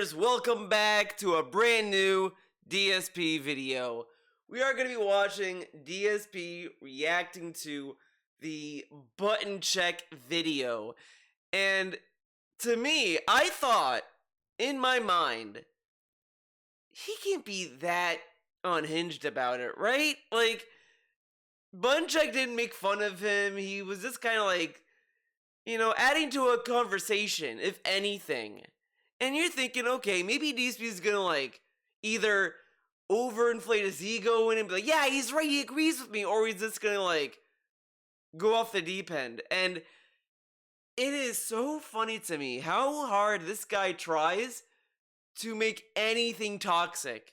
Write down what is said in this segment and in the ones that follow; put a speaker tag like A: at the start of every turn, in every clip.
A: gamers, welcome back to a brand new DSP video. We are going to be watching DSP reacting to the button check video. And to me, I thought, in my mind, he can't be that unhinged about it, right? Like, button check didn't make fun of him. He was just kind of like, adding to a conversation, if anything. And you're thinking, okay, maybe DSP is gonna like either overinflate his ego and be like, yeah, he's right, he agrees with me, or he's just gonna like go off the deep end. And it is so funny to me how hard this guy tries to make anything toxic.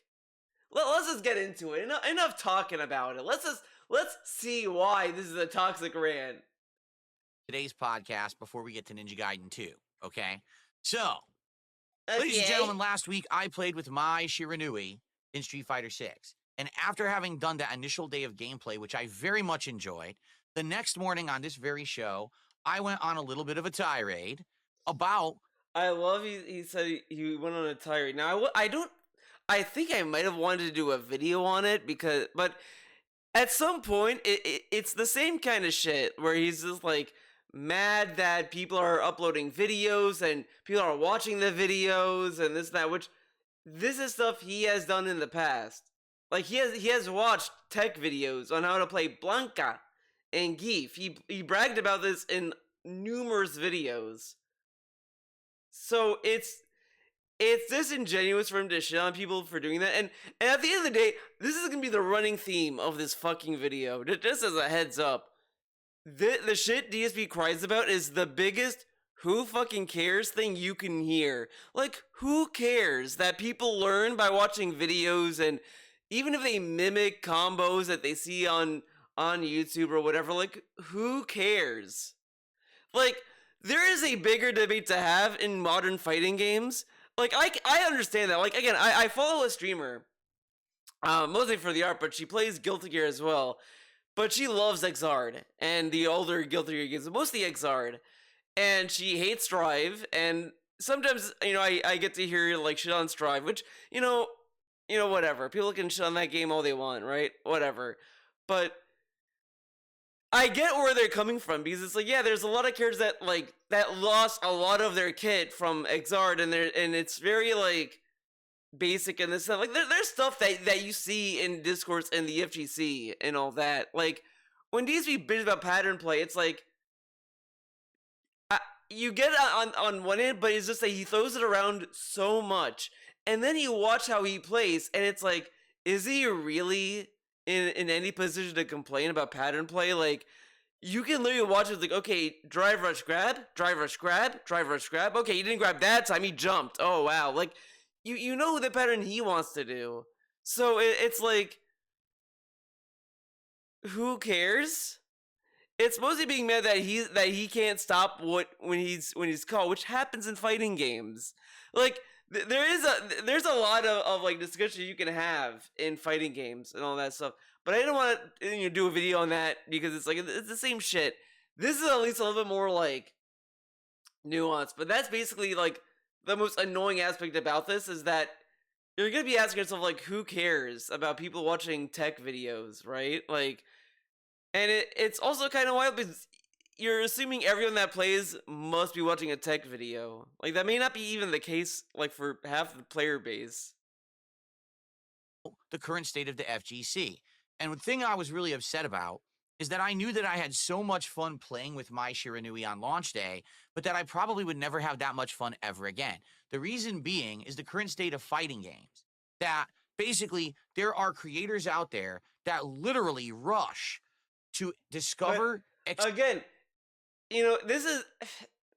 A: Let's just get into it. Enough talking about it. Let's see why this is a toxic rant.
B: Today's podcast before we get to Ninja Gaiden 2, okay? So, ladies and gentlemen, last week I played with my Shiranui in Street Fighter 6. And after having done that initial day of gameplay, which I very much enjoyed, the next morning on this very show, I went on a little bit of a tirade about...
A: I love he said he went on a tirade. Now, I think I might have wanted to do a video on it but at some point, it's the same kind of shit where he's just like mad that people are uploading videos and people are watching the videos and this and that, which this is stuff he has done in the past. Like he has watched tech videos on how to play Blanca and Geef. He bragged about this in numerous videos. So it's disingenuous for him to shit on people for doing that. And at the end of the day, this is gonna be the running theme of this fucking video. Just as a heads up. The shit DSP cries about is the biggest who fucking cares thing you can hear. Like, who cares that people learn by watching videos, and even if they mimic combos that they see on YouTube or whatever, like, who cares? Like, there is a bigger debate to have in modern fighting games. Like, I understand that. Like, again, I follow a streamer, mostly for the art, but she plays Guilty Gear as well. But she loves Xrd and the older Guilty Gear games, mostly Xrd. And she hates Strive, and sometimes, I get to hear, like, shit on Strive, which, whatever. People can shit on that game all they want, right? Whatever. But I get where they're coming from, because it's like, yeah, there's a lot of characters that lost a lot of their kit from Xrd, and it's very, like, basic and this stuff. Like, there's stuff that you see in discourse and the FGC and all that. Like, when DSP bitches about pattern play, it's like, you get it on one end, but it's just that he throws it around so much, and then you watch how he plays, and it's like, is he really in any position to complain about pattern play? Like, you can literally watch it like, okay, drive rush grab, drive rush grab, drive rush grab. Okay, he didn't grab that time, he jumped. Oh wow, like, you know the pattern he wants to do. So it's like, who cares? It's mostly being mad that he can't stop when he's caught, which happens in fighting games. Like, there's a lot of like discussion you can have in fighting games and all that stuff. But I didn't want to do a video on that because it's like, it's the same shit. This is at least a little bit more like nuanced. But that's basically like the most annoying aspect about this, is that you're gonna be asking yourself, like, who cares about people watching tech videos, right? Like, and it's also kind of wild because you're assuming everyone that plays must be watching a tech video. Like, that may not be even the case, like, for half the player base.
B: The current state of the FGC. And the thing I was really upset about is that I knew that I had so much fun playing with my Shiranui on launch day, but that I probably would never have that much fun ever again. The reason being is the current state of fighting games. That basically there are creators out there that literally rush to discover...
A: Again, this is...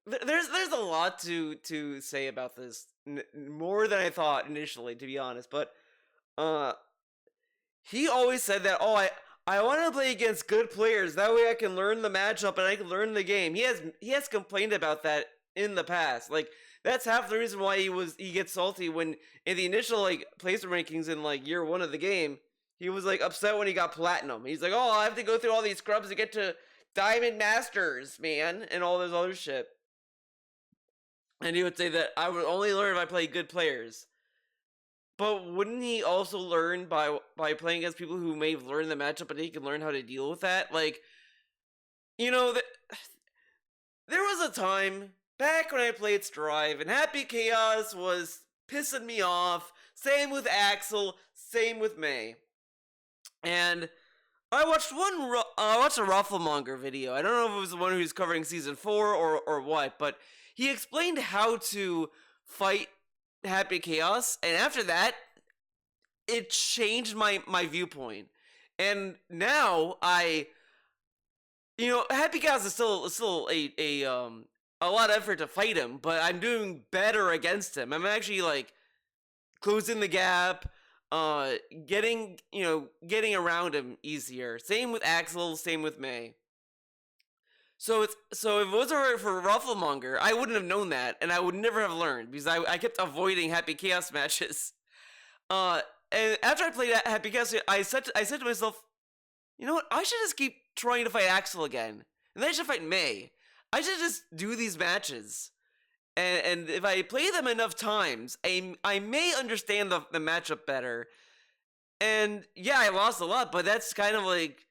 A: There's a lot to say about this. More than I thought initially, to be honest. But he always said that, oh, I want to play against good players. That way I can learn the matchup and I can learn the game. He has complained about that in the past. Like, that's half the reason why he gets salty when in the initial like placement rankings in like year 1 of the game, he was like upset when he got platinum. He's like, oh, I have to go through all these scrubs to get to Diamond Masters, man, and all this other shit. And he would say that I would only learn if I play good players. But wouldn't he also learn by playing against people who may have learned the matchup, and he can learn how to deal with that? Like, you know, there was a time back when I played Strive, and Happy Chaos was pissing me off. Same with Axel. Same with May. And I watched I watched a Rufflemonger video. I don't know if it was the one who's covering season 4 or what, but he explained how to fight Happy Chaos, and after that, it changed my viewpoint. And now Happy Chaos is still a lot of effort to fight him, but I'm doing better against him. I'm actually like closing the gap, getting around him easier. Same with Axel, same with May. So if it wasn't for Rufflemonger, I wouldn't have known that, and I would never have learned because I kept avoiding Happy Chaos matches. And after I played Happy Chaos, I said to myself, you know what? I should just keep trying to fight Axel again, and then I should fight May. I should just do these matches, and if I play them enough times, I may understand the matchup better. And yeah, I lost a lot, but that's kind of like,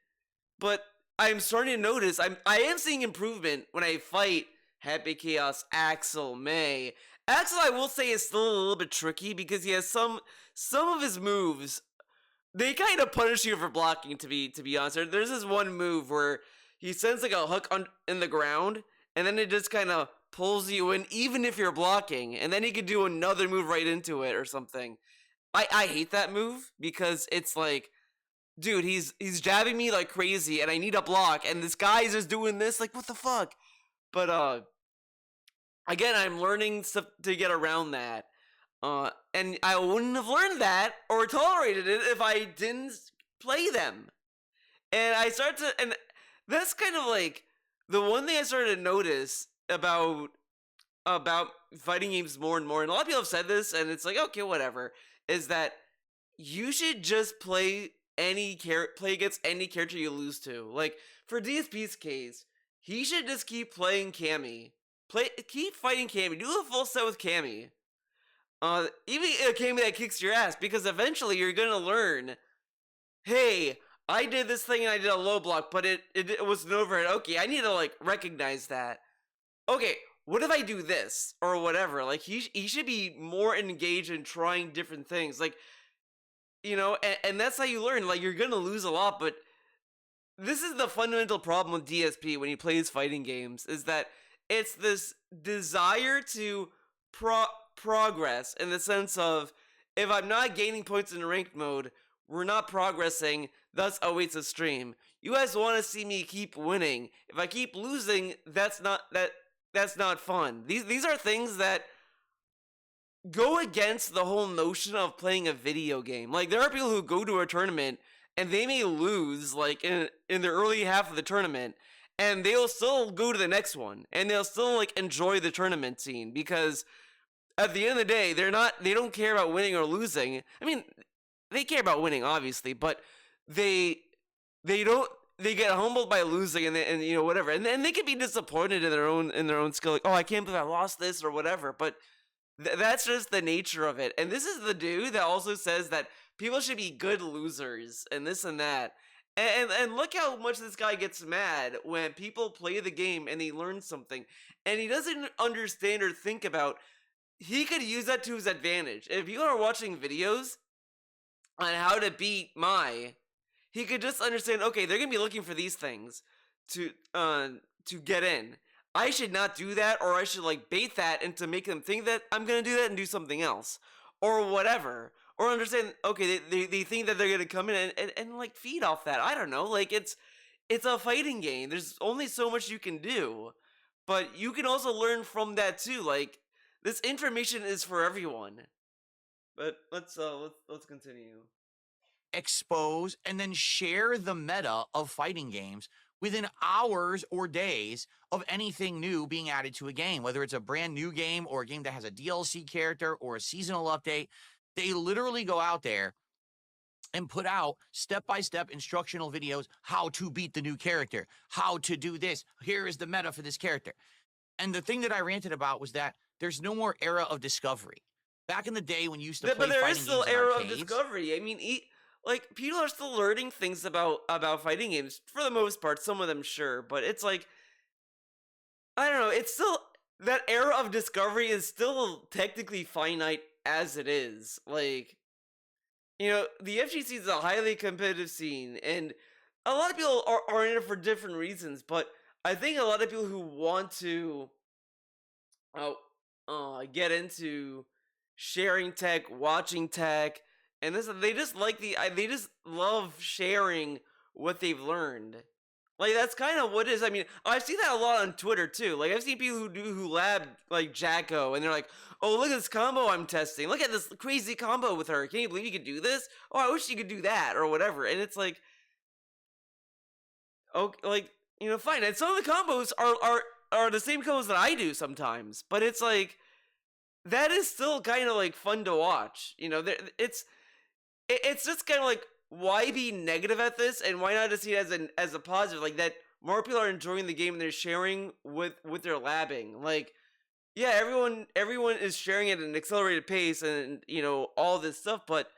A: but I'm starting to notice I am seeing improvement when I fight Happy Chaos, Axel, May. Axel, I will say, is still a little bit tricky because he has some of his moves. They kind of punish you for blocking. To be honest, there's this one move where he sends like a hook in the ground, and then it just kind of pulls you in, even if you're blocking, and then he could do another move right into it or something. I hate that move because it's like, dude, he's jabbing me like crazy, and I need a block, and this guy's just doing this, like, what the fuck? But again, I'm learning stuff to get around that. And I wouldn't have learned that or tolerated it if I didn't play them. And and that's kind of like the one thing I started to notice about fighting games more and more, and a lot of people have said this, and it's like, okay, whatever, is that you should just play against any character you lose to. Like, for DSP's case, he should just keep playing Cammy. Keep fighting Cammy. Do a full set with Cammy. Even a Cammy that kicks your ass, because eventually you're gonna learn, hey, I did this thing and I did a low block, but it was an overhead. Okay, I need to like recognize that. Okay, what if I do this or whatever? Like, he should be more engaged in trying different things. Like, and that's how you learn. Like, you're gonna lose a lot, but this is the fundamental problem with DSP when he plays fighting games, is that it's this desire to progress, in the sense of, if I'm not gaining points in ranked mode, we're not progressing, thus awaits a stream. You guys want to see me keep winning. If I keep losing, that's not fun. These are things that go against the whole notion of playing a video game. Like, there are people who go to a tournament and they may lose like in the early half of the tournament, and they'll still go to the next one, and they'll still like enjoy the tournament scene, because at the end of the day, they don't care about winning or losing. I mean, they care about winning, obviously, but they get humbled by losing, and whatever, and they can be disappointed in their own skill, like, oh, I can't believe I lost this or whatever, but that's just the nature of it. And this is the dude that also says that people should be good losers and this and that. And look how much this guy gets mad when people play the game and they learn something, and he doesn't understand or think about, he could use that to his advantage. If you are watching videos on how to beat he could just understand, okay, they're gonna be looking for these things to get in. I should not do that, or I should like bait that and to make them think that I'm gonna do that and do something else, or whatever. Or understand, okay, they think that they're gonna come in and like feed off that. I don't know, like, it's a fighting game. There's only so much you can do, but you can also learn from that too. Like, this information is for everyone. But let's continue.
B: Expose and then share the meta of fighting games within hours or days of anything new being added to a game, whether it's a brand new game or a game that has a DLC character or a seasonal update. They literally go out there and put out step-by-step instructional videos, how to beat the new character, how to do this. Here is the meta for this character. And the thing that I ranted about was that there's no more era of discovery. Back in the day when you used to
A: But
B: play
A: there is
B: fighting
A: still
B: games in
A: era of
B: arcades,
A: discovery. I mean, like people are still learning things about fighting games for the most part. Some of them, sure, but it's like I don't know. It's still that era of discovery is still technically finite as it is. Like the FGC is a highly competitive scene, and a lot of people are in it for different reasons. But I think a lot of people who want to uh, get into sharing tech, watching tech, and this they just like they just love sharing what they've learned. Like that's kind of what it is. I mean, I've seen that a lot on Twitter too. Like I've seen people who lab like Jacko, and they're like, "Oh, look at this combo I'm testing. Look at this crazy combo with her. Can you believe you could do this? Oh, I wish you could do that or whatever." And it's like, oh, like fine. And some of the combos are the same combos that I do sometimes, but it's like that is still kind of like fun to watch. It's just kind of like why be negative at this and why not just see it as a positive, like that more people are enjoying the game and they're sharing with their labbing. Like yeah, everyone is sharing at an accelerated pace and all this stuff, but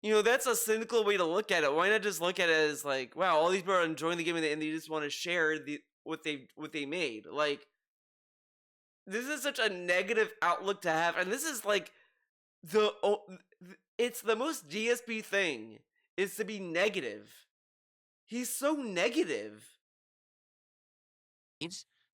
A: that's a cynical way to look at it. Why not just look at it as like, wow, all these people are enjoying the game and they just want to share what they made. Like this is such a negative outlook to have, and this is like it's the most DSP thing is to be negative. He's so negative.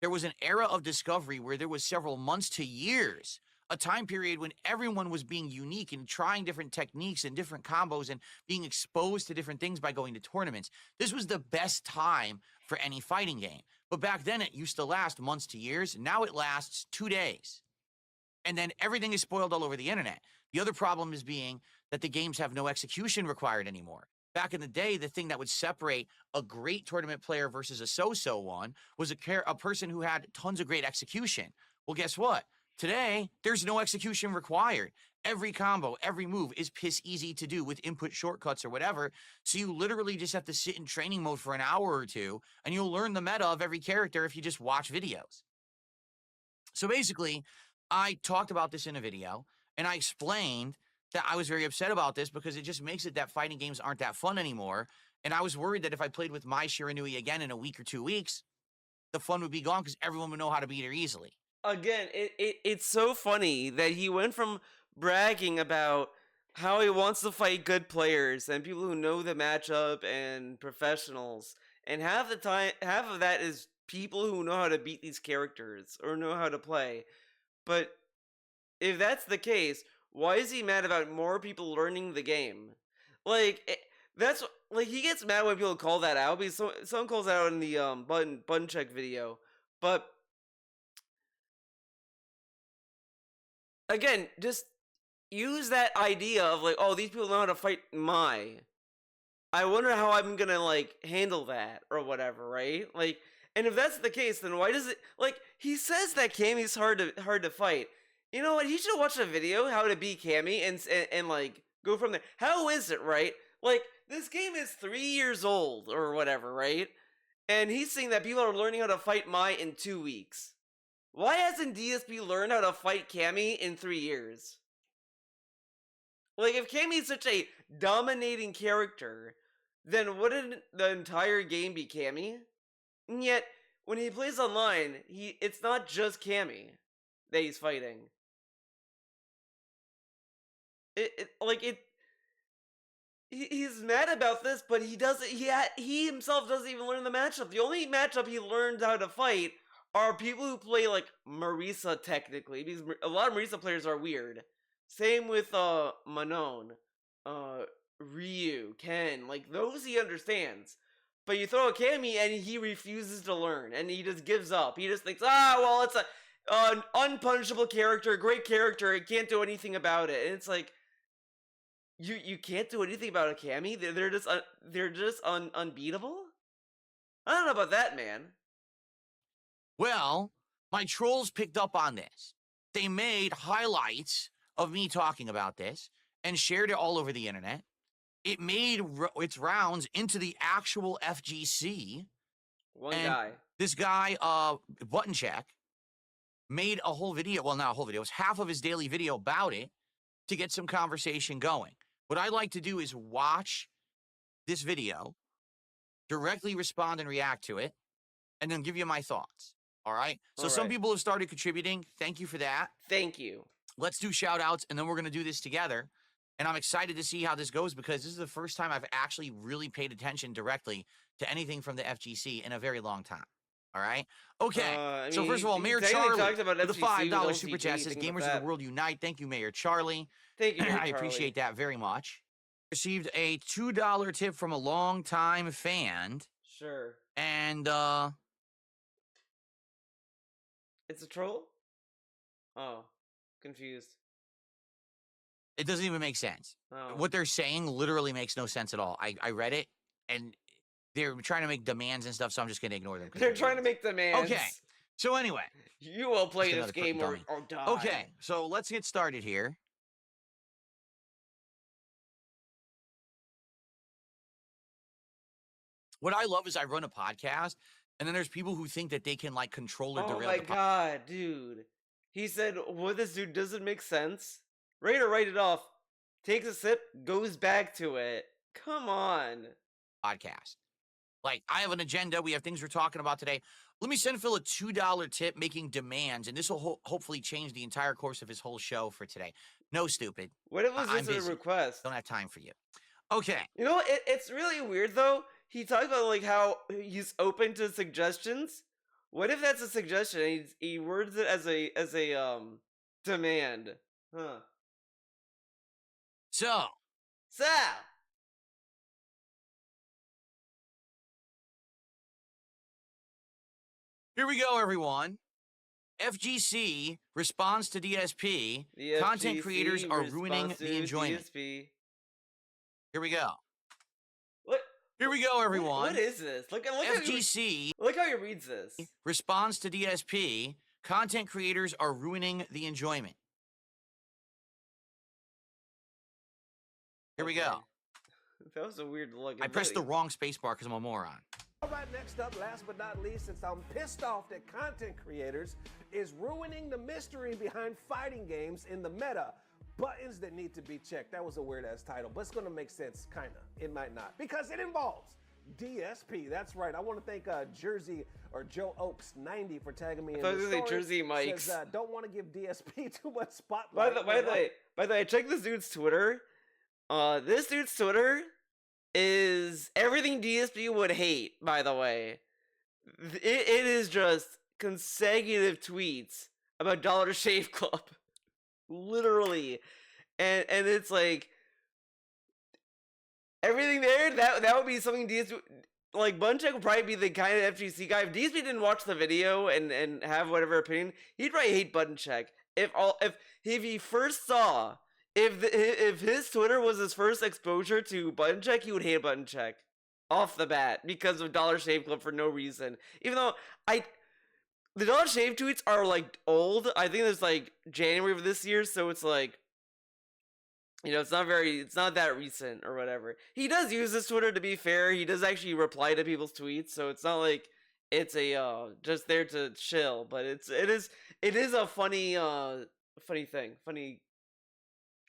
B: there was an era of discovery where there was several months to years, a time period when everyone was being unique and trying different techniques and different combos and being exposed to different things by going to tournaments. This was the best time for any fighting game. But back then it used to last months to years. Now it lasts 2 days. And then everything is spoiled all over the internet. The other problem is being that the games have no execution required anymore. Back in the day, the thing that would separate a great tournament player versus a so-so one was a person who had tons of great execution. Well, guess what? Today, there's no execution required. Every combo, every move is piss easy to do with input shortcuts or whatever. So you literally just have to sit in training mode for an hour or two, and you'll learn the meta of every character if you just watch videos. So basically, I talked about this in a video, and I explained that I was very upset about this because it just makes it that fighting games aren't that fun anymore. And I was worried that if I played with my Shiranui again in a week or 2 weeks, the fun would be gone because everyone would know how to beat her easily.
A: Again, it's so funny that he went from bragging about how he wants to fight good players and people who know the matchup and professionals, and half of that is people who know how to beat these characters or know how to play. But if that's the case, why is he mad about more people learning the game? Like that's like he gets mad when people call that out because someone calls that out in the button check video. But again, just use that idea of like, oh, these people know how to fight my. I wonder how I'm gonna like handle that or whatever, right? Like, and if that's the case, then why does it like he says that Cammy's hard to fight? You know what? He should watch a video how to beat Cammy and like go from there. How is it, right? Like this game is 3 years old or whatever, right? And he's saying that people are learning how to fight Mai in 2 weeks. Why hasn't DSP learned how to fight Cammy in 3 years? Like if Cammy is such a dominating character, then wouldn't the entire game be Cammy? And yet, when he plays online, it's not just Cammy that he's fighting. He's mad about this, but he doesn't. He himself doesn't even learn the matchup. The only matchup he learned how to fight are people who play like Marisa technically, because a lot of Marisa players are weird. Same with Manon, Ryu, Ken, like those he understands. But you throw a Cammy and he refuses to learn, and he just gives up. He just thinks, well, it's an unpunishable character, great character, he can't do anything about it. And it's like, you can't do anything about a Cammy? They're just unbeatable? I don't know about that, man.
B: Well, my trolls picked up on this. They made highlights of me talking about this and shared it all over the internet. It made its rounds into the actual FGC.
A: One guy.
B: This guy, Button Check, made a whole video. Well, not a whole video. It was half of his daily video about it to get some conversation going. What I like to do is watch this video, directly respond and react to it, and then give you my thoughts. All right? So some people have started contributing. Thank you for that.
A: Thank you.
B: Let's do shout outs, and then we're going to do this together. And I'm excited to see how this goes because this is the first time I've actually really paid attention directly to anything from the FGC in a very long time. All right? Okay. So first of all, Mayor Charlie with the $5 super chat says, Gamers of the World Unite. Thank you, Mayor Charlie.
A: Thank you, Mayor
B: I appreciate that very much. Received a $2 tip from a longtime fan.
A: Sure.
B: And,
A: it's a troll? Oh, confused.
B: It doesn't even make sense.
A: Oh.
B: What they're saying literally makes no sense at all. I read it, and they're trying to make demands and stuff, so I'm just going to ignore them.
A: They're trying to make demands.
B: Okay. So anyway.
A: You will play this game or die.
B: Okay, so let's get started here. What I love is I run a podcast, and then there's people who think that they can, like, control or derail the podcast.
A: Oh, my God, dude. He said, what this dude doesn't make sense. Ready to write it off. Takes a sip, goes back to it. Come on.
B: Podcast. Like, I have an agenda. We have things we're talking about today. Let me send Phil a $2 tip making demands, and this will hopefully change the entire course of his whole show for today. No, stupid.
A: What if it was a request?
B: Don't have time for you. Okay.
A: You know, it's really weird, though. He talked about, like, how he's open to suggestions. What if that's a suggestion and he words it as a demand? Huh.
B: So. Here we go, everyone. FGC responds to DSP. Content creators are ruining the enjoyment.
A: DSP.
B: Here we go.
A: What?
B: Here we go, everyone.
A: What is this? Look
B: FGC.
A: Look how he reads this.
B: Responds to DSP. Content creators are ruining the enjoyment. Here we go.
A: That was a weird look.
B: I pressed the wrong spacebar because I'm a moron.
C: All right, next up, last but not least, since I'm pissed off that content creators is ruining the mystery behind fighting games in the meta, buttons that need to be checked. That was a weird-ass title, but it's going to make sense, kind of. It might not, because it involves DSP. That's right. I want to thank Jersey or Joe Oaks 90 for tagging me in the story.
A: Jersey Mike's.
C: Says, don't want to give DSP too much spotlight.
A: By the way, check this dude's Twitter. This dude's Twitter is everything DSP would hate, by the way. It is just consecutive tweets about Dollar Shave Club. Literally. And it's like everything there, that would be something DSP, like, Buncheck would probably be the kind of FGC guy. If DSP didn't watch the video and have whatever opinion, he'd probably hate Buncheck. If he first saw, if his Twitter was his first exposure to Buncheck, he would hate Buncheck off the bat because of Dollar Shave Club for no reason. Even though the Dollar Shave tweets are, like, old. I think it's like January of this year, so it's like, you know, it's not that recent or whatever. He does use his Twitter, to be fair. He does actually reply to people's tweets, so it's not like it's a just there to chill. But it is a funny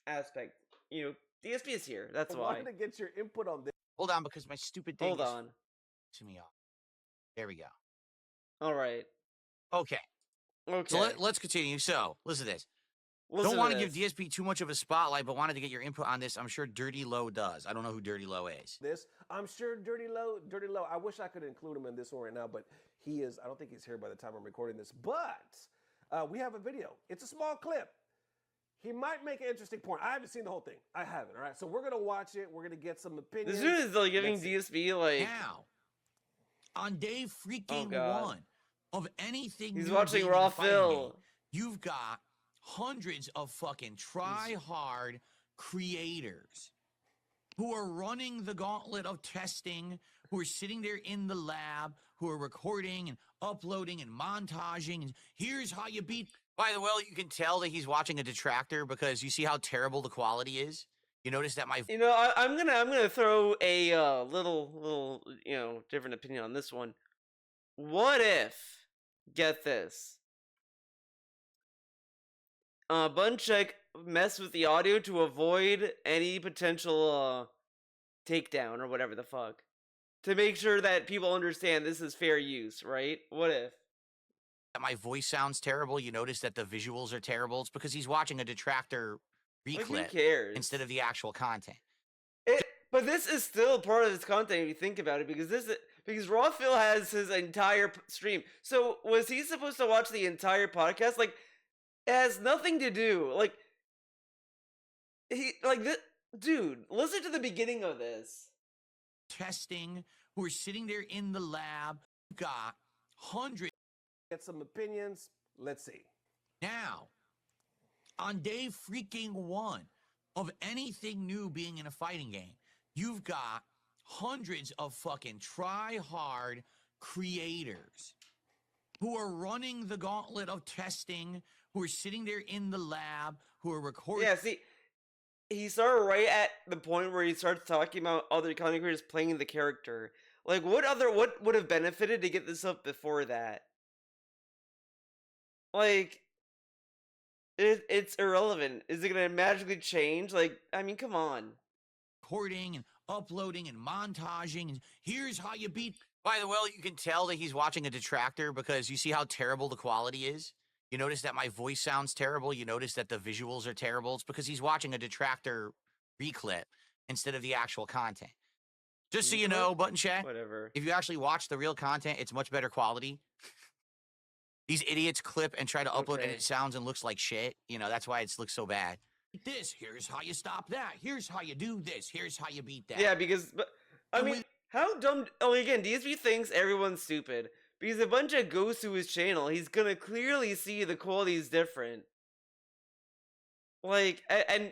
A: aspect. You know, DSP is here. That's why.
C: I wanted to get your input on this.
B: Hold on, because my stupid thing
A: Hold on.
B: To me off. There we go.
A: All right.
B: Okay. So let's continue. So, listen to this. Don't want to give DSP too much of a spotlight, but wanted to get your input on this. I'm sure Dirty Low does. I don't know who Dirty Low is.
C: I'm sure Dirty Low. I wish I could include him in this one right now, but he is. I don't think he's here by the time I'm recording this. But we have a video. It's a small clip. He might make an interesting point. I haven't seen the whole thing. I haven't. All right. So we're gonna watch it. We're gonna get some opinions.
A: This dude is like giving DSP like
B: now on day freaking 1 of anything.
A: He's watching Raw Phil.
B: You've got hundreds of fucking try-hard creators who are running the gauntlet of testing, who are sitting there in the lab, who are recording and uploading and montaging. And here's how you beat. By the way, you can tell that he's watching a detractor because you see how terrible the quality is. You notice that
A: You know, I'm gonna throw a little different opinion on this one. What if, get this, button check mess with the audio to avoid any potential takedown or whatever the fuck, to make sure that people understand this is fair use, right? What if
B: my voice sounds terrible, you notice that the visuals are terrible. It's because he's watching a detractor
A: like who
B: reclip
A: cares
B: instead of the actual content.
A: But this is still part of this content if you think about it, because Raw Phil has his entire stream. So was he supposed to watch the entire podcast? Like, it has nothing to do. Like, this dude. Listen to the beginning of this.
B: Testing, who are sitting there in the lab, got hundreds.
C: Get some opinions. Let's see.
B: Now, on day freaking 1 of anything new being in a fighting game, you've got hundreds of fucking try-hard creators who are running the gauntlet of testing, who are sitting there in the lab, who are recording.
A: Yeah, see, he started right at the point where he starts talking about other content creators playing the character. Like, what would have benefited to get this up before that? Like, it's irrelevant. Is it gonna magically change? Like, I mean, come on.
B: Recording and uploading and montaging, and here's how you beat. By the way, you can tell that he's watching a detractor because you see how terrible the quality is. You notice that my voice sounds terrible. You notice that the visuals are terrible. It's because he's watching a detractor reclip instead of the actual content. Just so you know, button check.
A: Whatever.
B: If you actually watch the real content, it's much better quality. These idiots clip and try to upload, and it sounds and looks like shit. You know, that's why it looks so bad. This, here's how you stop that. Here's how you do this. Here's how you beat that.
A: Yeah, because, but, I mean, how dumb. Oh, again, DSP thinks everyone's stupid. Because a bunch of goes to his channel, he's gonna clearly see the quality is different. Like, and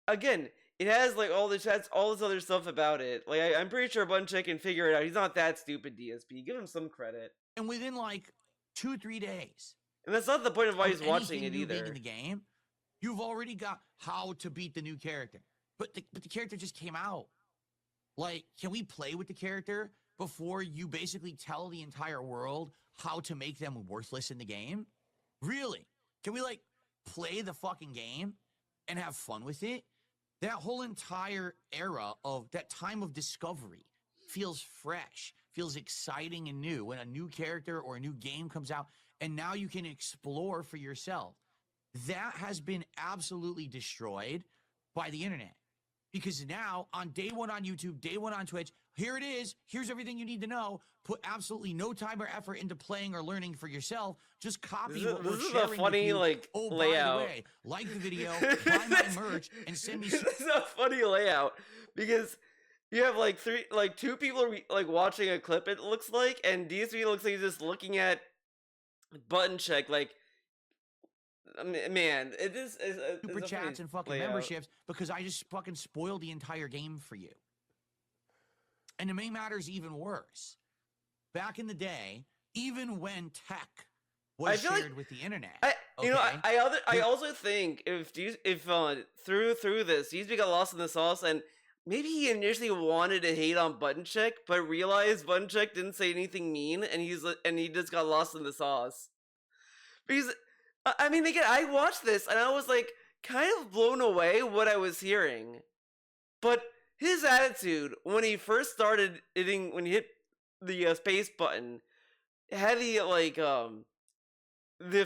A: again, it has like all this other stuff about it. Like, I'm pretty sure Buncheck can figure it out. He's not that stupid, DSP. Give him some credit.
B: And within like 2-3 days,
A: and that's not the point of why he's watching it
B: new
A: either.
B: Being in the game, you've already got how to beat the new character, but the character just came out. Like, can we play with the character before you basically tell the entire world how to make them worthless in the game? Really? Can we, like, play the fucking game and have fun with it? That whole entire era of that time of discovery feels fresh, feels exciting and new when a new character or a new game comes out, and now you can explore for yourself. That has been absolutely destroyed by the internet. Because now, on day 1 on YouTube, day 1 on Twitch, here it is. Here's everything you need to know. Put absolutely no time or effort into playing or learning for yourself. Just copy what we're sharing. This is a funny,
A: like, layout.
B: By the way, like the video, buy my merch, and send me.
A: This is a funny layout because you have like two people like watching a clip. It looks like, and DSP looks like he's just looking at button check like. Man, it is
B: super chats and fucking memberships because I just fucking spoiled the entire game for you. And to make matters even worse, back in the day, even when tech was shared with the internet,
A: I also think if through this, DSP got lost in the sauce, and maybe he initially wanted to hate on Button Check, but realized Button Check didn't say anything mean, and he just got lost in the sauce because. I mean, again, I watched this and I was like kind of blown away what I was hearing. But his attitude when he first started hitting, when he hit the space button, had the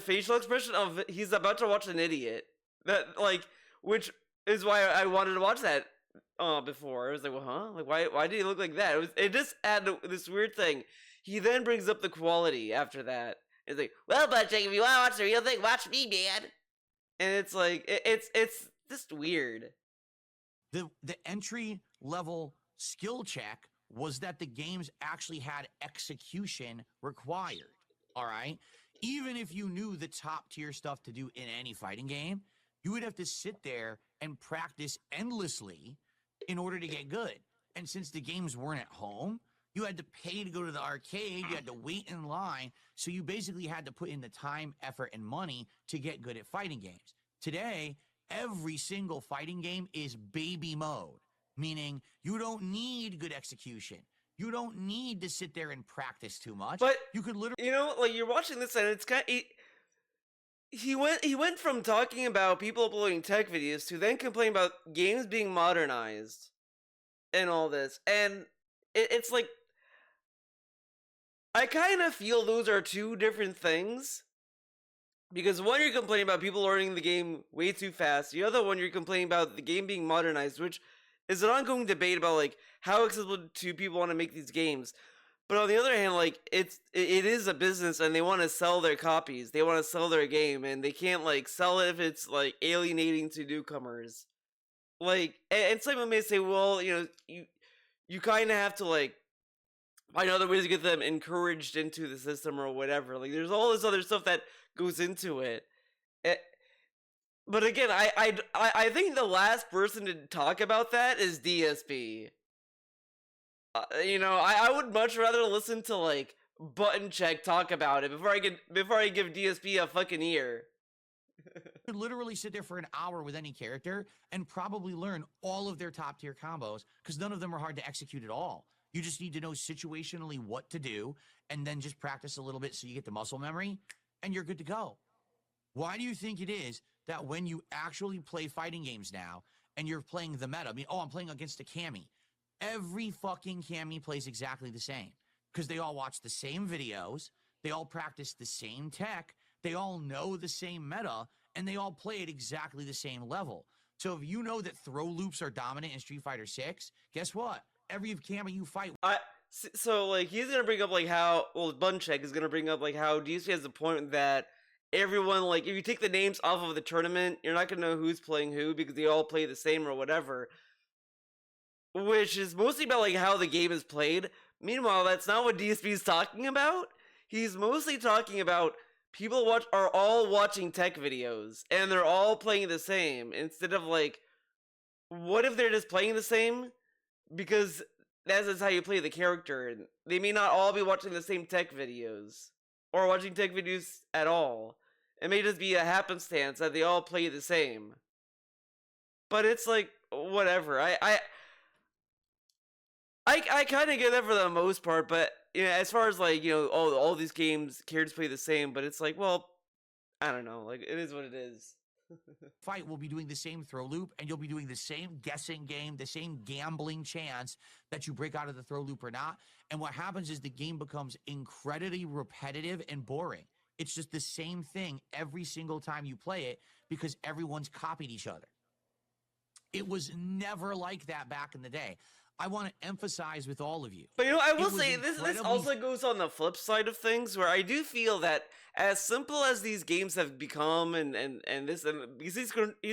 A: facial expression of he's about to watch an idiot. That which is why I wanted to watch that before. I was like, well, huh? Like, why did he look like that? It just had this weird thing. He then brings up the quality after that. It's like, well, Buncheck, if you want to watch the real thing, watch me, man. And it's like, it's just weird.
B: The entry level skill check was that the games actually had execution required. All right. Even if you knew the top tier stuff to do in any fighting game, you would have to sit there and practice endlessly in order to get good. And since the games weren't at home, you had to pay to go to the arcade. You had to wait in line. So you basically had to put in the time, effort, and money to get good at fighting games. Today, every single fighting game is baby mode, meaning you don't need good execution. You don't need to sit there and practice too much.
A: But
B: you could literally,
A: like you're watching this and it's kind of, he went from talking about people uploading tech videos to then complaining about games being modernized and all this. And it's like, I kind of feel those are two different things. Because one, you're complaining about people learning the game way too fast. The other one, you're complaining about the game being modernized, which is an ongoing debate about like how accessible do people want to make these games. But on the other hand, like it is a business, and they want to sell their copies. They want to sell their game, and they can't like sell it if it's like alienating to newcomers. Like, and someone may say, well, you kind of have to like find other ways to get them encouraged into the system or whatever. Like, there's all this other stuff that goes into it. Eh, But again, I think the last person to talk about that is DSP. I would much rather listen to like Button Check talk about it before I give DSP a fucking ear.
B: Could literally sit there for an hour with any character and probably learn all of their top tier combos because none of them are hard to execute at all. You just need to know situationally what to do and then just practice a little bit so you get the muscle memory and you're good to go. Why do you think it is that when you actually play fighting games now and you're playing the meta, I'm playing against a Cammy. Every fucking Cammy plays exactly the same because they all watch the same videos, they all practice the same tech, they all know the same meta, and they all play at exactly the same level. So if you know that throw loops are dominant in Street Fighter 6, guess what? Every Cammy you fight.
A: So like he's gonna bring up like how Button Check is gonna bring up like how DSP has the point that everyone, like, if you take the names off of the tournament, you're not gonna know who's playing who because they all play the same or whatever. Which is mostly about like how the game is played. Meanwhile, that's not what DSP is talking about. He's mostly talking about people are all watching tech videos and they're all playing the same instead of like, what if they're just playing the same because that's just how you play the character, and they may not all be watching the same tech videos or watching tech videos at all. It may just be a happenstance that they all play the same. But it's like, whatever. I kind of get that for the most part, but as far as like, all these games characters play the same, but it's like, well, I don't know, like, it is what it is.
B: Fight will be doing the same throw loop and you'll be doing the same guessing game, the same gambling chance that you break out of the throw loop or not. And what happens is the game becomes incredibly repetitive and boring. It's just the same thing every single time you play it because everyone's copied each other. It was never like that back in the day. I want to emphasize with all of you.
A: But I will say this also goes on the flip side of things, where I do feel that as simple as these games have become, and because he's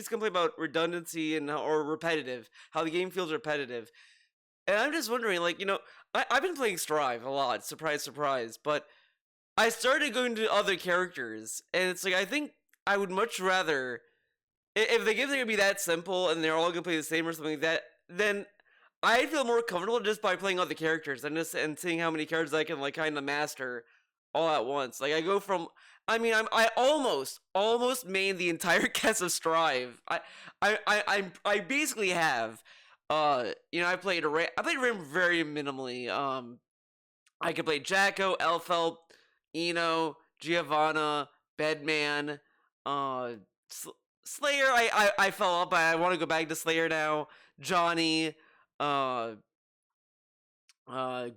A: complaining about redundancy or repetitive, how the game feels repetitive, and I'm just wondering, like, I've been playing Strive a lot, surprise, surprise, but I started going to other characters, and it's like, I think I would much rather, if the games are gonna be that simple and they're all gonna play the same or something like that, then I feel more comfortable just by playing other characters and seeing how many characters I can like kind of master all at once. Like, I go from, I almost main the entire cast of Strive. I basically have. I played Rim very minimally. I could play Jacko, Elfelt, Eno, Giovanna, Bedman, Slayer. I fell off, but I want to go back to Slayer now. Johnny, Gold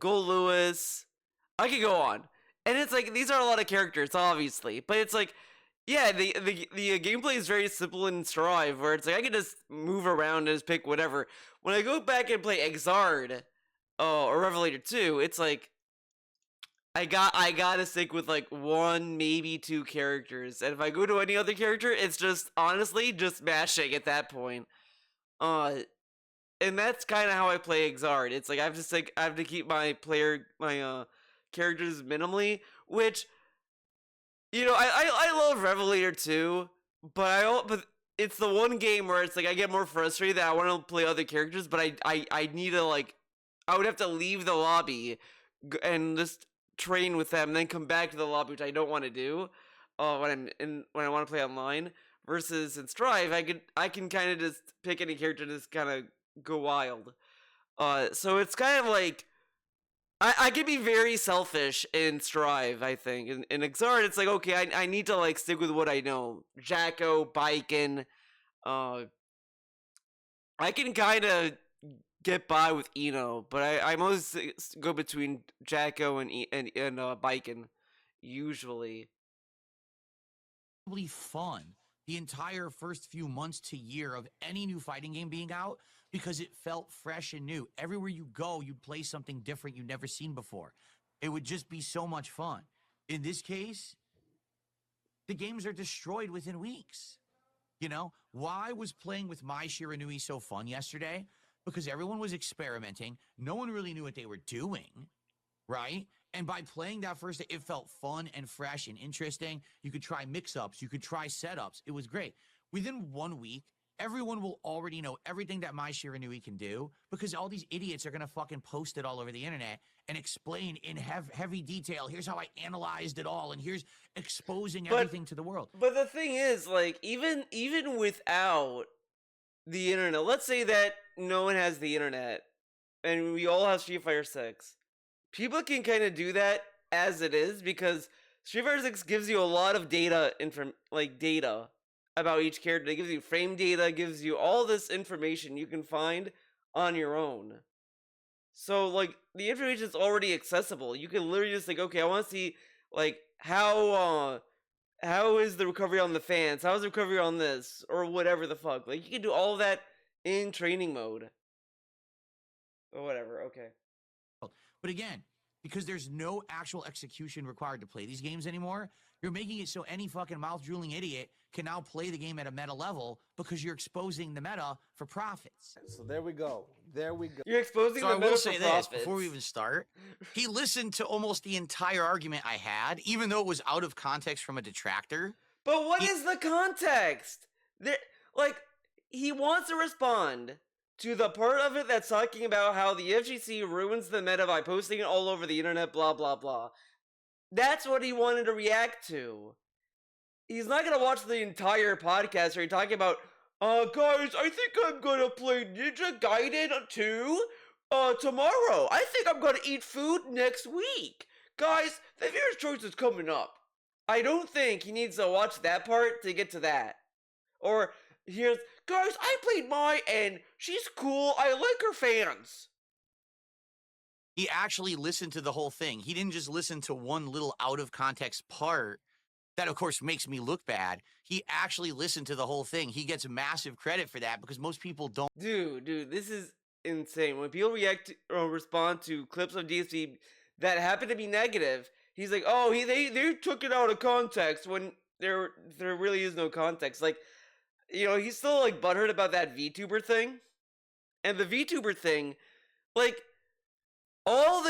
A: Lewis. I could go on, and it's like these are a lot of characters, obviously, but it's like, yeah, the gameplay is very simple in Strive, where it's like I can just move around and just pick whatever. When I go back and play Exard, or Revelator 2, it's like I gotta stick with like one, maybe two characters, and if I go to any other character, it's just honestly just mashing at that point. And that's kind of how I play Exard. It's like I have to keep my characters minimally, which I love Revelator 2, but it's the one game where it's like I get more frustrated that I want to play other characters, but I need to, like, I would have to leave the lobby and just train with them, and then come back to the lobby, which I don't want to do when I want to play online. Versus in Strive, I can kind of just pick any character and just kind of go wild. So it's kind of like I can be very selfish in Strive, I think. In Xrd, it's like, okay, I need to like stick with what I know. Jacko, Biken, I can kind of get by with Eno, but I most go between Jacko and Biken, usually.
B: Probably fun the entire first few months to year of any new fighting game being out because it felt fresh and new. Everywhere you go, you'd play something different you'd never seen before. It would just be so much fun. In this case, the games are destroyed within weeks. You know, why was playing with Mai Shiranui so fun yesterday? Because everyone was experimenting. No one really knew what they were doing, right? And by playing that first day, it felt fun and fresh and interesting. You could try mix-ups. You could try setups. It was great. Within 1 week, everyone will already know everything that Mai Shiranui can do because all these idiots are going to fucking post it all over the internet and explain in heavy detail, here's how I analyzed it all, and here's exposing everything to the world.
A: But the thing is, like, even without the internet, let's say that no one has the internet and we all have Street Fighter 6. People can kind of do that as it is because Street Fighter 6 gives you a lot of data data about each character. It gives you frame data, gives you all this information you can find on your own. So like the information is already accessible. You can literally just like, okay, I want to see like how is the recovery on the fans? How is the recovery on this or whatever the fuck? Like you can do all of that in training mode. Or whatever. Okay.
B: But again, because there's no actual execution required to play these games anymore, you're making it so any fucking mouth-drooling idiot can now play the game at a meta level because you're exposing the meta for profits.
C: So there we go. There we go.
A: You're exposing
B: So
A: the
B: I
A: meta
B: will
A: for
B: say
A: profits.
B: this before we even start. He listened to almost the entire argument I had, even though it was out of context from a detractor.
A: But what is the context? There, like, he wants to respond to the part of it that's talking about how the FGC ruins the meta by posting it all over the internet, blah, blah, blah. That's what he wanted to react to. He's not going to watch the entire podcast where you're talking about, guys, I think I'm going to play Ninja Gaiden 2 tomorrow. I think I'm going to eat food next week. Guys, the viewer's choice is coming up. I don't think he needs to watch that part to get to that. Or here's, guys, I played Mai and she's cool. I like her fans.
B: He actually listened to the whole thing. He didn't just listen to one little out of context part that, of course, makes me look bad. He actually listened to the whole thing. He gets massive credit for that because most people don't.
A: Dude, this is insane. When people react or respond to clips of DSP that happen to be negative, he's like, oh, they took it out of context when there really is no context. Like, you know, he's still like butthurt about that VTuber thing. And the VTuber thing, like, all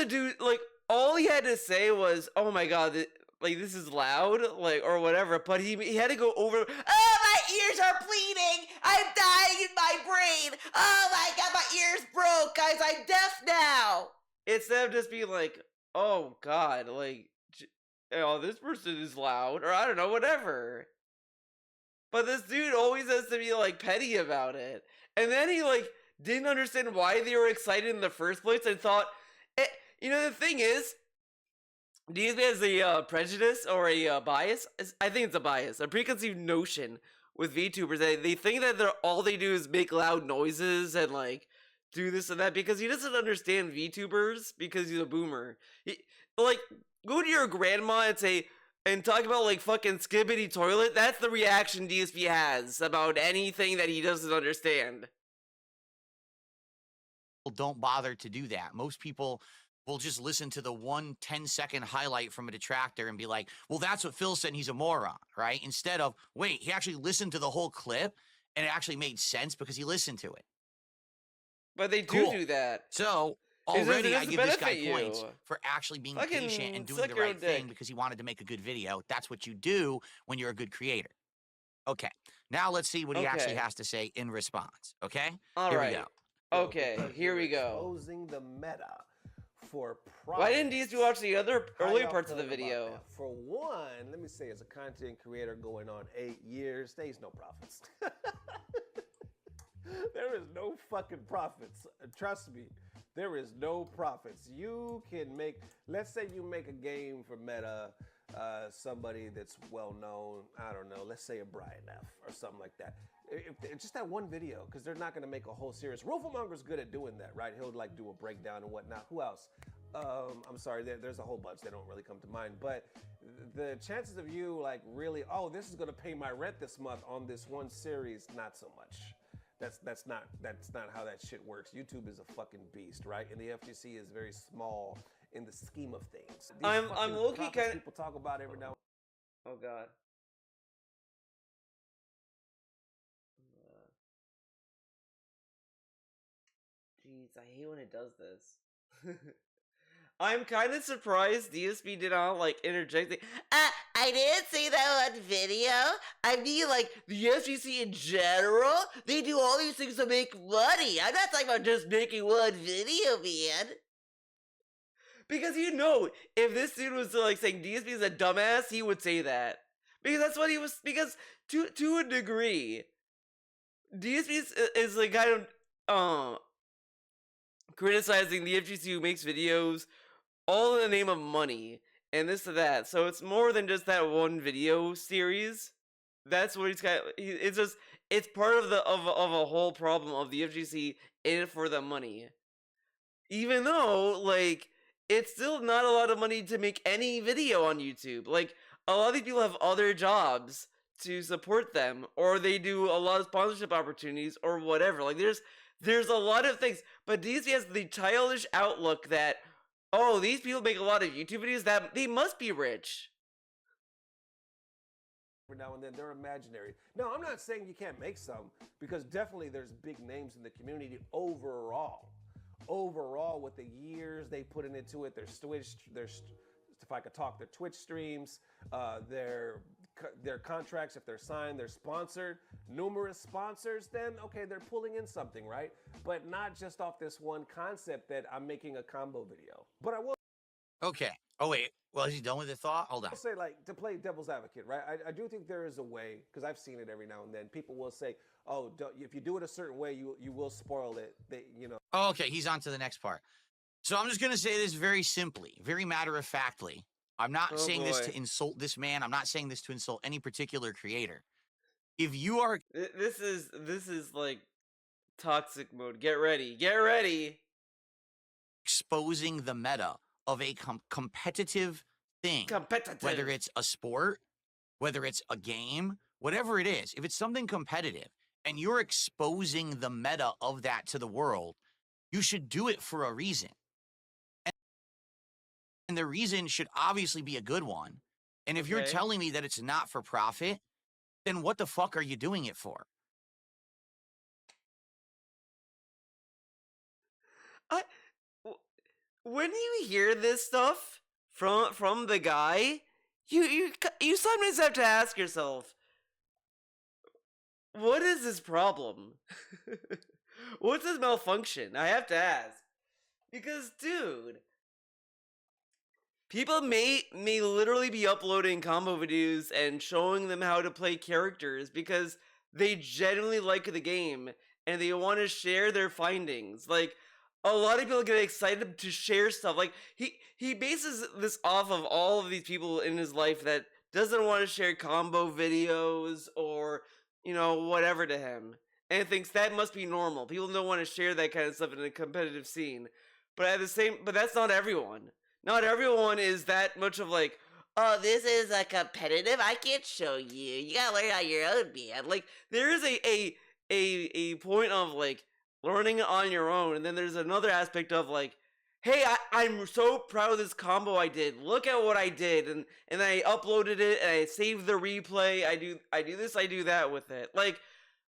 A: he had to say was, oh my god, this is loud, like, or whatever, but he had to go over, oh, my ears are bleeding, I'm dying in my brain, oh my god, my ears broke, guys, I'm deaf now, instead of just being like, oh god, like, oh, this person is loud, or I don't know, whatever. But this dude always has to be, like, petty about it, and then he, like, didn't understand why they were excited in the first place, and thought, you know, the thing is, DSP has a prejudice or a bias. I think it's a bias, a preconceived notion with VTubers. They think that all they do is make loud noises and like do this and that because he doesn't understand VTubers because he's a boomer. Like, go to your grandma and talk about like fucking Skibbity Toilet. That's the reaction DSP has about anything that he doesn't understand.
B: Don't bother to do that. Most people will just listen to the 1 10-second highlight from a detractor and be like, well, that's what Phil said and he's a moron, right? Instead of, wait, he actually listened to the whole clip and it actually made sense because he listened to it.
A: But they do that.
B: So already I give this guy
A: you.
B: points for actually being
A: Fucking
B: patient and doing the right thing because he wanted to make a good video. That's what you do when you're a good creator. Okay, now let's see what he actually has to say in response, okay?
A: All
B: Here
A: right.
B: we go.
A: Okay, here we go.
C: Exposing the meta for
A: Why didn't DSP watch the other earlier parts of the video?
C: For one, let me say, as a content creator going on 8 years, there's no profits. There is no fucking profits. Trust me. There is no profits. You can make, let's say you make a game for Meta, somebody that's well known, I don't know, let's say a Brian F or something like that. If just that one video, because they're not going to make a whole series. Rooflemonger's good at doing that, right? He'll like do a breakdown and whatnot. Who else? I'm sorry, there's a whole bunch. They don't really come to mind. But the chances of you like really, oh, this is going to pay my rent this month on this one series, not so much. That's not how that shit works. YouTube is a fucking beast, right? And the FGC is very small in the scheme of things.
A: I'm low-key kind of
C: people talk about every now.
A: Oh god. Jeez, I hate when it does this. I'm kind of surprised DSP did not like interject. I didn't see that on video. I mean, like the FGC in general, they do all these things to make money. I'm not talking about just making one video, man. Because you know, if this dude was like saying DSP is a dumbass, he would say that. Because that's what he was. Because to a degree, DSP is like kind of criticizing the FGC who makes videos all in the name of money and this and that. So it's more than just that one video series. That's what he's got. It's just it's part of the of a whole problem of the FGC in it for the money. Even though like it's still not a lot of money to make any video on YouTube. Like a lot of these people have other jobs to support them, or they do a lot of sponsorship opportunities or whatever. Like there's a lot of things, but DSP has the childish outlook that, oh, these people make a lot of YouTube videos, that they must be rich.
C: Every now and then, they're imaginary. No, I'm not saying you can't make some, because definitely there's big names in the community overall. Overall, with the years they put into it, their Twitch, if I could talk, their Twitch streams, their contracts, if they're signed, they're sponsored, numerous sponsors, then okay, they're pulling in something, right? But not just off this one concept that I'm making a combo video. But I will
B: Okay. Oh, wait. Well, is he done with the thought? Hold on.
C: say, like, to play devil's advocate, right? I do think there is a way, because I've seen it every now and then. People will say, oh, if you do it a certain way, you will spoil it.
B: Oh, okay. He's on to the next part. So I'm just going to say this very simply, very matter-of-factly. I'm not saying this to insult this man. I'm not saying this to insult any particular creator. If you are...
A: This is like toxic mode. Get ready. Get ready.
B: Exposing the meta of a competitive thing.
A: Competitive.
B: Whether it's a sport, whether it's a game, whatever it is. If it's something competitive and you're exposing the meta of that to the world, you should do it for a reason. And the reason should obviously be a good one. And if you're telling me that it's not for profit, then what the fuck are you doing it for?
A: When you hear this stuff from the guy, you sometimes have to ask yourself, what is this problem? What's this malfunction? I have to ask. Because, dude, people may literally be uploading combo videos and showing them how to play characters because they genuinely like the game and they want to share their findings. Like, a lot of people get excited to share stuff. Like, he bases this off of all of these people in his life that doesn't want to share combo videos or, you know, whatever to him. And thinks that must be normal. People don't want to share that kind of stuff in a competitive scene. But but that's not everyone. Not everyone is that much of like, oh, this is a competitive, I can't show you. You gotta learn on your own, man. Like, there is a point of like learning on your own, and then there's another aspect of like, hey, I'm so proud of this combo I did. Look at what I did, and I uploaded it, and I saved the replay. I do this, I do that with it. Like,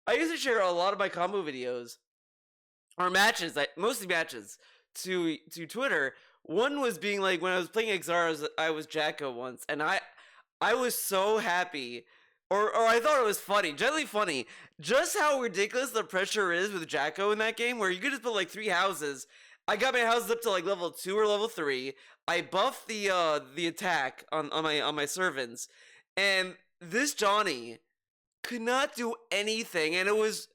A: I used to share a lot of my combo videos or matches, mostly matches, to Twitter. One was being like when I was playing XR, I was Jacko once, and I was so happy. Or I thought it was funny, generally funny, just how ridiculous the pressure is with Jacko in that game, where you could just put like 3 houses. I got my houses up to like level 2 or level 3. I buffed the attack on my servants, and this Johnny could not do anything, and it was,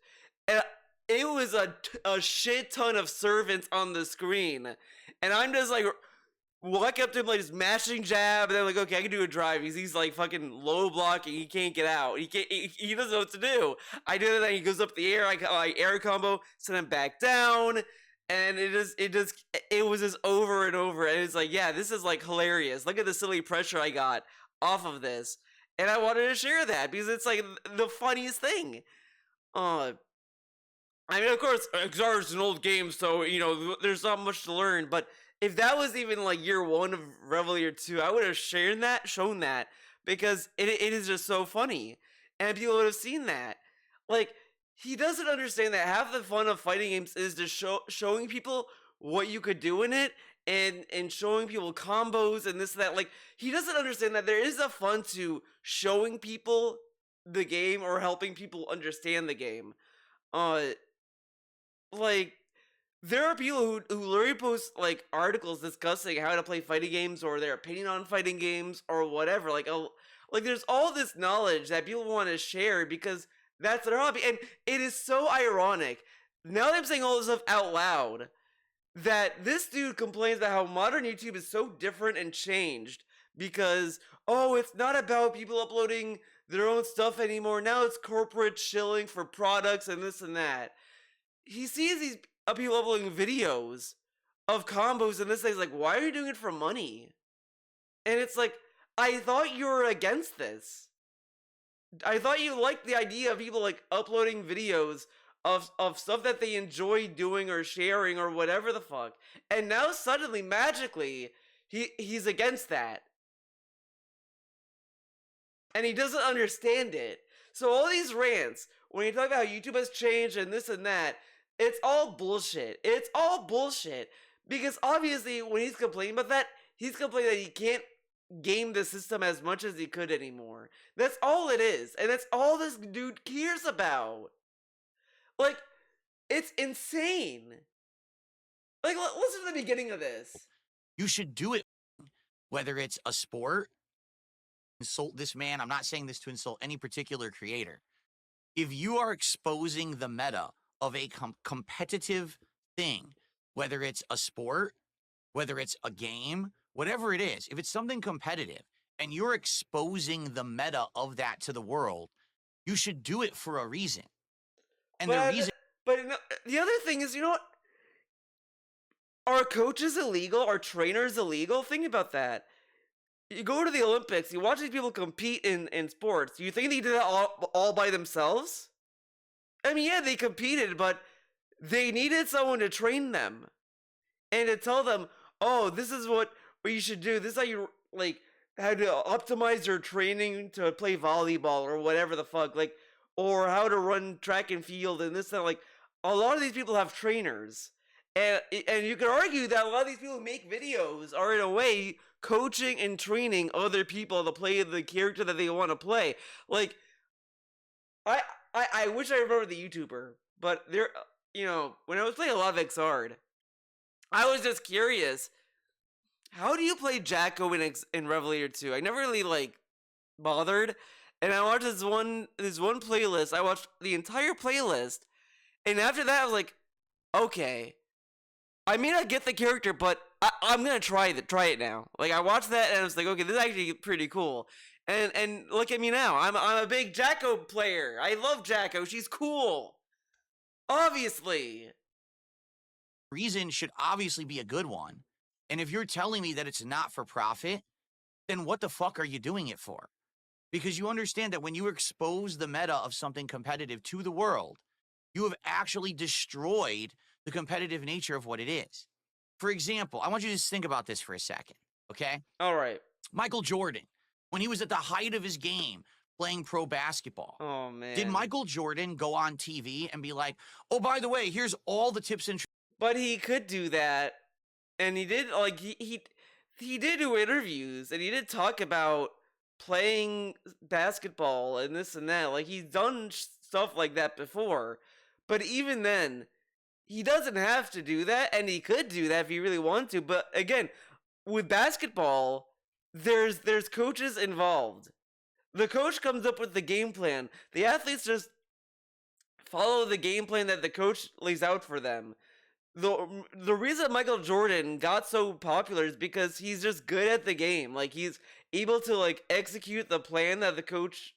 A: it was a shit ton of servants on the screen, and I'm just like walk up to him like just mashing jab, and then like, okay, I can do a drive. He's like fucking low blocking. He can't get out. He doesn't know what to do. I do that. He goes up the air. I air combo, send him back down, and it was just over and over. And it's like, yeah, this is like hilarious. Look at the silly pressure I got off of this, and I wanted to share that because it's like the funniest thing. I mean, of course, Xar is an old game, so you know there's not much to learn, but if that was even like year 1 of Revel Year 2, I would have shown that, because it is just so funny, and people would have seen that. Like, he doesn't understand that half the fun of fighting games is just showing people what you could do in it, and showing people combos and this and that. Like, he doesn't understand that there is a fun to showing people the game or helping people understand the game. Like, there are people who literally post like articles discussing how to play fighting games or their opinion on fighting games or whatever. Like there's all this knowledge that people want to share because that's their hobby, and it is so ironic. Now that I'm saying all this stuff out loud, that this dude complains about how modern YouTube is so different and changed because it's not about people uploading their own stuff anymore. Now it's corporate shilling for products and this and that. He sees these people uploading videos of combos and this thing's like, why are you doing it for money? And it's like, I thought you were against this. I thought you liked the idea of people like uploading videos of stuff that they enjoy doing or sharing or whatever the fuck. And now suddenly, magically, he's against that. And he doesn't understand it. So all these rants, when you talk about how YouTube has changed and this and that, it's all bullshit. It's all bullshit. Because obviously, when he's complaining about that, he's complaining that he can't game the system as much as he could anymore. That's all it is. And that's all this dude cares about. Like, it's insane. Like, listen to the beginning of this.
B: You should do it, whether it's a sport. Insult this man. I'm not saying this to insult any particular creator. If you are exposing the meta of a competitive thing, whether it's a sport, whether it's a game, whatever it is, if it's something competitive and you're exposing the meta of that to the world, you should do it for a reason. And the reason.
A: But the other thing is, you know what? Are coaches illegal? Are trainers illegal? Think about that. You go to the Olympics, you watch these people compete in sports. Do you think they did that all by themselves? I mean, yeah, they competed, but they needed someone to train them and to tell them, oh, this is what you should do. This is how you, like, how to optimize your training to play volleyball or whatever the fuck, like, or how to run track and field and this and like. A lot of these people have trainers, and you could argue that a lot of these people who make videos are in a way coaching and training other people to play the character that they want to play. Like, I wish I remember the YouTuber, but there, you know, when I was playing a lot of Xrd, I was just curious, how do you play Jacko in Revel Year 2? I never really like bothered, and I watched this one playlist. I watched the entire playlist. And after that, I was like, okay, I may not get the character, but I'm gonna try it now. Like, I watched that and I was like, okay, this is actually pretty cool. And look at me now. I'm a big Jacko player. I love Jacko. She's cool. Obviously.
B: Reason should obviously be a good one. And if you're telling me that it's not for profit, then what the fuck are you doing it for? Because you understand that when you expose the meta of something competitive to the world, you have actually destroyed the competitive nature of what it is. For example, I want you to just think about this for a second, okay?
A: All right.
B: Michael Jordan, when he was at the height of his game playing pro basketball.
A: Oh, man.
B: Did Michael Jordan go on TV and be like, oh, by the way, here's all the tips and tricks?
A: But he could do that, and he did, like, he did do interviews, and he did talk about playing basketball and this and that. Like, he's done stuff like that before. But even then, he doesn't have to do that, and he could do that if he really wanted to. But again, with basketball, there's coaches involved. The coach comes up with the game plan. The athletes just follow the game plan that the coach lays out for them. The reason Michael Jordan got so popular is because he's just good at the game. Like, he's able to like execute the plan that the coach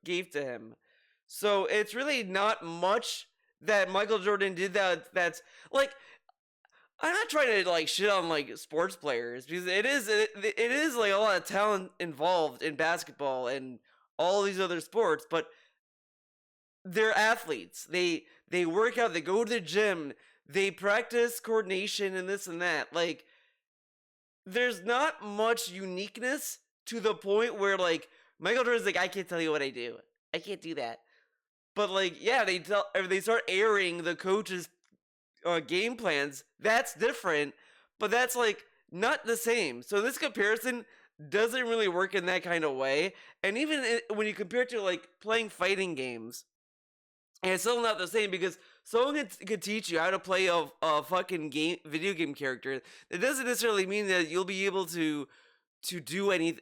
A: gave to him. So it's really not much that Michael Jordan did that's like, I'm not trying to like shit on like sports players, because it is like a lot of talent involved in basketball and all these other sports, but they're athletes. They work out, they go to the gym, they practice coordination and this and that. Like, there's not much uniqueness to the point where like Michael Jordan's like, I can't tell you what I do. I can't do that. But like, yeah, they start airing the coach's game plans. That's different, but that's like not the same. So this comparison doesn't really work in that kind of way. And even when you compare it to like playing fighting games, and it's still not the same, because someone could teach you how to play a fucking video game character. It doesn't necessarily mean that you'll be able to do any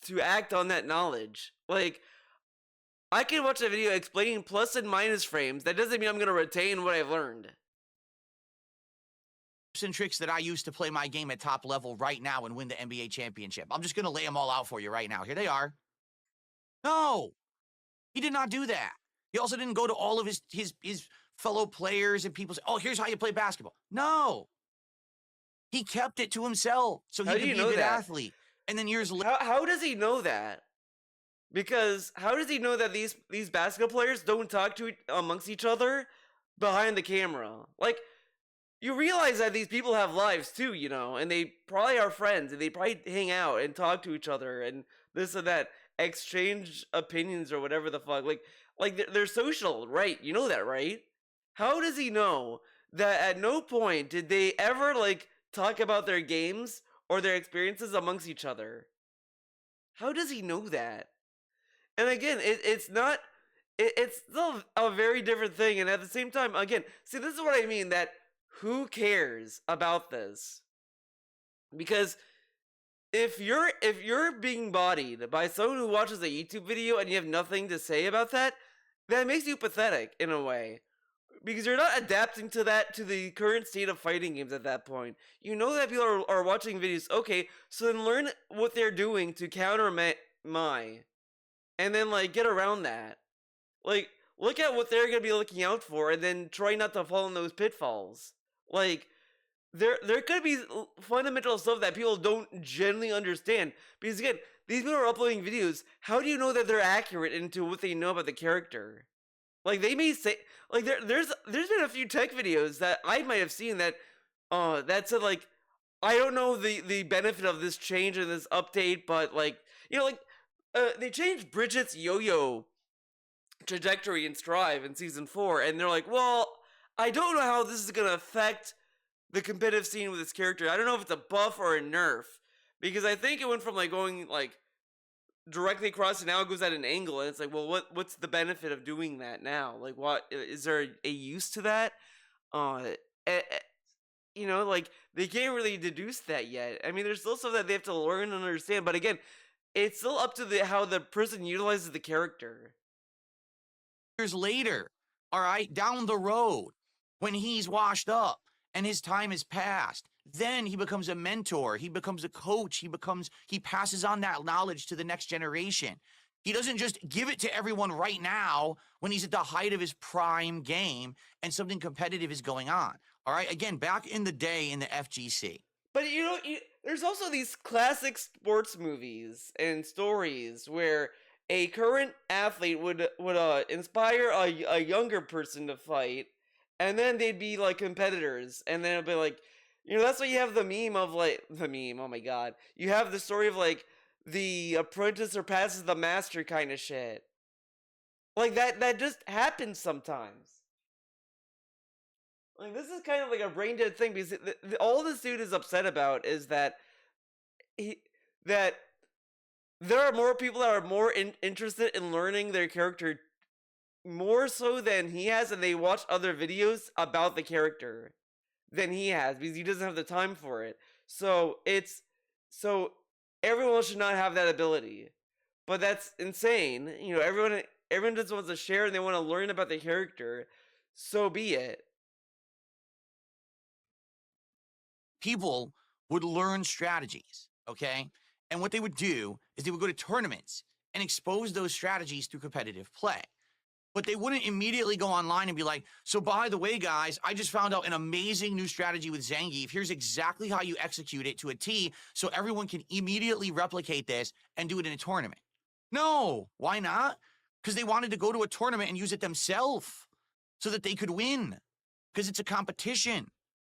A: to act on that knowledge. Like, I can watch a video explaining plus and minus frames. That doesn't mean I'm gonna retain what I've learned.
B: And tricks that I use to play my game at top level right now and win the NBA championship. I'm just going to lay them all out for you right now. Here they are. No, he did not do that. He also didn't go to all of his fellow players and people say, oh, here's how you play basketball. No, he kept it to himself so he could be a good athlete. And then years later,
A: how does he know that? Because how does he know that these basketball players don't talk to amongst each other behind the camera? Like, you realize that these people have lives too, you know, and they probably are friends, and they probably hang out and talk to each other and this and that, exchange opinions or whatever the fuck. Like they're social, right? You know that, right? How does he know that at no point did they ever like talk about their games or their experiences amongst each other? How does he know that? And again, it's not. It's still a very different thing, and at the same time, again, see, this is what I mean. That who cares about this? Because if you're being bodied by someone who watches a YouTube video and you have nothing to say about that, that makes you pathetic in a way. Because you're not adapting to the current state of fighting games at that point. You know that people are watching videos. Okay, so then learn what they're doing to counter my, and then like get around that. Like, look at what they're gonna be looking out for, and then try not to fall in those pitfalls. Like, there could be fundamental stuff that people don't generally understand. Because again, these people are uploading videos. How do you know that they're accurate into what they know about the character? Like, they may say, like, there's been a few tech videos that I might have seen that that said like, I don't know the benefit of this change and this update, but like, you know, like they changed Bridget's yo-yo trajectory in Strive in season 4, and they're like, well, I don't know how this is gonna affect the competitive scene with this character. I don't know if it's a buff or a nerf, because I think it went from like going like directly across, and now it goes at an angle, and it's like, well, what's the benefit of doing that now? Like, what is there a use to that? You know, like, they can't really deduce that yet. I mean, there's still stuff that they have to learn and understand, but again, it's still up to how the person utilizes the character.
B: years later, all right, down the road, when he's washed up and his time has passed, then he becomes a mentor, he becomes a coach, he passes on that knowledge to the next generation. He doesn't just give it to everyone right now when he's at the height of his prime game and something competitive is going on. All right, again, back in the day in the FGC.
A: But you know, there's also these classic sports movies and stories where a current athlete would inspire a younger person to fight, and then they'd be like competitors, and then it'd be like, you know, that's why you have the meme of like oh my god, you have the story of like the apprentice surpasses the master kind of shit. Like that just happens sometimes. Like, this is kind of like a brain dead thing, because all this dude is upset about is that that there are more people that are more interested in learning their character more so than he has, and they watch other videos about the character than he has, because he doesn't have the time for it. So everyone should not have that ability. But that's insane. You know, everyone everyone just wants to share and they want to learn about the character, so be it.
B: People would learn strategies, okay? And what they would do is they would go to tournaments and expose those strategies through competitive play. But they wouldn't immediately go online and be like, so by the way, guys, I just found out an amazing new strategy with Zangief. Here's exactly how you execute it to a T so everyone can immediately replicate this and do it in a tournament. No, why not? Because they wanted to go to a tournament and use it themselves so that they could win, because it's a competition,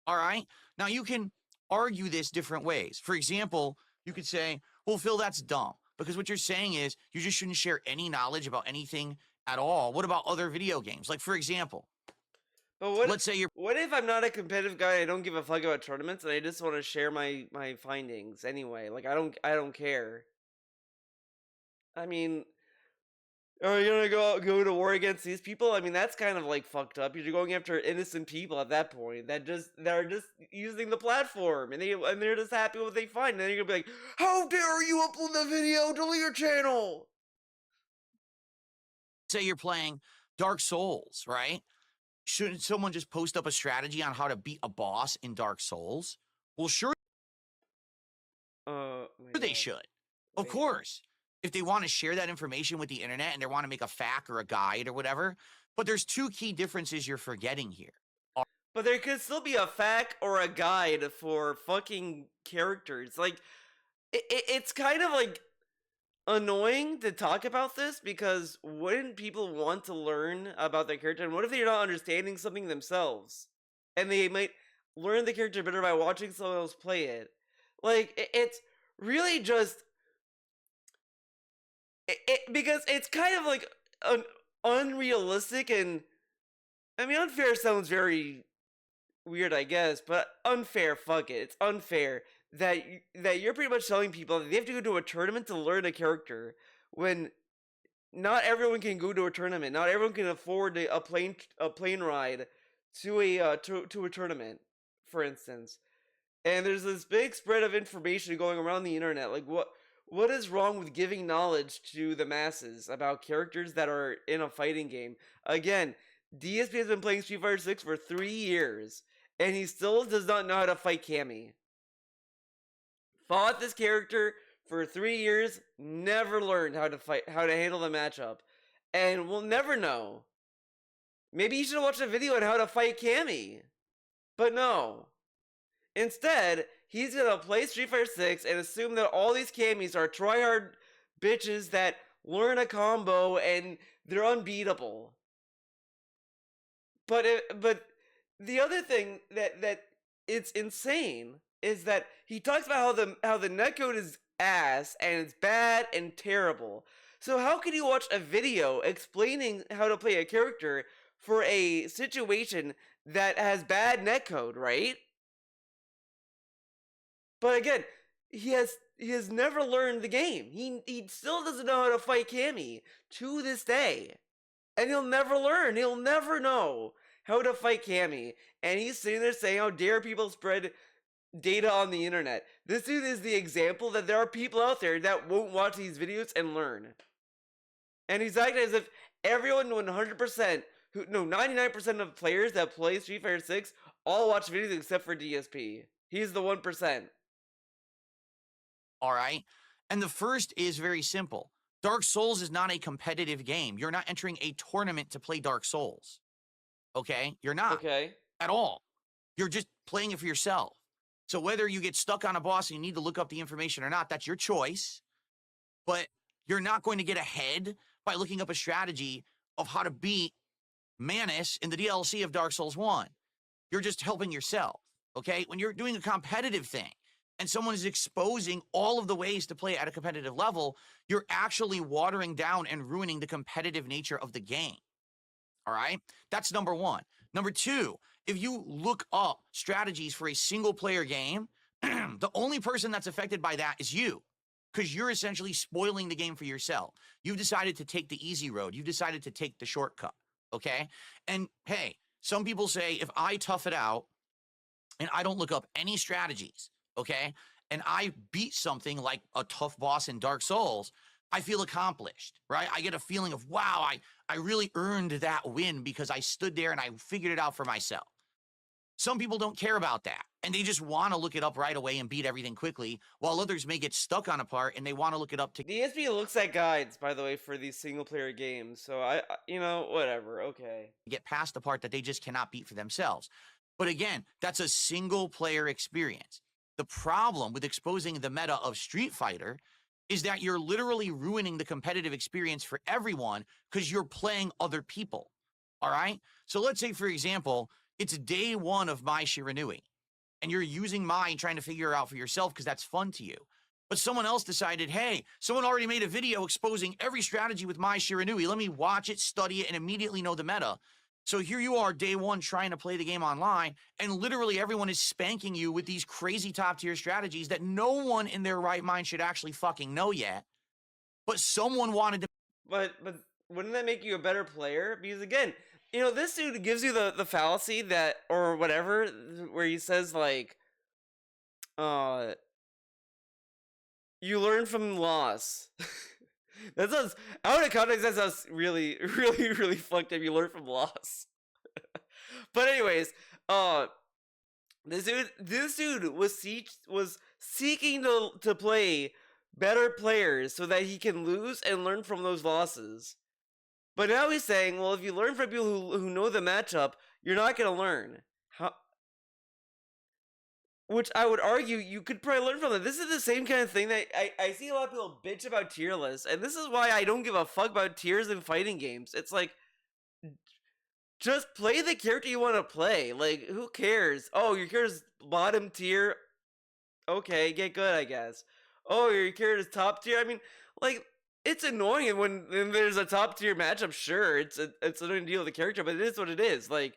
B: all right? Now, you can argue this different ways. For example, you could say, well, Phil, that's dumb, because what you're saying is you just shouldn't share any knowledge about anything at all. What about other video games? Like, for example,
A: But
B: let's say you're
A: what if I'm not a competitive guy? I don't give a fuck about tournaments, and I just want to share my findings anyway. Like I don't care. I mean, are you gonna go to war against these people? I mean, that's kind of like fucked up. You're going after innocent people at that point that are just using the platform, and they're just happy with what they find. And then you're gonna be like, "How dare you upload the video? Delete your channel!"
B: say you're playing Dark Souls, right? Shouldn't someone just post up a strategy on how to beat a boss in Dark Souls? Well, sure they should. Of course. If they want to share that information with the internet and they want to make a FAQ or a guide or whatever. But there's two key differences you're forgetting here.
A: But there could still be a FAQ or a guide for fucking characters. Like, it's kind of like annoying to talk about this, because wouldn't people want to learn about their character? And what if they're not understanding something themselves? And they might learn the character better by watching someone else play it. Like, it's really just... because it's kind of like unrealistic, and... I mean, unfair sounds very weird, I guess, but unfair, fuck it. It's unfair that you're pretty much telling people that they have to go to a tournament to learn a character, when not everyone can go to a tournament. Not everyone can afford a plane ride to a tournament, for instance. And there's this big spread of information going around the internet. Like, what is wrong with giving knowledge to the masses about characters that are in a fighting game? Again, DSP has been playing Street Fighter 6 for 3 years, and he still does not know how to fight Cammy. Fought this character for 3 years, never learned how to handle the matchup, and will never know. Maybe you should watch a video on how to fight Cammy. But no. Instead, he's gonna play Street Fighter 6 and assume that all these Cammys are tryhard bitches that learn a combo and they're unbeatable. But the other thing that it's insane is that he talks about how the netcode is ass and it's bad and terrible. So how can you watch a video explaining how to play a character for a situation that has bad netcode, right? But again, he has never learned the game. He still doesn't know how to fight Cammy to this day. And he'll never learn. He'll never know how to fight Cammy. And he's sitting there saying, how dare people spread data on the internet. This dude is the example that there are people out there that won't watch these videos and learn. And he's acting as if everyone 100%, 99% of players that play Street Fighter 6 all watch videos except for DSP. He's the 1%.
B: All right? And the first is very simple. Dark Souls is not a competitive game. You're not entering a tournament to play Dark Souls. Okay? You're not.
A: Okay.
B: At all. You're just playing it for yourself. So whether you get stuck on a boss and you need to look up the information or not, that's your choice. But you're not going to get ahead by looking up a strategy of how to beat Manus in the DLC of Dark Souls 1. You're just helping yourself, okay? When you're doing a competitive thing and someone is exposing all of the ways to play at a competitive level, you're actually watering down and ruining the competitive nature of the game, all right? That's number one. Number two, if you look up strategies for a single-player game, the only person that's affected by that is you, because you're essentially spoiling the game for yourself. You've decided to take the easy road. You've decided to take the shortcut, okay? And, hey, some people say if I tough it out and I don't look up any strategies, okay, and I beat something like a tough boss in Dark Souls, I feel accomplished, right? I get a feeling of, wow, I really earned that win because I stood there and I figured it out for myself. Some people don't care about that, and they just want to look it up right away and beat everything quickly, while others may get stuck on a part and they want to look it up to
A: DSP looks at guides, by the way, for these single-player games. So you know, whatever. Okay.
B: get past the part that they just cannot beat for themselves. But again, that's a single player experience. The problem with exposing the meta of Street Fighter is that you're literally ruining the competitive experience for everyone because you're playing other people. All right? So let's say, for example, it's day one of Mai Shiranui, and you're using Mai and trying to figure it out for yourself because that's fun to you. But someone else decided, hey, someone already made a video exposing every strategy with Mai Shiranui. Let me watch it, study it, and immediately know the meta. So here you are, day one, trying to play the game online, and literally everyone is spanking you with these crazy top-tier strategies that no one in their right mind should actually fucking know yet. But someone wanted to...
A: But wouldn't that make you a better player? Because again, you know, this dude gives you the fallacy that, or whatever, where he says like, you learn from loss. That sounds, out of context, that sounds really, really, really fucked up. You learn from loss. But anyways, this dude was seeking to play better players so that he can lose and learn from those losses. But now he's saying, well, if you learn from people who know the matchup, you're not gonna learn. Which I would argue you could probably learn from them. This is the same kind of thing that I see a lot of people bitch about tier lists, and this is why I don't give a fuck about tiers in fighting games. It's like, just play the character you want to play. Like, who cares? Oh, your character's bottom tier. Okay, get good, I guess. Oh, your character's top tier. I mean, like, it's annoying when there's a top tier matchup. Sure, it's annoying to deal with the character, but it is what it is. Like,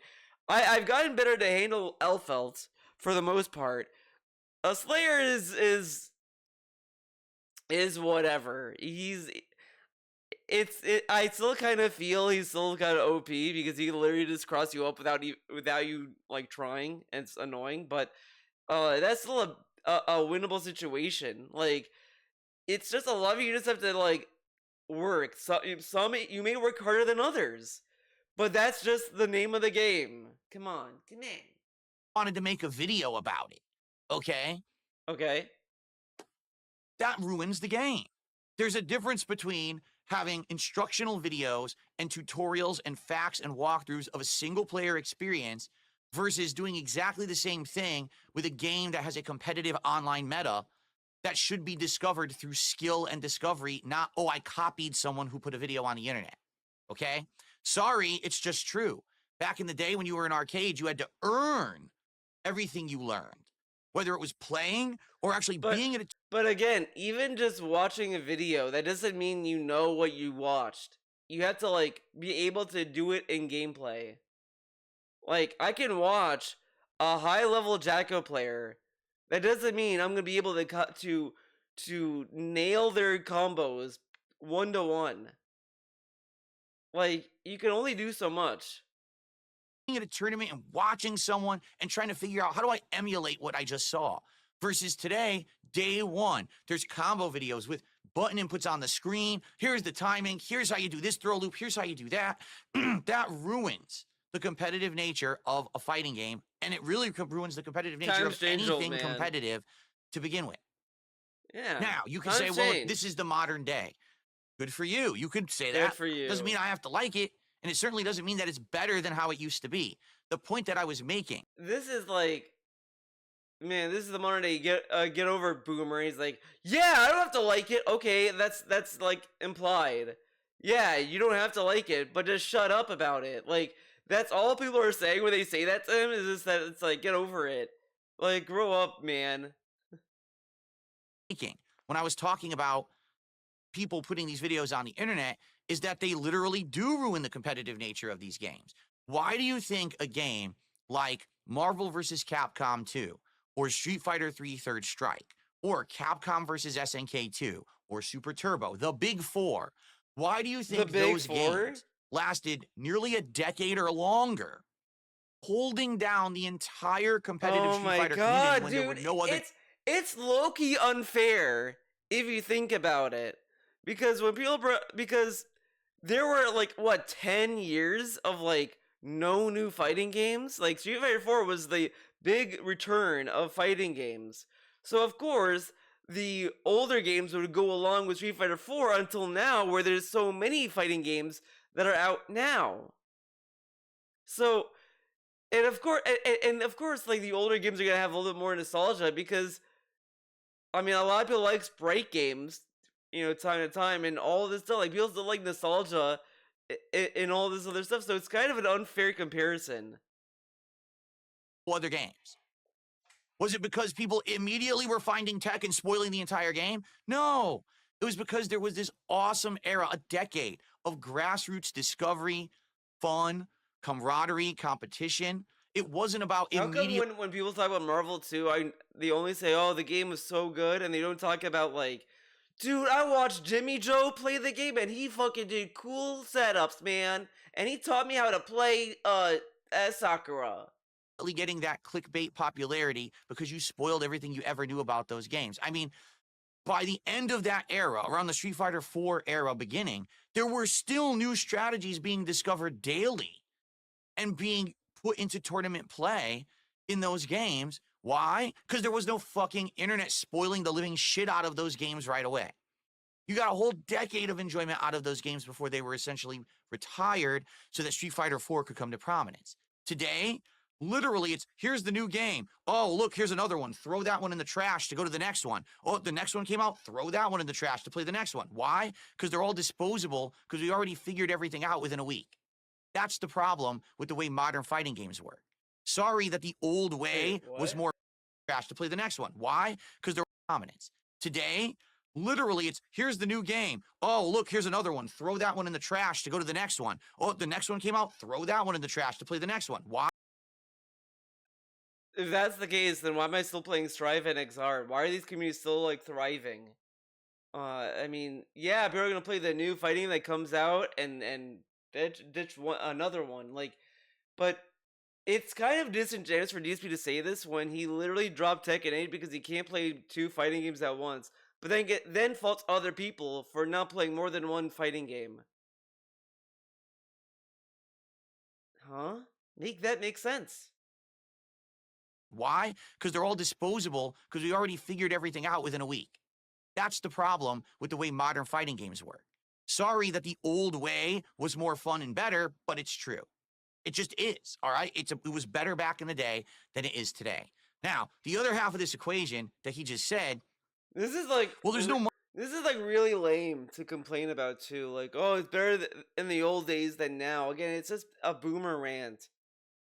A: I've gotten better to handle Elfelt for the most part. A Slayer is whatever. I still kind of feel he's still kind of OP because he can literally just cross you up without you like trying, and it's annoying. But that's still a winnable situation. Like, it's just a lot. You just have to like work. Some you may work harder than others, but that's just the name of the game. Come on.
B: wanted to make a video about it, okay?
A: Okay.
B: That ruins the game. There's a difference between having instructional videos and tutorials and facts and walkthroughs of a single player experience versus doing exactly the same thing with a game that has a competitive online meta that should be discovered through skill and discovery, not, oh, I copied someone who put a video on the internet, okay? Sorry, it's just true. Back in the day when you were in arcades, you had to earn everything you learned, whether it was playing or actually being at a...
A: But again, even just watching a video, that doesn't mean you know what you watched. You have to, like, be able to do it in gameplay. Like, I can watch a high-level Jacko player. That doesn't mean I'm gonna be able to nail their combos 1-to-1. Like, you can only do so much.
B: At a tournament and watching someone and trying to figure out, how do I emulate what I just saw? Versus today, day one, there's combo videos with button inputs on the screen. Here's the timing. Here's how you do this throw loop. Here's how you do that. That ruins the competitive nature of a fighting game, and it really ruins the competitive nature of anything competitive to begin with.
A: Yeah.
B: Now, you can say, well, this is the modern day. Good for you. You could say that.
A: Good for you.
B: Doesn't mean I have to like it, and it certainly doesn't mean that it's better than how it used to be. The point that I was making.
A: This is like, man, this is the modern day get over boomer. He's like, yeah, I don't have to like it. Okay, that's like implied. Yeah, you don't have to like it, but just shut up about it. Like, that's all people are saying when they say that to him, is just that it's like, get over it. Like, grow up, man.
B: When I was talking about people putting these videos on the internet, is that they literally do ruin the competitive nature of these games. Why do you think a game like Marvel vs. Capcom 2, or Street Fighter 3 Third Strike, or Capcom vs. SNK 2, or Super Turbo, the Big Four, why do you think those games lasted nearly a decade or longer, holding down the entire competitive Street Fighter community when there were no other...
A: It's low-key unfair if you think about it. because because there were like what 10 years of like no new fighting games. Like Street Fighter 4 was the big return of fighting games. So of course, the older games would go along with Street Fighter 4 until now, where there's so many fighting games that are out now. So, and of course, like the older games are gonna have a little bit more nostalgia because, I mean, a lot of people like sprite games, time to time, and all this stuff. Like people still like nostalgia and all this other stuff. So it's kind of an unfair comparison.
B: Other games. Was it because people immediately were finding tech and spoiling the entire game? No. It was because there was this awesome era, a decade of grassroots discovery, fun, camaraderie, competition. It wasn't about
A: How come when people talk about Marvel 2, they only say, "Oh, the game was so good," and they don't talk about like, "Dude, I watched Jimmy Joe play the game, and he fucking did cool setups, man, and he taught me how to play as Sakura."
B: getting that clickbait popularity because you spoiled everything you ever knew about those games. I mean, by the end of that era, around the Street Fighter 4 era beginning, there were still new strategies being discovered daily and being put into tournament play in those games. Why? Because there was no fucking internet spoiling the living shit out of those games right away. You got a whole decade of enjoyment out of those games before they were essentially retired so that Street Fighter 4 could come to prominence. Today, literally, it's here's the new game. Oh, look, here's another one. Throw that one in the trash to go to the next one. Oh, the next one came out. Throw that one in the trash to play the next one. Why? Because they're all disposable because we already figured everything out within a week. That's the problem with the way modern fighting games work. Sorry that the old way was more trash to play the next one. Why? Because they're dominance. Today, literally, it's here's the new game. Oh, look, here's another one. Throw that one in the trash to go to the next one. Oh, the next one came out. Throw that one in the trash to play the next one. Why?
A: If that's the case, then why am I still playing Strive and XR? Why are these communities still like thriving? I mean, yeah, people are gonna play the new fighting that comes out and ditch another one. Like, but it's kind of disingenuous for DSP to say this when he literally dropped Tekken 8 because he can't play 2 fighting games at once. But then faults other people for not playing more than one fighting game. Huh? Make that make sense.
B: Why? Because they're all disposable because we already figured everything out within a week. That's the problem with the way modern fighting games work. Sorry that the old way was more fun and better, but it's true. It just is, all right? It was better back in the day than it is today. Now, the other half of this equation that he just said,
A: this is like,
B: well, there's no
A: this is like really lame to complain about too. Like, oh, it's better in the old days than now. Again, it's just a boomer rant.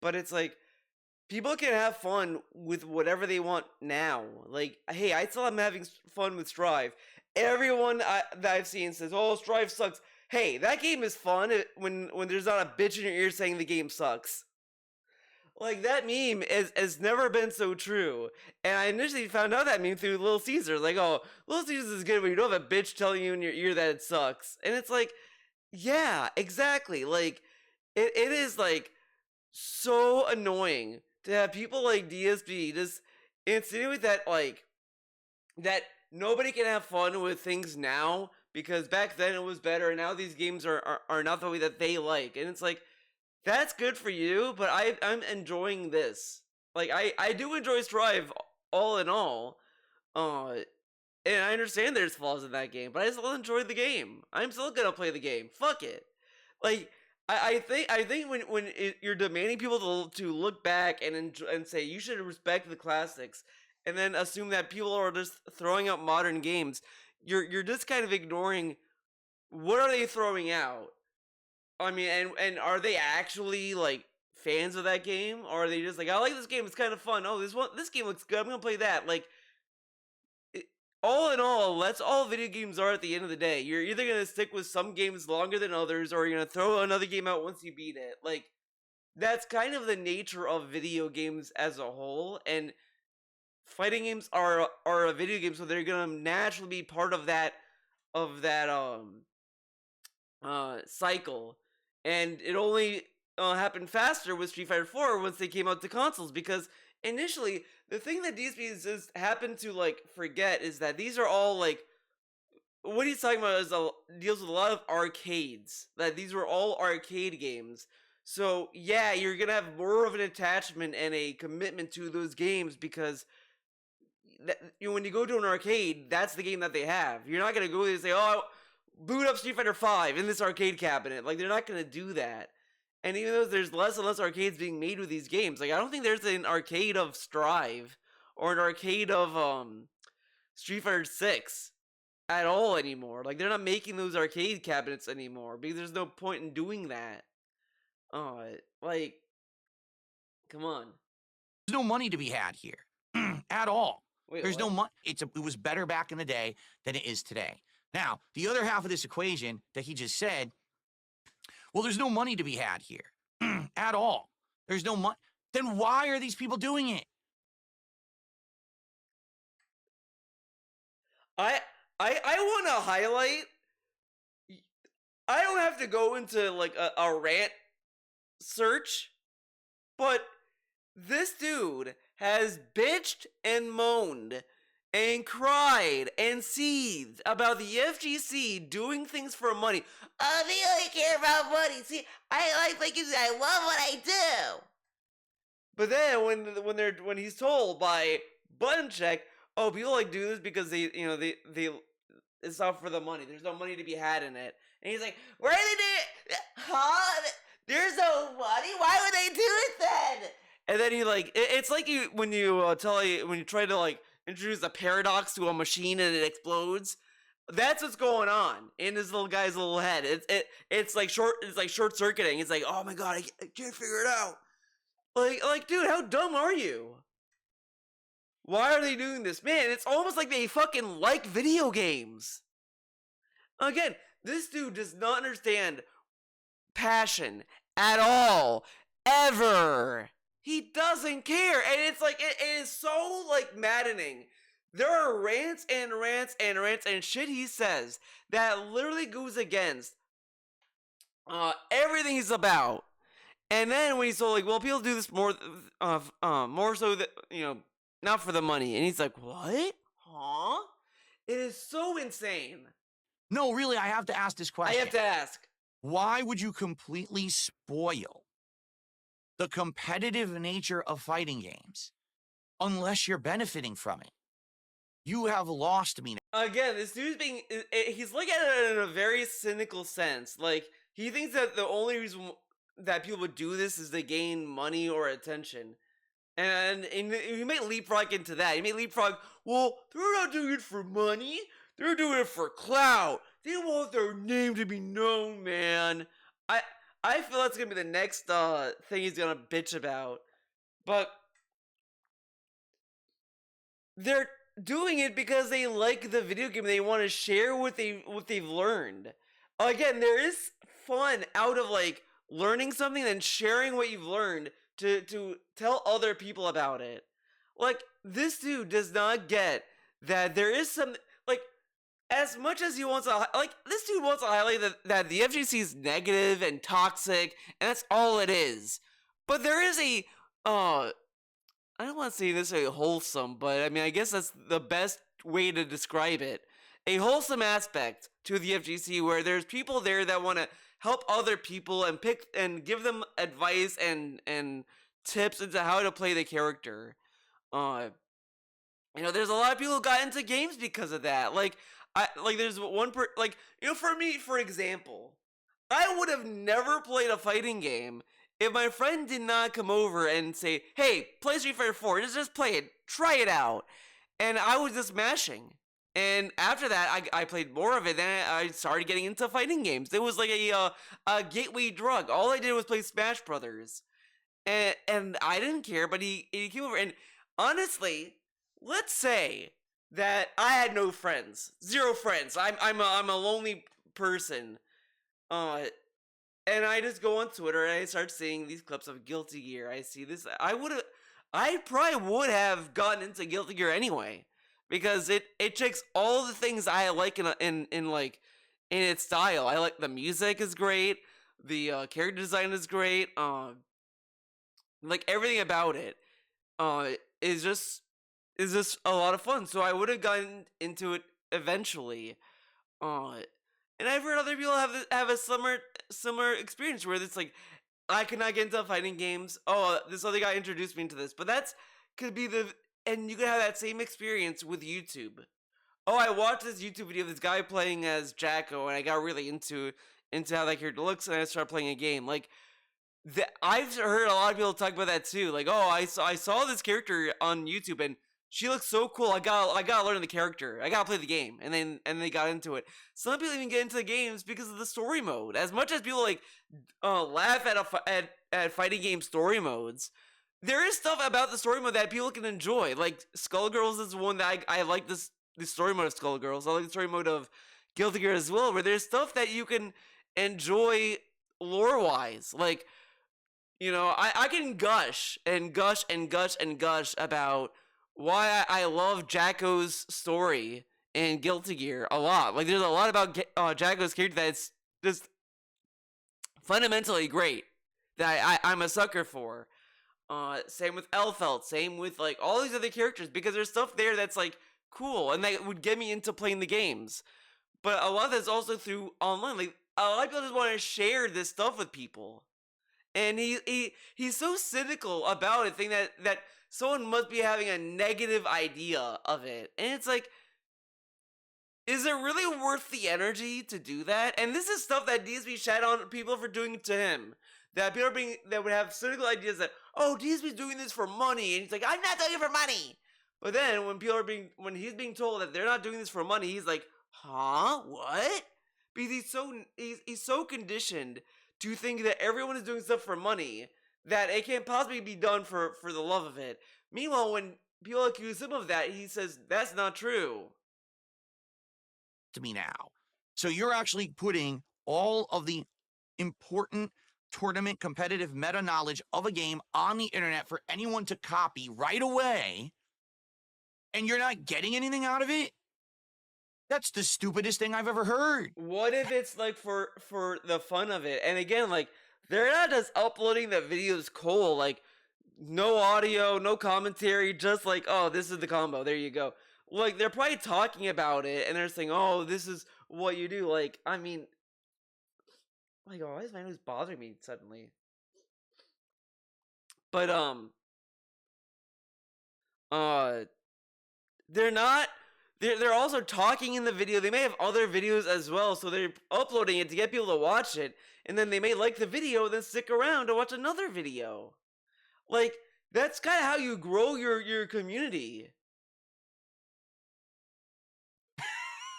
A: But it's like, people can have fun with whatever they want now. Like, hey, I still am having fun with Strive. Everyone that I've seen says, "Oh, Strive sucks." Hey, that game is fun when there's not a bitch in your ear saying the game sucks. Like, that meme has never been so true. And I initially found out that meme through Little Caesar. Like, oh, Little Caesars is good when you don't have a bitch telling you in your ear that it sucks. And it's like, yeah, exactly. Like, it is like so annoying to have people like DSP just insinuate that like that nobody can have fun with things now because back then it was better and now these games are not the way that they like. And it's like, that's good for you, but I'm enjoying this. Like, I do enjoy Strive all in all. And I understand there's flaws in that game, but I still enjoy the game. I'm still gonna play the game. Fuck it. Like, I think when you're demanding people to look back and say you should respect the classics, and then assume that people are just throwing out modern games, you're just kind of ignoring what are they throwing out. I mean, and are they actually like fans of that game, or are they just like, I like this game, it's kind of fun. Oh, this game looks good, I'm gonna play that. Like, all in all, that's all video games are at the end of the day. You're either going to stick with some games longer than others, or you're going to throw another game out once you beat it. Like, that's kind of the nature of video games as a whole, and fighting games are a video game, so they're going to naturally be part of that cycle. And it only happened faster with Street Fighter 4 once they came out to consoles, because initially, the thing that DSP just happened to like forget is that these are all like what he's talking about is deals with a lot of arcades. That these were all arcade games. So yeah, you're gonna have more of an attachment and a commitment to those games because when you go to an arcade, that's the game that they have. You're not gonna go there and say, "Oh, boot up Street Fighter V in this arcade cabinet." Like they're not gonna do that. And even though there's less and less arcades being made with these games, like I don't think there's an arcade of Strive or an arcade of Street Fighter 6 at all anymore. Like they're not making those arcade cabinets anymore because there's no point in doing that. Like, come on.
B: There's no money to be had here at all.
A: Wait,
B: There's no
A: what?
B: money. It was better back in the day than it is today. Now, the other half of this equation that he just said, well, there's no money to be had here at all. There's no money. Then why are these people doing it?
A: I want to highlight. I don't have to go into like a rant search, but this dude has bitched and moaned and cried and seethed about the FGC doing things for money. They only care about money. See, I like you. I love what I do. But then when he's told by Button Check, oh, people like do this because they it's not for the money. There's no money to be had in it. And he's like, where are they doing it? Huh? There's no money? Why would they do it then? And then he like, it's like when you try to like introduce a paradox to a machine and it explodes. That's what's going on in this little guy's little head. It's like short circuiting. It's like, oh my god, I can't figure it out. Like, dude, how dumb are you? Why are they doing this? Man, it's almost like they fucking like video games. Again, this dude does not understand passion at all. Ever. He doesn't care. And it's like, it is so, like, maddening. There are rants and rants and rants and shit he says that literally goes against everything he's about. And then when he's so like, well, people do this more so that, not for the money. And he's like, what? Huh? It is so insane.
B: No, really, I have to ask this question.
A: I have to ask.
B: Why would you completely spoil the competitive nature of fighting games unless you're benefiting from it? You have lost me.
A: Again, this dude's he's looking at it in a very cynical sense. Like, he thinks that the only reason that people would do this is to gain money or attention. And you may leapfrog into that. You may leapfrog, well, they're not doing it for money. They're doing it for clout. They want their name to be known, man. I feel that's going to be the next thing he's going to bitch about. But they're doing it because they like the video game. They want to share what they've learned. Again, there is fun out of like learning something and sharing what you've learned to tell other people about it. Like, this dude does not get that there is some, like, as much as he wants to, like, this dude wants to highlight that the FGC is negative and toxic, and that's all it is. But there is a, I don't want to say necessarily wholesome, but I mean, I guess that's the best way to describe it. A wholesome aspect to the FGC where there's people there that want to help other people and pick and give them advice and tips into how to play the character. There's a lot of people who got into games because of that. There's one for me, for example, I would have never played a fighting game if my friend did not come over and say, hey, play Street Fighter 4, just play it, try it out. And I was just mashing. And after that, I played more of it. Then I started getting into fighting games. It was like a gateway drug. All I did was play Smash Brothers, and I didn't care. But he came over, and honestly, let's say that I had no friends, 0 friends. I'm a lonely person, and I just go on Twitter and I start seeing these clips of Guilty Gear. I see this. I probably would have gotten into Guilty Gear anyway. Because it checks all the things I like in its style. I like the music is great, the character design is great, like everything about it is just a lot of fun. So I would have gotten into it eventually. And I've heard other people have a similar experience where it's like, I could not get into fighting games. Oh, this other guy introduced me into this, but that's could be and you could have that same experience with YouTube. Oh, I watched this YouTube video of this guy playing as Jacko, and I got really into how that character looks, and I started playing a game. Like, I've heard a lot of people talk about that too. Like, oh, I saw this character on YouTube, and she looks so cool. I gotta learn the character. I gotta play the game, and they got into it. Some people even get into the games because of the story mode. As much as people like laugh at fighting game story modes, there is stuff about the story mode that people can enjoy. Like Skullgirls is one that I like the story mode of Skullgirls. I like the story mode of Guilty Gear as well, where there's stuff that you can enjoy lore wise. Like, you know, I can gush and gush and gush and gush about why I love Jacko's story in Guilty Gear a lot. Like, there's a lot about Jacko's character that's just fundamentally great that I'm a sucker for. Same with Elfelt, same with like all these other characters, because there's stuff there that's like cool and that would get me into playing the games. But a lot of that's also through online. Like, a lot of people just want to share this stuff with people. And he's so cynical about it, thinking that someone must be having a negative idea of it. And it's like, is it really worth the energy to do that? And this is stuff that DSP shat on people for doing to him. That people that would have cynical ideas that, oh, DSP's doing this for money, and he's like, I'm not doing it for money. But then when he's being told that they're not doing this for money, he's like, huh? What? Because he's so conditioned to think that everyone is doing stuff for money that it can't possibly be done for the love of it. Meanwhile, when people accuse him of that, he says that's not true.
B: To me now. So you're actually putting all of the important tournament competitive meta knowledge of a game on the internet for anyone to copy right away, and you're not getting anything out of it? That's the stupidest thing I've ever heard.
A: What if it's like for the fun of it? And again, like, they're not just uploading the videos cold, like no audio, no commentary, just like, oh, this is the combo, there you go. Like, they're probably talking about it and they're saying, oh, this is what you do. Like, I mean, like, oh, why is my nose bothering me suddenly? But they're not. They're also talking in the video. They may have other videos as well, so they're uploading it to get people to watch it, and then they may like the video, then stick around to watch another video. Like, that's kind of how you grow your community.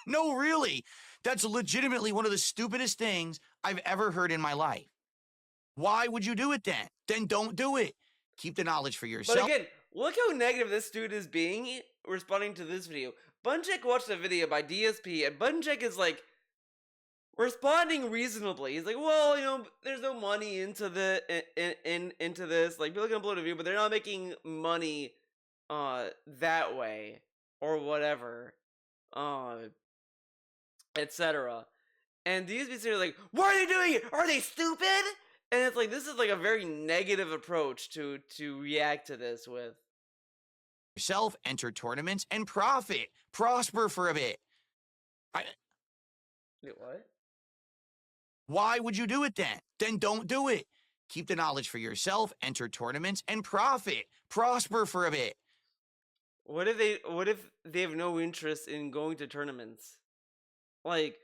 B: No, really. That's legitimately one of the stupidest things I've ever heard in my life. Why would you do it then? Then don't do it. Keep the knowledge for yourself.
A: But again, look how negative this dude is being responding to this video. Bunchek watched a video by DSP, and Bunchek is like responding reasonably. He's like, well, you know, there's no money into into this. Like, people can upload a video, but they're not making money that way or whatever, etc. And DSP are like, why are they doing it? Are they stupid? And it's like, this is like a very negative approach to react to this with.
B: Yourself, enter tournaments, and prosper for a bit.
A: Wait, what?
B: Why would you do it then? Then don't do it. Keep the knowledge for yourself, enter tournaments, and prosper for a bit.
A: What if they have no interest in going to tournaments? Like,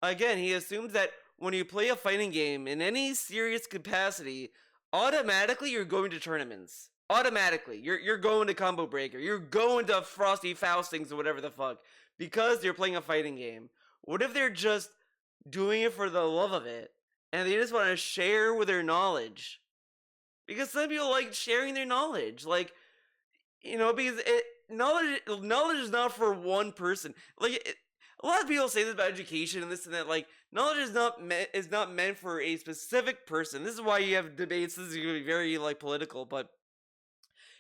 A: again, he assumes that when you play a fighting game in any serious capacity, automatically you're going to tournaments. Automatically, you're going to Combo Breaker, you're going to Frosty Faustings or whatever the fuck, because you're playing a fighting game. What if they're just doing it for the love of it, and they just want to share with their knowledge? Because some people like sharing their knowledge, like, you know, because knowledge is not for one person. Like, a lot of people say this about education and this and that. Like, knowledge is not meant for a specific person. This is why you have debates. This is going to be very like political, but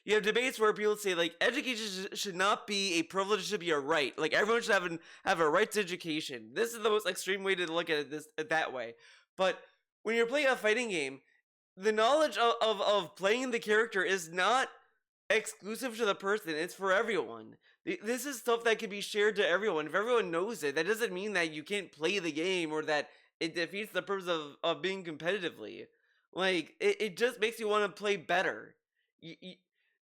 A: you have debates where people say, like, education should not be a privilege, it should be a right. Like, everyone should have a right to education. This is the most extreme way to look at it that way. But when you're playing a fighting game, the knowledge of playing the character is not exclusive to the person. It's for everyone. This is stuff that can be shared to everyone. If everyone knows it, that doesn't mean that you can't play the game or that it defeats the purpose of being competitively. Like, it just makes you want to play better. If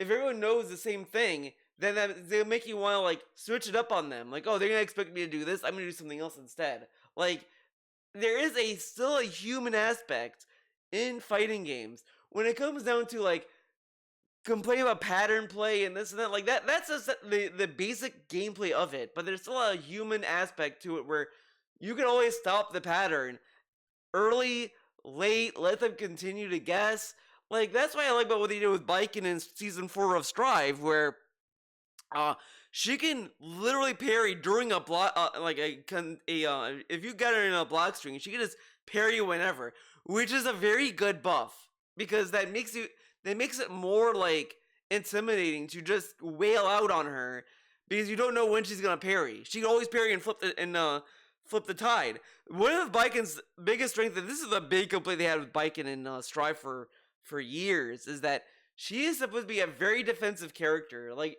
A: everyone knows the same thing, then they'll make you want to, like, switch it up on them. Like, oh, they're going to expect me to do this, I'm going to do something else instead. Like, there is still a human aspect in fighting games. When it comes down to, like, complain about pattern play and this and that, like, that's just the basic gameplay of it. But there's still a human aspect to it where you can always stop the pattern early, late, let them continue to guess. Like, that's why I like about what they did with Biken in season 4 of Strive, where she can literally parry during a block, if you got her in a block string, she can just parry whenever, which is a very good buff, because that makes it more, like, intimidating to just wail out on her, because you don't know when she's gonna parry. She can always parry and flip the tide. One of Biken's biggest strengths, and this is the big complaint they had with Biken in Strive for years, is that she is supposed to be a very defensive character, like,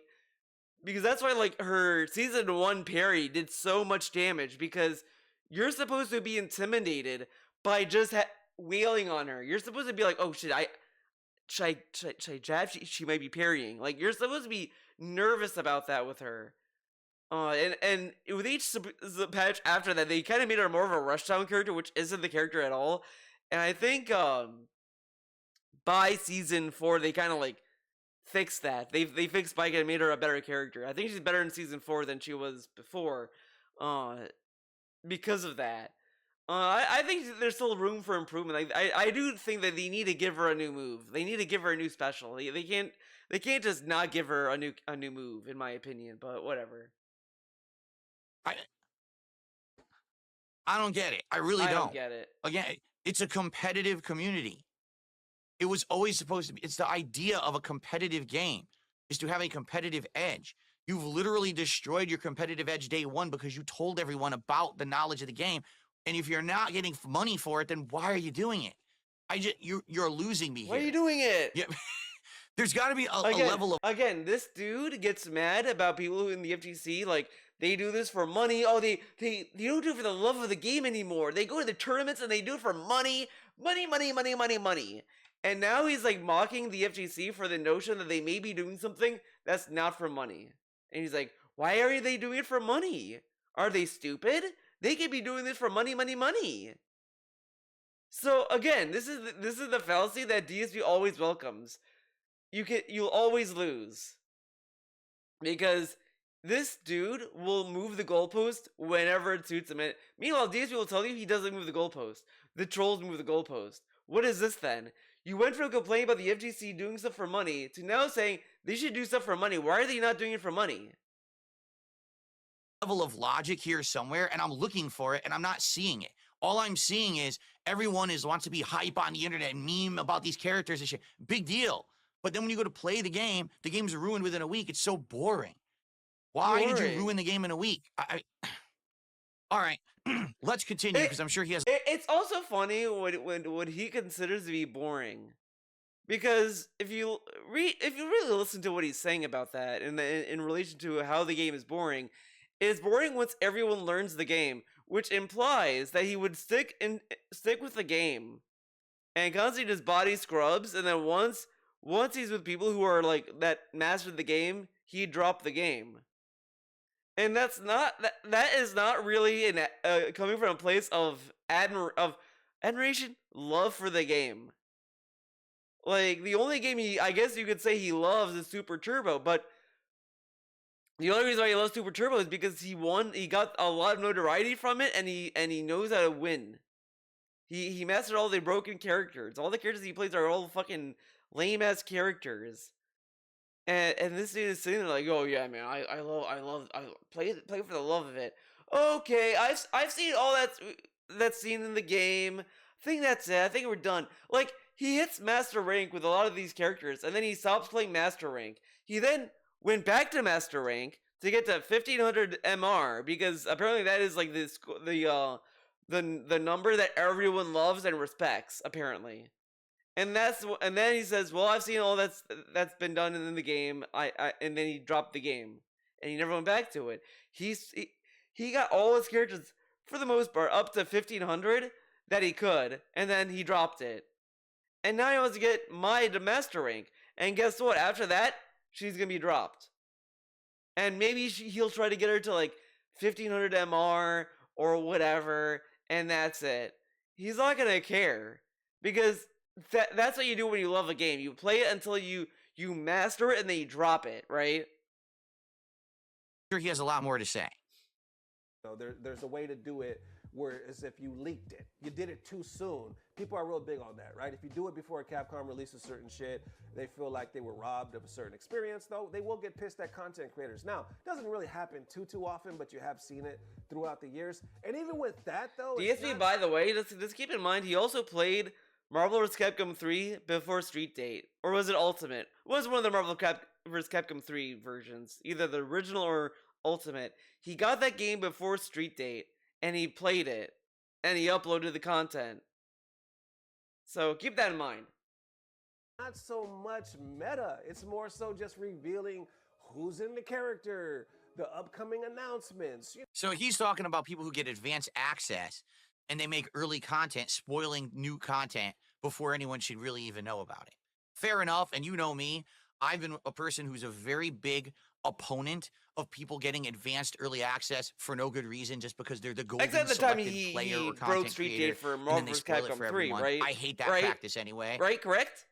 A: because that's why, like, her season 1 parry did so much damage, because you're supposed to be intimidated by just wailing on her. You're supposed to be like, oh shit, should I jab? She might be parrying. Like, you're supposed to be nervous about that with her. And with each patch after that, they kind of made her more of a rushdown character, which isn't the character at all. And I think by season 4, they kind of, like, fixed that. They fixed Spike and made her a better character. I think she's better in season 4 than she was before, because of that. I think there's still room for improvement. I do think that they need to give her a new move. They need to give her a new special. They can't just not give her a new move, in my opinion. But whatever.
B: I don't get it. I really don't.
A: I don't get it.
B: Again, it's a competitive community. It was always supposed to be. It's the idea of a competitive game, is to have a competitive edge. You've literally destroyed your competitive edge day one because you told everyone about the knowledge of the game. And if you're not getting money for it, then why are you doing it? You're losing me here.
A: Why are you doing it?
B: Yeah. There's got to be a level of...
A: Again, this dude gets mad about people who in the FGC, like, they do this for money. Oh, they don't do it for the love of the game anymore. They go to the tournaments and they do it for money. Money, money, money, money, money. And now he's, like, mocking the FGC for the notion that they may be doing something that's not for money. And he's like, why are they doing it for money? Are they stupid? They could be doing this for money, money, money. So again, this is the fallacy that DSP always welcomes. You'll always lose, because this dude will move the goalpost whenever it suits him. Meanwhile, DSP will tell you he doesn't move the goalpost. The trolls move the goalpost. What is this then? You went from complaining about the FGC doing stuff for money to now saying they should do stuff for money. Why are they not doing it for money?
B: Level of logic here somewhere, and I'm looking for it, and I'm not seeing it. All I'm seeing is everyone wants to be hype on the internet and meme about these characters and shit. Big deal. But then when you go to play the game's ruined within a week. It's so boring. Why did you ruin the game in a week? All right, let's continue, because I'm sure he has...
A: It's also funny what he considers to be boring. Because if you really listen to what he's saying about that in relation to how the game is boring, it's boring once everyone learns the game, which implies that he would stick with the game and constantly just body scrubs, and then once he's with people who are like that mastered the game, he'd drop the game. And that is not really coming from a place of admiration, love for the game. Like, the only game I guess you could say he loves is Super Turbo, but the only reason why he loves Super Turbo is because he got a lot of notoriety from it, and he knows how to win. He mastered all the broken characters. All the characters he plays are all fucking lame ass characters. And this dude is sitting there like, oh yeah, man, I play for the love of it. Okay, I've seen all that's seen in the game. I think that's it. I think we're done. Like, he hits Master Rank with a lot of these characters, and then he stops playing Master Rank. He then went back to Master Rank to get to 1500 MR, because apparently that is like the number that everyone loves and respects, apparently. And then he says, "Well, I've seen all that's been done in the game." And then he dropped the game, and he never went back to it. He got all his characters for the most part up to 1500 that he could, and then he dropped it. And now he wants to get Mai to master rank. And guess what? After that, she's gonna be dropped. And maybe he'll try to get her to like 1500 MR or whatever, and that's it. He's not gonna care because that's what you do when you love a game. You play it until you master it and then you drop it, right?
B: Sure, he has a lot more to say.
C: So there's a way to do it where as if you leaked it. You did it too soon. People are real big on that, right? If you do it before Capcom releases certain shit, they feel like they were robbed of a certain experience, though. They will get pissed at content creators. Now, it doesn't really happen too often, but you have seen it throughout the years. And even with that, though...
A: DSP, by the way, let's keep in mind, he also played Marvel vs. Capcom 3 before Street Date. Or was it Ultimate? It was one of the Marvel vs. Capcom 3 versions. Either the original or Ultimate. He got that game before Street Date, and he played it, and he uploaded the content. So keep that in mind.
C: Not so much meta. It's more so just revealing who's in the character, the upcoming announcements.
B: So he's talking about people who get advanced access, and they make early content, spoiling new content before anyone should really even know about it. Fair enough, and you know me, I've been a person who's a very big opponent of people getting advanced early access for no good reason, just because they're the golden
A: Except the time
B: selected
A: he
B: player or
A: broke
B: content
A: Street
B: creator,
A: Date for
B: and
A: Marvel
B: then they
A: vs.
B: spoil it
A: Capcom
B: for
A: 3,
B: everyone.
A: right?
B: I hate that
A: Right?
B: practice anyway.
A: Right, correct?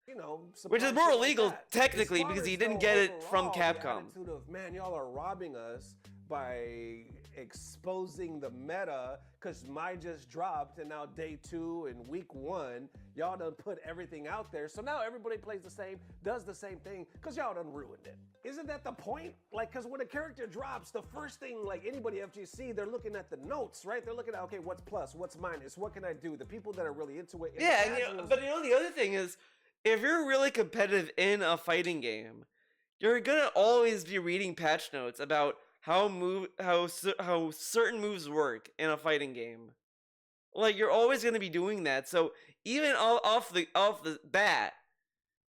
C: You know,
A: Which is
C: supply
A: more
C: shit like
A: illegal,
C: that.
A: technically,
C: As far
A: because he
C: as,
A: didn't
C: though,
A: get it from
C: overall,
A: Capcom.
C: The attitude of, man, y'all are robbing us by exposing the meta, because Mai just dropped, and now day 2 and week 1, y'all done put everything out there. So now everybody plays the same, does the same thing, because y'all done ruined it. Isn't that the point? Like, because when a character drops, the first thing, like anybody FGC, they're looking at the notes, right? They're looking at, okay, what's plus, what's minus, what can I do? The people that are really into it.
A: Yeah, and but the other thing is, if you're really competitive in a fighting game, you're gonna always be reading patch notes about how certain moves work in a fighting game. Like, you're always gonna be doing that. So even off the bat,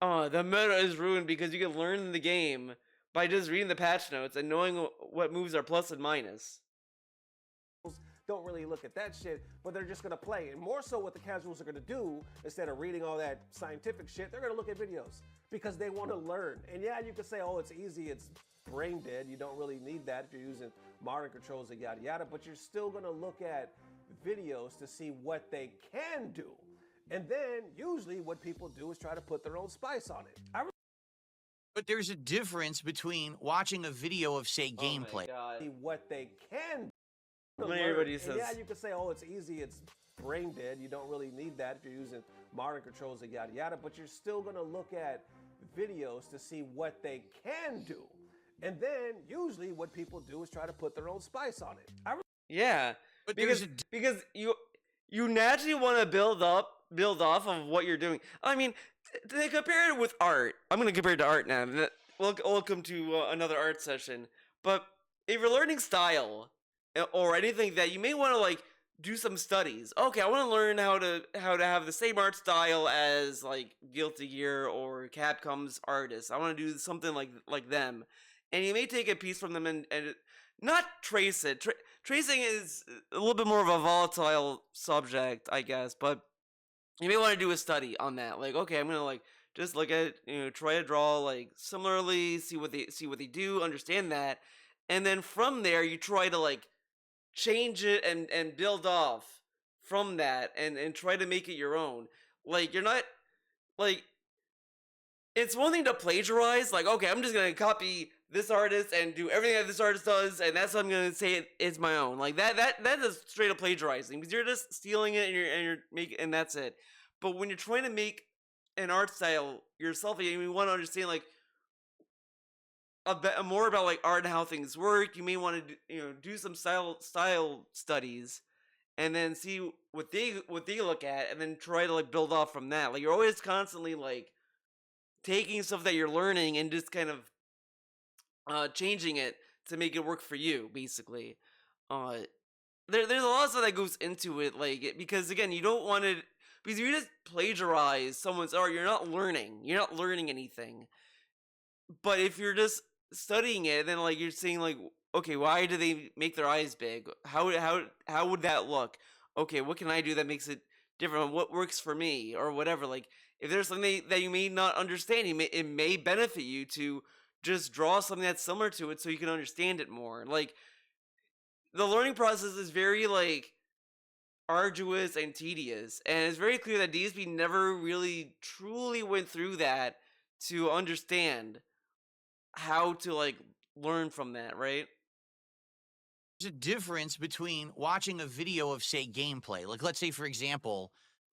A: the meta is ruined because you can learn the game by just reading the patch notes and knowing what moves are plus and minus.
C: Don't really look at that shit, but they're just gonna play. And more so what the casuals are gonna do, instead of reading all that scientific shit, they're gonna look at videos because they wanna learn. And yeah, you could say, oh, it's easy, it's brain dead, you don't really need that if you're using modern controls and yada yada, but you're still gonna look at videos to see what they can do. And then usually what people do is try to put their own spice on it.
B: But there's a difference between watching a video of, say, gameplay.
C: See what they can do.
A: When everybody says,
C: yeah, you could say, oh, it's easy, it's brain dead, you don't really need that if you're using modern controls and yada yada, but you're still gonna look at videos to see what they can do. And then usually what people do is try to put their own spice on it.
A: yeah,
B: But
A: because you naturally want to build off of what you're doing. I mean, to compare it with art, I'm gonna compare it to art now. Welcome to another art session. But if you're learning style or anything that you may want to like do some studies. Okay, I want to learn how to have the same art style as like Guilty Gear or Capcom's artists. I want to do something like them. And you may take a piece from them and not trace it. Tracing is a little bit more of a volatile subject, I guess, but you may want to do a study on that. Like, okay, I'm gonna like just look at try to draw like similarly, see what they do, understand that, and then from there you try to like change it and build off from that and try to make it your own. Like, you're not like, it's one thing to plagiarize, like, okay, I'm just gonna copy this artist and do everything that this artist does, and that's what I'm gonna say it's my own. Like that is straight up plagiarizing, because you're just stealing it and you're making, and that's it. But when you're trying to make an art style yourself, and you want to understand like a bit more about like art and how things work, you may want to do some style studies, and then see what they look at, and then try to like build off from that. Like, you're always constantly like taking stuff that you're learning and just kind of changing it to make it work for you, basically. There's a lot of stuff that goes into it, like, because again, you don't want to Because if you just plagiarize someone's art, you're not learning. You're not learning anything. But if you're just studying it, then like you're saying like, okay, why do they make their eyes big? How would that look? Okay, what can I do that makes it different? What works for me or whatever? Like if there's something that you may not understand, it may benefit you to just draw something that's similar to it so you can understand it more. Like the learning process is very like arduous and tedious, and it's very clear that DSP never really truly went through that to understand how to like learn from that, right?
B: There's a difference between watching a video of, say, gameplay. Like, let's say, for example,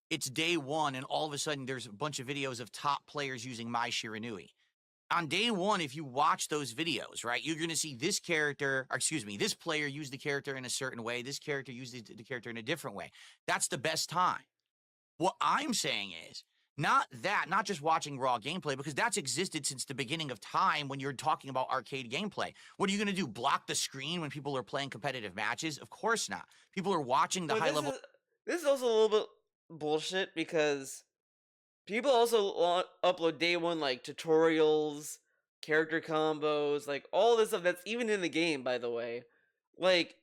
B: it's day one, and all of a sudden there's a bunch of videos of top players using Mai Shiranui. On day one, if you watch those videos, right, you're going to see this character, or excuse me, this player used the character in a certain way, this character used the character in a different way. That's the best time. What I'm saying is, not just watching raw gameplay, because that's existed since the beginning of time when you're talking about arcade gameplay. What are you going to do, block the screen when people are playing competitive matches? Of course not. People are watching the
A: But
B: high level.
A: This is also a little bit bullshit because people also upload day one like tutorials, character combos, like all this stuff that's even in the game, by the way. Like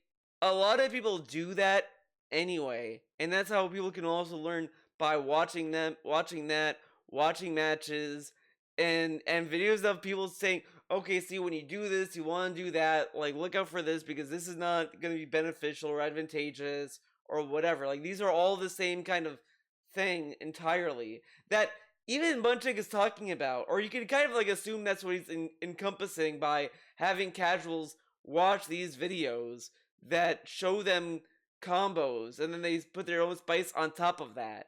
A: a lot of people do that anyway, and that's how people can also learn by watching watching matches, and videos of people saying, okay, see, when you do this, you want to do that, like look out for this because this is not going to be beneficial or advantageous or whatever. Like these are all the same kind of thing entirely that even Bunchik is talking about, or you can kind of like assume that's what he's encompassing by having casuals watch these videos that show them combos and then they put their own spice on top of that.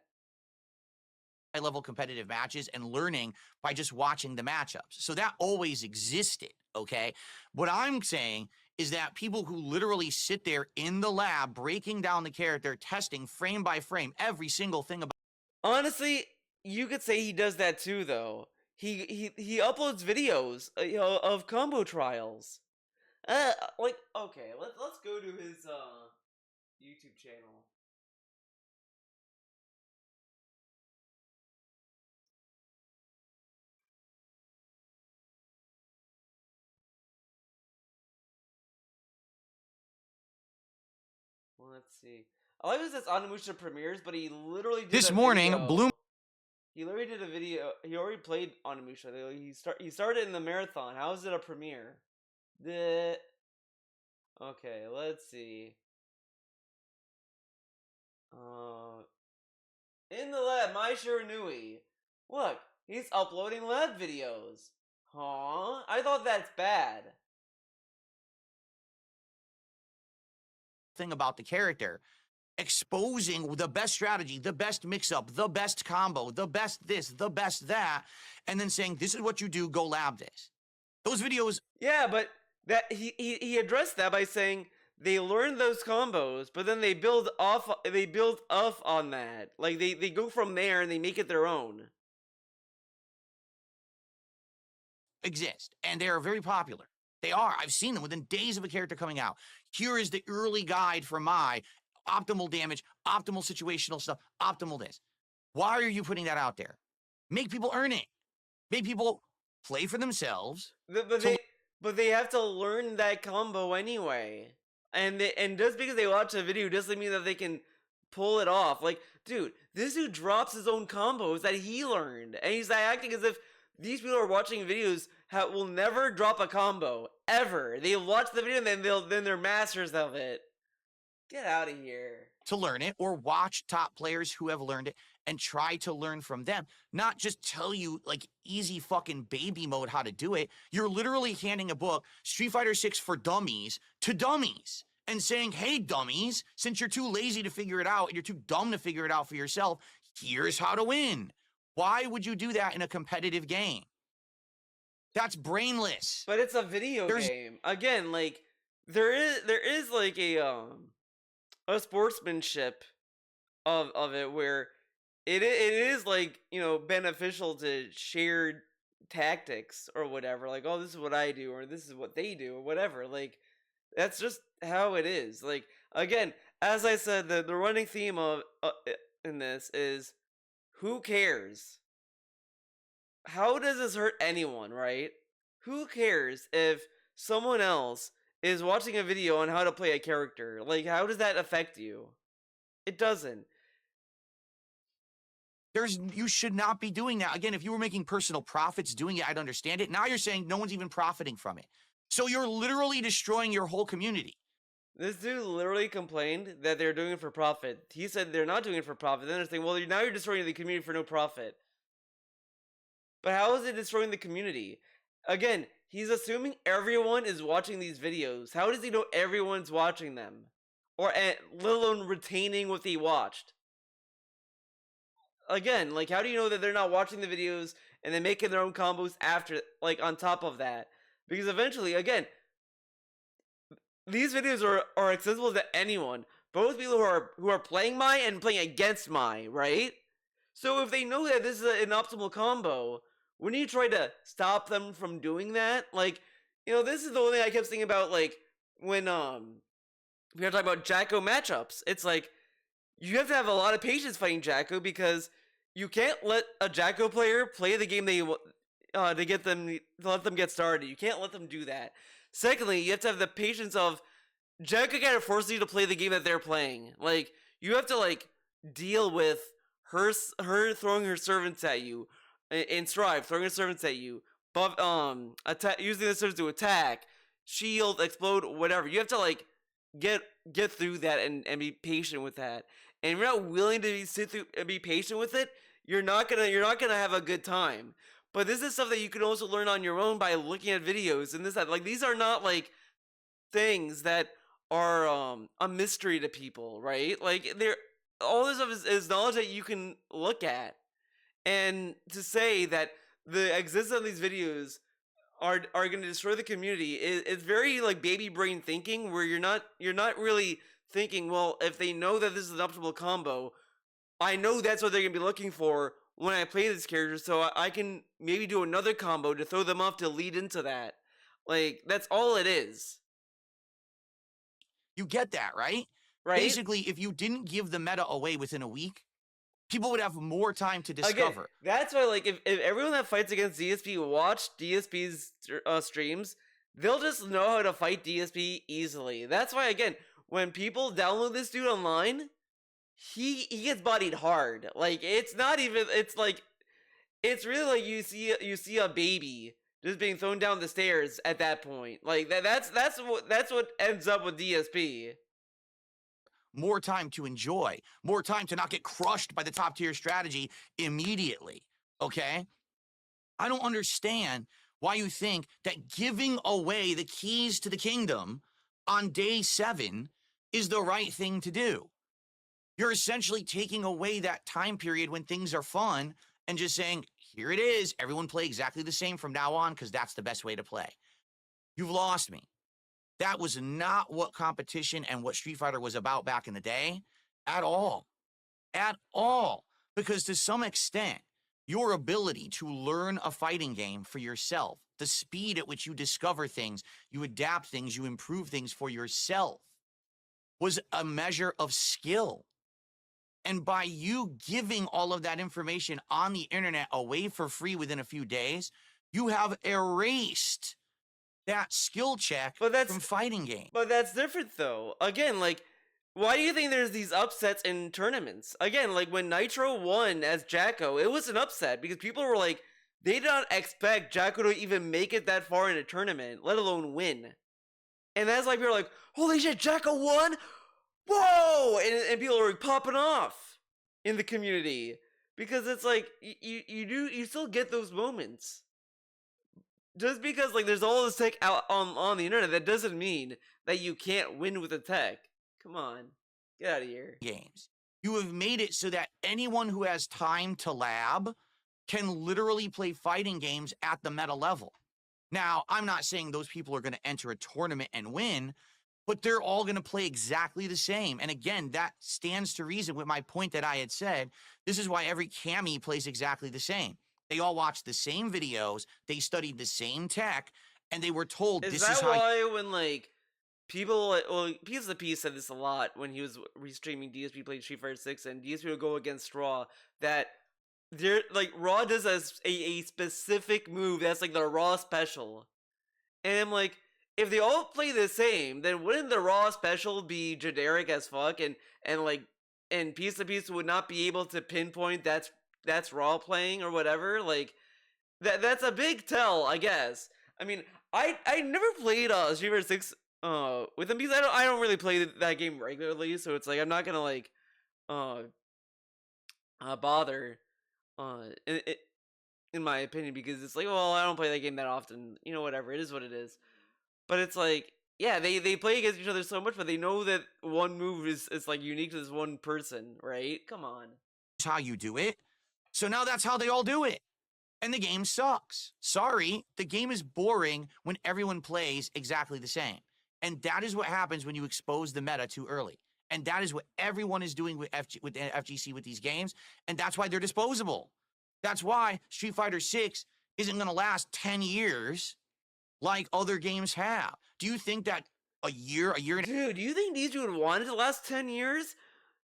B: High level competitive matches and learning by just watching the matchups. So that always existed, okay? What I'm saying is that people who literally sit there in the lab breaking down the character, testing frame by frame every single thing about.
A: Honestly, you could say he does that too, though. He uploads videos, of combo trials. Like okay, let's go to his YouTube channel. Well, let's see. I like this says Onimusha premieres, but he literally did
B: This
A: a
B: morning,
A: video.
B: Bloom.
A: He literally did a video. He already played Onimusha. He started in the marathon. How is it a premiere? Okay, let's see. In the lab, Mai Shiranui. Look, he's uploading lab videos. Huh? I thought that's bad.
B: Thing about the character, exposing the best strategy, the best mix-up, the best combo, the best this, the best that, and then saying, this is what you do, go lab this. Those videos.
A: Yeah, but that he addressed that by saying they learn those combos, but then they build off on that. Like they go from there and they make it their own.
B: Exist, and they are very popular. They are. I've seen them within days of a character coming out. Here is the early guide for my optimal damage, optimal situational stuff, optimal this. Why are you putting that out there? Make people earn it. Make people play for themselves.
A: But they have to learn that combo anyway. And just because they watch a video doesn't mean that they can pull it off. Like, dude, this dude drops his own combos that he learned, and he's like acting as if these people are watching videos will never drop a combo ever. They watch the video and then they're masters of it. Get out of here.
B: To learn it, or watch top players who have learned it and try to learn from them. Not just tell you like easy fucking baby mode how to do it. You're literally handing a book, Street Fighter 6 for dummies, to dummies and saying, hey dummies, since you're too lazy to figure it out and you're too dumb to figure it out for yourself, here's how to win. Why would you do that in a competitive game? That's brainless.
A: But it's a video game. Again, like there is like a sportsmanship of it where it is like, you know, beneficial to share tactics or whatever. Like, oh, this is what I do or this is what they do or whatever. Like that's just how it is. Like again, as I said, the running theme of in this is who cares? How does this hurt anyone, right? Who cares if someone else is watching a video on how to play a character? Like, how does that affect you? It doesn't.
B: You should not be doing that. Again, if you were making personal profits doing it, I'd understand it. Now you're saying no one's even profiting from it. So you're literally destroying your whole community.
A: This dude literally complained that they're doing it for profit. He said they're not doing it for profit. Then they're saying, well, now you're destroying the community for no profit. But how is it destroying the community? Again, he's assuming everyone is watching these videos. How does he know everyone's watching them? Or let alone retaining what they watched? Again, like, how do you know that they're not watching the videos and then making their own combos after, like, on top of that? Because eventually, again, these videos are accessible to anyone, both people who are playing Mai and playing against Mai, right? So if they know that this is an optimal combo, wouldn't you try to stop them from doing that? Like, you know, this is the only thing I kept thinking about, like, when we were talking about Jacko matchups. It's like, you have to have a lot of patience fighting Jacko, because you can't let a Jacko player play the game to let them get started. You can't let them do that. Secondly, you have to have the patience of Jacko kind of forces you to play the game that they're playing. Like, you have to, like, deal with her throwing her servants at you, in Strive throwing her servants at you, using the servants to attack, shield, explode, whatever. You have to, like, get through that and be patient with that. And if you're not willing to sit through and be patient with it, you're not gonna have a good time. But this is stuff that you can also learn on your own by looking at videos and this, that. Like, these are not, like, things that are a mystery to people, right? Like, all this stuff is knowledge that you can look at. And to say that the existence of these videos are going to destroy the community is very, like, baby brain thinking, where you're not really thinking, well, if they know that this is an optimal combo, I know that's what they're going to be looking for when I play this character, so I can maybe do another combo to throw them off to lead into that. Like, that's all it is.
B: You get that, right?
A: Right?
B: Basically, if you didn't give the meta away within a week, people would have more time to discover.
A: Again, that's why, like, if everyone that fights against DSP watched DSP's streams, they'll just know how to fight DSP easily. That's why, again, when people download this dude online, he gets bodied hard. Like, it's not even, it's like, it's really like you see a baby just being thrown down the stairs at that point. Like, that's what ends up with DSP.
B: More time to enjoy, more time to not get crushed by the top tier strategy immediately, okay? I don't understand why you think that giving away the keys to the kingdom on day 7 is the right thing to do. You're essentially taking away that time period when things are fun and just saying, here it is, everyone play exactly the same from now on because that's the best way to play. You've lost me. That was not what competition and what Street Fighter was about back in the day at all. At all. Because to some extent, your ability to learn a fighting game for yourself, the speed at which you discover things, you adapt things, you improve things for yourself, was a measure of skill. And by you giving all of that information on the internet away for free within a few days, you have erased that skill check from fighting games.
A: But that's different, though. Again, like, why do you think there's these upsets in tournaments? Again, like, when Nitro won as Jacko, it was an upset because people were like, they did not expect Jacko to even make it that far in a tournament, let alone win. And that's like, people are like, holy shit, Jacko won? Whoa! And people are like, popping off in the community. Because it's like, you still get those moments. Just because, like, there's all this tech out on the internet, that doesn't mean that you can't win with the tech. Come on. Get out of here.
B: Games. You have made it so that anyone who has time to lab can literally play fighting games at the meta level. Now, I'm not saying those people are going to enter a tournament and win, but they're all going to play exactly the same. And again, that stands to reason with my point that I had said. This is why every Cammy plays exactly the same. They all watched the same videos, they studied the same tech, and they were told
A: is
B: this
A: that
B: is how...
A: why when, like, people, well, P said this a lot when he was restreaming DSP playing Street Fighter 6, and DSP would go against Straw, that like Raw does a specific move that's like the Raw special, and I'm like, if they all play the same, then wouldn't the Raw special be generic as fuck, and like, and piece to piece would not be able to pinpoint that's Raw playing or whatever. Like that's a big tell, I guess. I mean, I never played Street Fighter 6 with them because I don't really play that game regularly, so it's like I'm not gonna like uh bother in, in my opinion, because it's like, well, I don't play that game that often, whatever, it is what it is. But it's like, yeah, they play against each other so much, but they know that one move is like unique to this one person, right? Come on.
B: That's how you do it. So now that's how they all do it. And the game sucks. Sorry, the game is boring when everyone plays exactly the same. And that is what happens when you expose the meta too early. And that is what everyone is doing with FGC with these games. And that's why they're disposable. That's why Street Fighter 6 isn't going to last 10 years like other games have. Do you think that a year and
A: Dude, do you think these dudes wanted to last 10 years?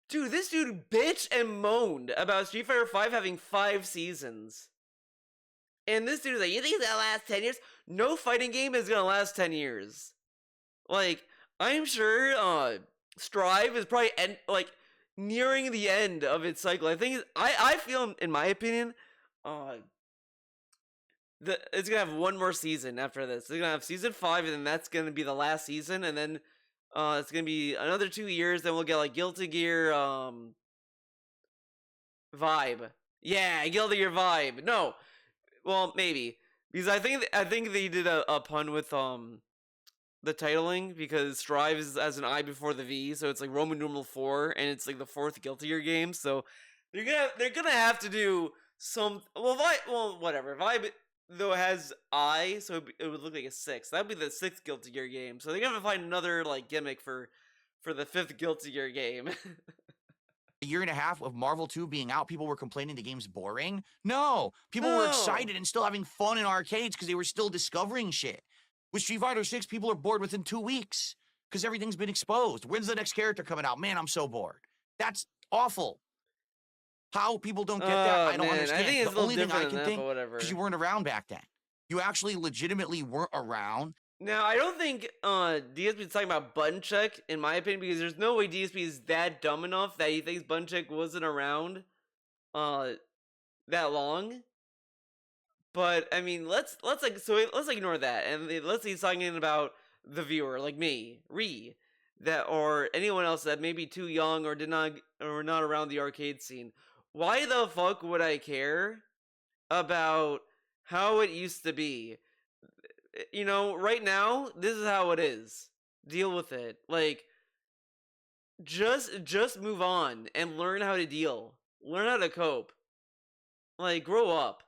A: Dude, this dude bitched and moaned about Street Fighter 5 having 5 seasons. And this dude is like, you think it's gonna last 10 years? No fighting game is gonna last 10 years. Like, I'm sure Strive is probably nearing the end of its cycle. I think I feel, in my opinion, it's gonna have one more season after this. They're gonna have season 5, and then that's gonna be the last season, and then it's gonna be another 2 years. Then we'll get like Guilty Gear Vibe. Yeah, Guilty Gear Vibe. No, well, maybe, because I think they did a pun with the titling, because Strive is as an I before the V, so it's like Roman numeral 4, and it's like the 4th Guilty Gear game. So they're gonna have to do some. Well, whatever. Vibe though has I, so it would look like a 6. That would be the 6th Guilty Gear game. So they're gonna find another like gimmick for the 5th Guilty Gear game.
B: a year and a half of Marvel 2 being out, people were complaining the game's boring? No. People were excited and still having fun in arcades because they were still discovering shit. With Street Fighter 6, people are bored within 2 weeks because everything's been exposed. When's the next character coming out? Man, I'm so bored. That's awful. How people don't get that, I don't understand.
A: I think it's
B: the only thing I
A: different
B: can
A: than that,
B: think,
A: but whatever.
B: because you weren't around back then. You actually legitimately weren't around.
A: Now, I don't think DSP is talking about button check, in my opinion, because there's no way DSP is that dumb enough that he thinks button check wasn't around that long. But I mean, let's ignore that, and let's say he's talking about the viewer, like me, that, or anyone else that may be too young or not around the arcade scene. Why the fuck would I care about how it used to be? Right now, this is how it is. Deal with it. Like, just move on and learn how to deal. Learn how to cope. Like, grow up.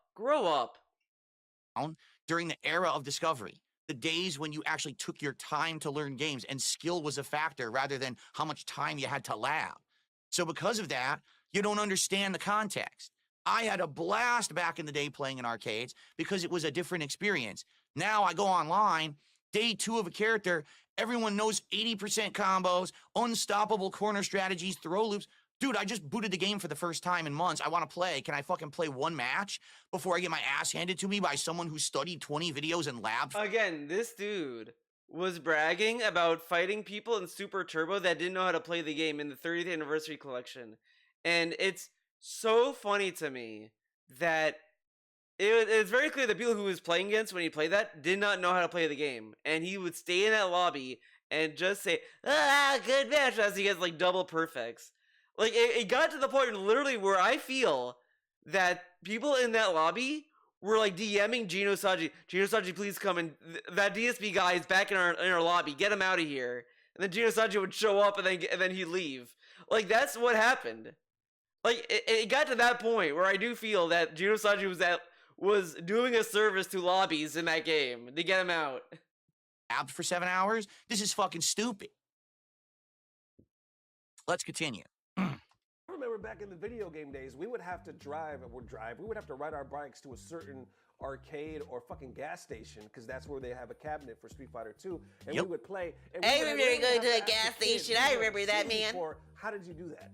B: During the era of discovery, the days when you actually took your time to learn games and skill was a factor rather than how much time you had to lab. So because of that, you don't understand the context. I had a blast back in the day playing in arcades because it was a different experience. Now I go online, day 2 of a character, everyone knows 80% combos, unstoppable corner strategies, throw loops. Dude, I just booted the game for the first time in months. I want to play. Can I fucking play one match before I get my ass handed to me by someone who studied 20 videos and labbed?
A: Again, this dude was bragging about fighting people in Super Turbo that didn't know how to play the game in the 30th Anniversary Collection. And it's so funny to me that it's very clear that people who he was playing against when he played that did not know how to play the game. And he would stay in that lobby and just say, good match, as he gets like double perfects. Like, it got to the point literally where I feel that people in that lobby were like DMing Gino Saji. Gino Saji, please come in. That DSP guy is back in our lobby. Get him out of here. And then Gino Saji would show up and then he'd leave. Like, that's what happened. Like, it got to that point where I do feel that Gino Saji was doing a service to lobbies in that game to get him out.
B: Labbed for 7 hours? This is fucking stupid. Let's continue.
C: I remember back in the video game days, we would have to we would have to ride our bikes to a certain arcade or fucking gas station, because that's where they have a cabinet for Street Fighter 2, and we would play. And
A: I remember going to a gas station. I remember that, man.
C: How did you do that?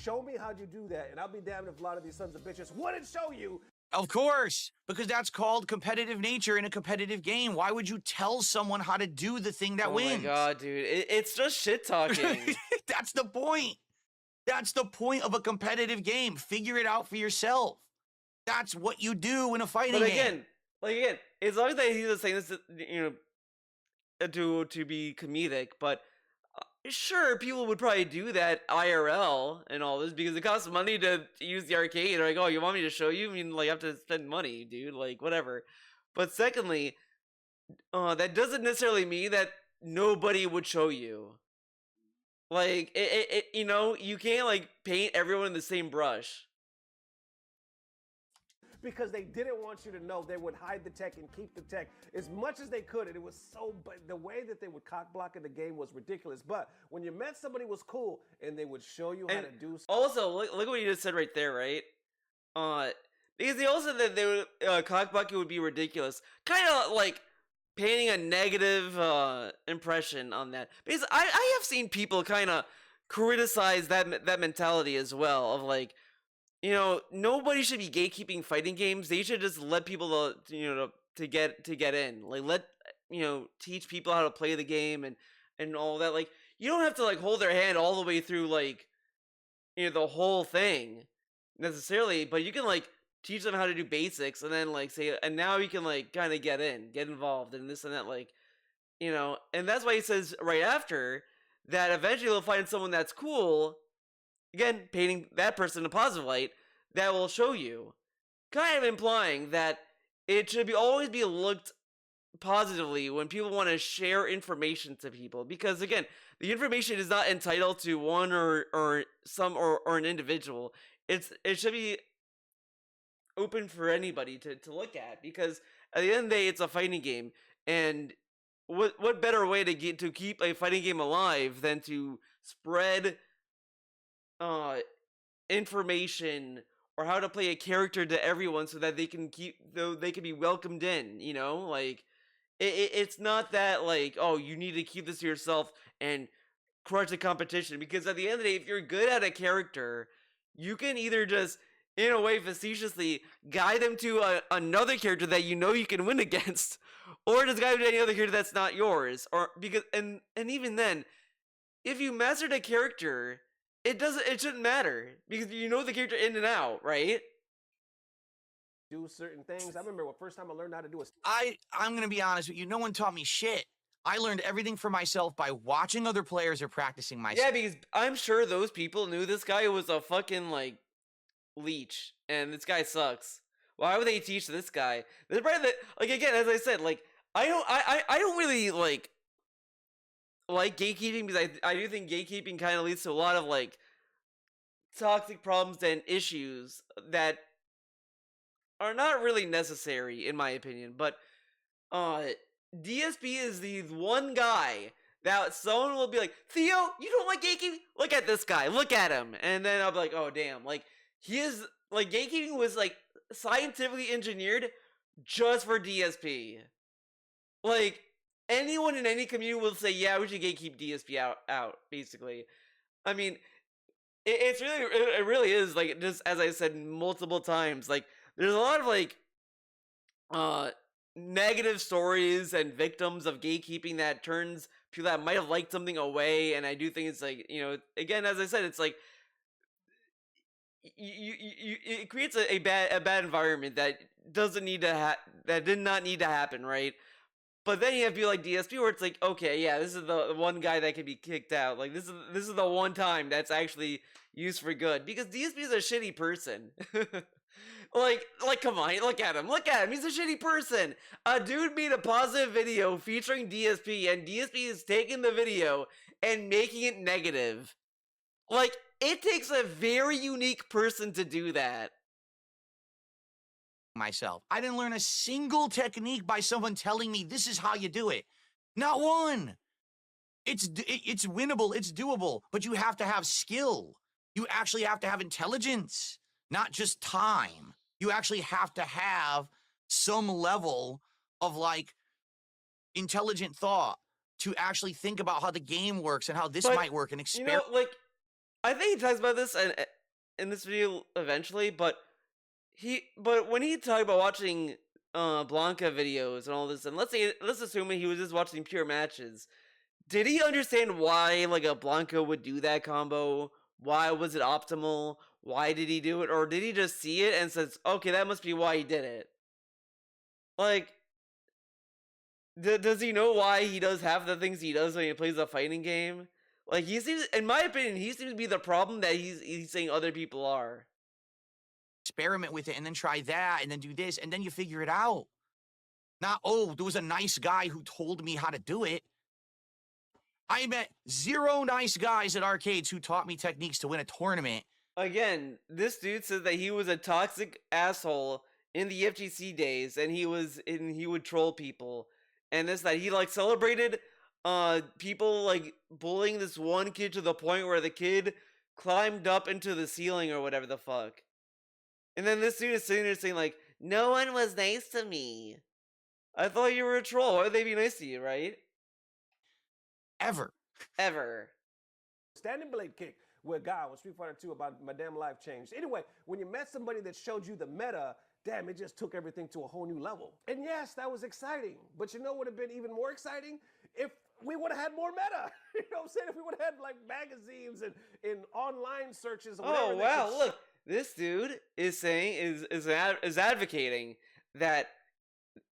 C: Show me how'd you do that, and I'll be damned if a lot of these sons of bitches wouldn't show you.
B: Of course, because that's called competitive nature in a competitive game. Why would you tell someone how to do the thing that wins?
A: Oh my god, dude. It's just shit talking.
B: That's the point. That's the point of a competitive game. Figure it out for yourself. That's what you do in a fighting game.
A: But again, as long as he's just saying this, to be comedic, but sure, people would probably do that IRL and all this because it costs money to use the arcade. They're like, oh, you want me to show you? I mean, like, I have to spend money, dude. Like, whatever. But secondly, that doesn't necessarily mean that nobody would show you. Like, you can't, like, paint everyone in the same brush.
C: Because they didn't want you to know. They would hide the tech and keep the tech as much as they could. And it was but the way that they would cock block in the game was ridiculous. But when you met somebody who was cool and they would show you how to do stuff.
A: Also, look what you just said right there, right? Because they also said that they would, cock blocking would be ridiculous. Kind of like painting a negative impression on that. Because I have seen people kind of criticize that mentality as well of like, nobody should be gatekeeping fighting games. They should just let people to get in. Like teach people how to play the game and all that. Like you don't have to like hold their hand all the way through like the whole thing necessarily, but you can like teach them how to do basics and then like say and now you can like kind of get involved in this and that, like and that's why he says right after that eventually they'll find someone that's cool. Again, painting that person in a positive light that will show you, kind of implying that it should always be looked positively when people want to share information to people. Because again, the information is not entitled to one or an individual. It should be open for anybody to look at. Because at the end of the day, it's a fighting game, and what better way to keep a fighting game alive than to spread information or how to play a character to everyone so that they can be welcomed in, like it's not that like, oh, you need to keep this to yourself and crush the competition, because at the end of the day, if you're good at a character, you can either just in a way facetiously guide them to another character that you can win against, or just guide them to any other character that's not yours, or because and even then, if you mastered a character, it shouldn't matter because you know the character in and out, right?
C: Do certain things. I remember the first time I learned how to do
B: I'm gonna be honest with you, no one taught me shit. I learned everything for myself by watching other players or practicing myself.
A: Yeah, because I'm sure those people knew this guy was a fucking like leech and this guy sucks. Why would they teach this guy? There's probably like, again, as I said, like I don't really like gatekeeping, because I do think gatekeeping kind of leads to a lot of like toxic problems and issues that are not really necessary in my opinion. But DSP is the one guy that someone will be like, Theo, you don't like gatekeeping? Look at this guy, look at him. And then I'll be like, oh damn, like he is like, gatekeeping was like scientifically engineered just for DSP. Like anyone in any community will say, yeah, we should gatekeep DSP out, basically. I mean, it really is, like, just as I said multiple times, like, there's a lot of, like, negative stories and victims of gatekeeping that turns people that might have liked something away, and I do think it's, like, again, as I said, it's, like, it creates a bad environment that doesn't need to that did not need to happen, right? But then you have people like DSP where it's like, okay, yeah, this is the one guy that can be kicked out. Like this is the one time that's actually used for good, because DSP is a shitty person. like come on, look at him. He's a shitty person. A dude made a positive video featuring DSP, and DSP is taking the video and making it negative. Like, it takes a very unique person to do that.
B: Myself. I didn't learn a single technique by someone telling me this is how you do it. Not one. It's winnable, it's doable, but you have to have skill. You actually have to have intelligence, not just time. You actually have to have some level of like intelligent thought to actually think about how the game works and how this might work and experiment.
A: Like I think he talks about this in this video eventually, but when he talked about watching Blanca videos and all this, and let's assume he was just watching pure matches. Did he understand why like a Blanca would do that combo? Why was it optimal? Why did he do it? Or did he just see it and says, okay, that must be why he did it? Like, does he know why he does half the things he does when he plays a fighting game? Like, he seems, in my opinion, he seems to be the problem that he's saying other people are.
B: Experiment with it and then try that and then do this and then you figure it out. Not, oh, there was a nice guy who told me how to do it. I met 0 nice guys at arcades who taught me techniques to win a tournament.
A: Again, this dude says that he was a toxic asshole in the FGC days, and he would troll people, and that he like celebrated people like bullying this one kid to the point where the kid climbed up into the ceiling or whatever the fuck. And then this dude is sitting there saying like, no one was nice to me. I thought you were a troll. Why would they be nice to you, right?
B: Ever.
C: Standing blade kick with God was Street Fighter 2 about my damn life changed. Anyway, when you met somebody that showed you the meta, damn, it just took everything to a whole new level. And yes, that was exciting. But you know what would have been even more exciting? If we would have had more meta. You know what I'm saying? If we would have had like magazines and online searches. Or
A: oh wow! Look, this dude is saying is advocating that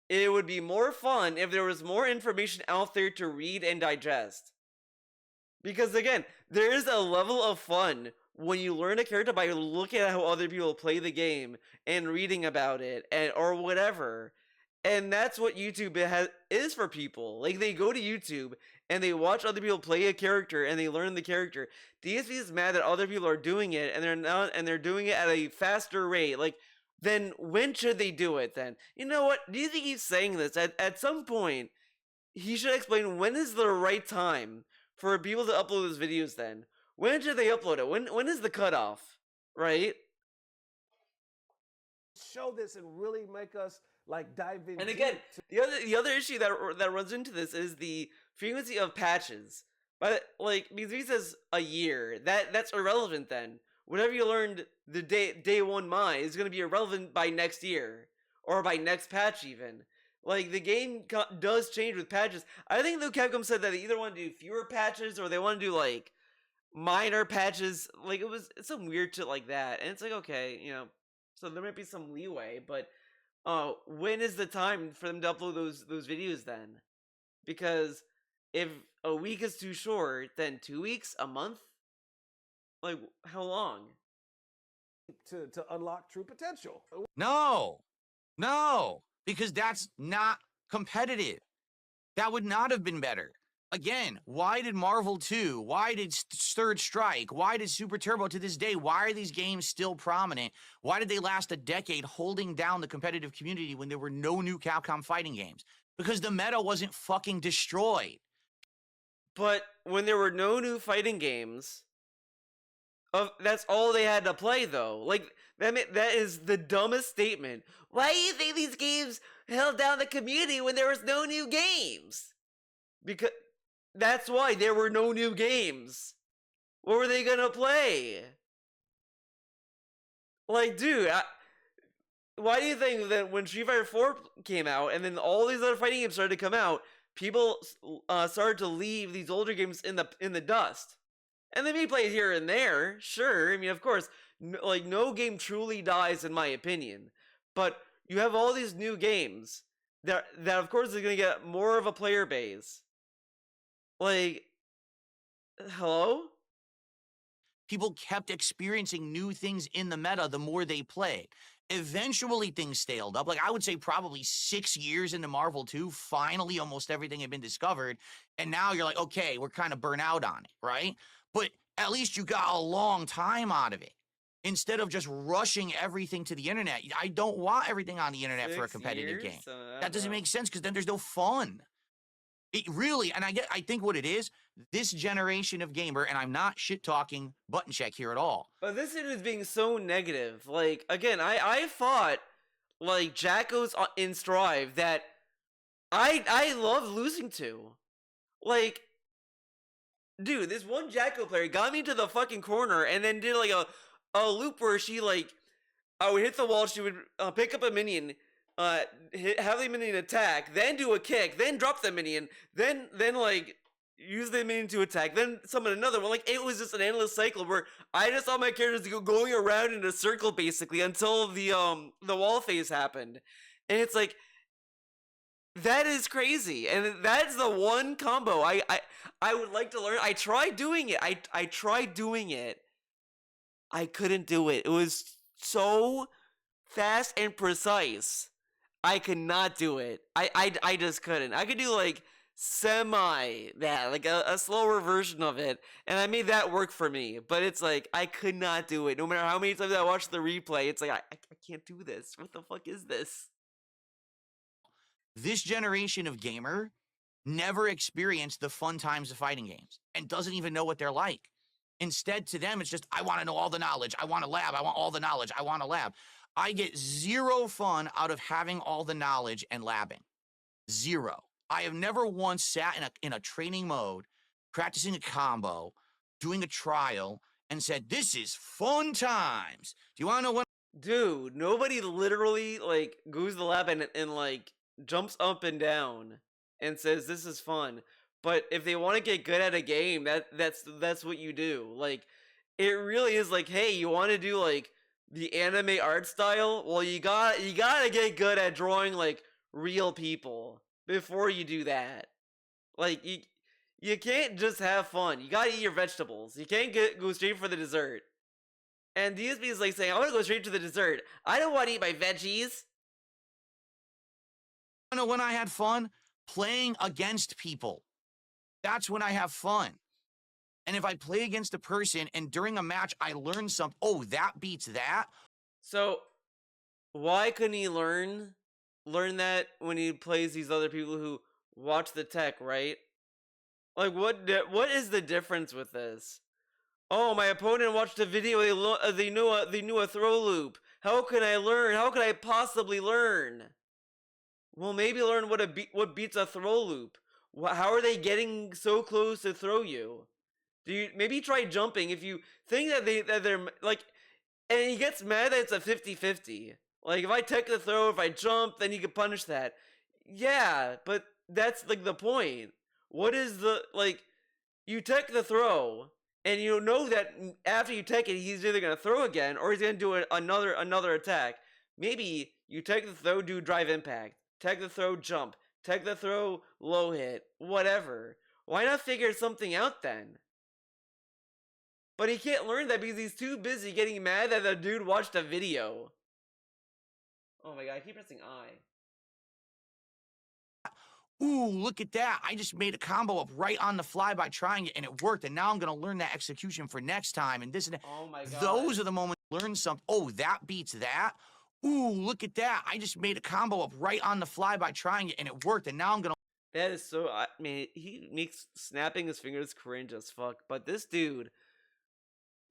A: it would be more fun if there was more information out there to read and digest. Because again, there is a level of fun when you learn a character by looking at how other people play the game and reading about it or whatever. And that's what YouTube is for people. Like, they go to YouTube and they watch other people play a character and they learn the character. DSP is mad that other people are doing it and they're doing it at a faster rate. Like, then when should they do it then? You know what? Do you think he's saying this? At some point, he should explain when is the right time for people to upload those videos then. When should they upload it? When is the cutoff? Right?
C: Show this and really make us like dive in.
A: And again, the other issue that runs into this is the frequency of patches. But like, because he says a year, that's irrelevant then. Whatever you learned the day one Mai is going to be irrelevant by next year or by next patch even. Like, the game does change with patches. I think though Capcom said that they either want to do fewer patches or they want to do like minor patches. Like, it's some weird shit like that. And it's like, okay, you know, so there might be some leeway, but when is the time for them to upload those videos then? Because if a week is too short, then 2 weeks, a month? Like, how long?
C: To unlock true potential.
B: No, because that's not competitive. That would not have been better. Again, why did Marvel 2, why did Third Strike, why did Super Turbo to this day, why are these games still prominent? Why did they last a decade holding down the competitive community when there were no new Capcom fighting games? Because the meta wasn't fucking destroyed.
A: But when there were no new fighting games, that's all they had to play though. Like, that is the dumbest statement. Why do you think these games held down the community when there was no new games? Because that's why there were no new games. What were they gonna play? Like, dude, why do you think that when Street Fighter 4 came out and then all these other fighting games started to come out, people started to leave these older games in the dust? And they may play here and there, sure. I mean, of course, like, no game truly dies in my opinion. But you have all these new games that of course is going to get more of a player base. Like, hello?
B: People kept experiencing new things in the meta the more they played. Eventually, things staled up. Like, I would say probably 6 years into Marvel 2, finally almost everything had been discovered. And now you're like, okay, we're kind of burnt out on it, right? But at least you got a long time out of it. Instead of just rushing everything to the internet. I don't want everything on the internet for a competitive game. That doesn't make sense because then there's no fun. It really, and I think what it is, this generation of gamer, and I'm not shit-talking Button Check here at all.
A: But this is being so negative. Like, again, I fought, like, Jackos in Strive that I love losing to. Like, dude, this one Jacko player got me to the fucking corner and then did like a loop where she like I would hit the wall, she would pick up a minion, have the minion attack, then do a kick, then drop the minion, then like use the minion to attack, then summon another one. Like, it was just an endless cycle where I just saw my characters going around in a circle basically until the wall phase happened. And it's like, that is crazy. And that's the one combo I would like to learn. I tried doing it. I tried doing it. I couldn't do it. It was so fast and precise. I could not do it. I just couldn't. I could do like semi that, like a slower version of it, and I made that work for me. But it's like I could not do it. No matter how many times I watched the replay, it's like I can't do this. What the fuck is this?
B: This generation of gamer never experienced the fun times of fighting games and doesn't even know what they're like. Instead, to them, it's just, I want to know all the knowledge. I want a lab. I want all the knowledge. I want a lab. I get zero fun out of having all the knowledge and labbing. Zero. I have never once sat in a training mode, practicing a combo, doing a trial, and said, this is fun times. Do you want to know what?
A: Dude, nobody literally like goes to the lab and like jumps up and down and says this is fun. But if they want to get good at a game, that's what you do. Like, it really is like, hey, you want to do like the anime art style? Well, you gotta get good at drawing like real people before you do that. Like, you can't just have fun. You gotta eat your vegetables. You can't go straight for the dessert. And DSP is like saying, I want to go straight to the dessert. I don't want to eat my veggies.
B: You know when I had fun? Playing against people. That's when I have fun. And if I play against a person and during a match I learn something, oh, that beats that.
A: So, why couldn't he learn that when he plays these other people who watch the tech, right? Like, what is the difference with this? Oh, my opponent watched a video. They knew a throw loop. How can I learn? How can I possibly learn? Well, maybe learn what beats a throw loop. How are they getting so close to throw you? Maybe try jumping if you think that they're like, and he gets mad that it's a 50-50. Like, if I take the throw, if I jump, then he can punish that. Yeah, but that's like the point. What is the, like, you take the throw, and you know that after you take it, he's either gonna throw again or he's gonna do another attack. Maybe you take the throw, do drive impact. Take the throw, jump. Take the throw, low hit. Whatever. Why not figure something out then? But he can't learn that because he's too busy getting mad that the dude watched a video. Oh my god, I keep pressing I.
B: Ooh, look at that. I just made a combo up right on the fly by trying it, and it worked. And now I'm going to learn that execution for next time. And this and that.
A: Oh my god.
B: Those are the moments I learn something. Oh, that beats that. Ooh, look at that. I just made a combo up right on the fly by trying it, and it worked. And now I'm going to.
A: That is so. I mean, he makes snapping his fingers cringe as fuck. But this dude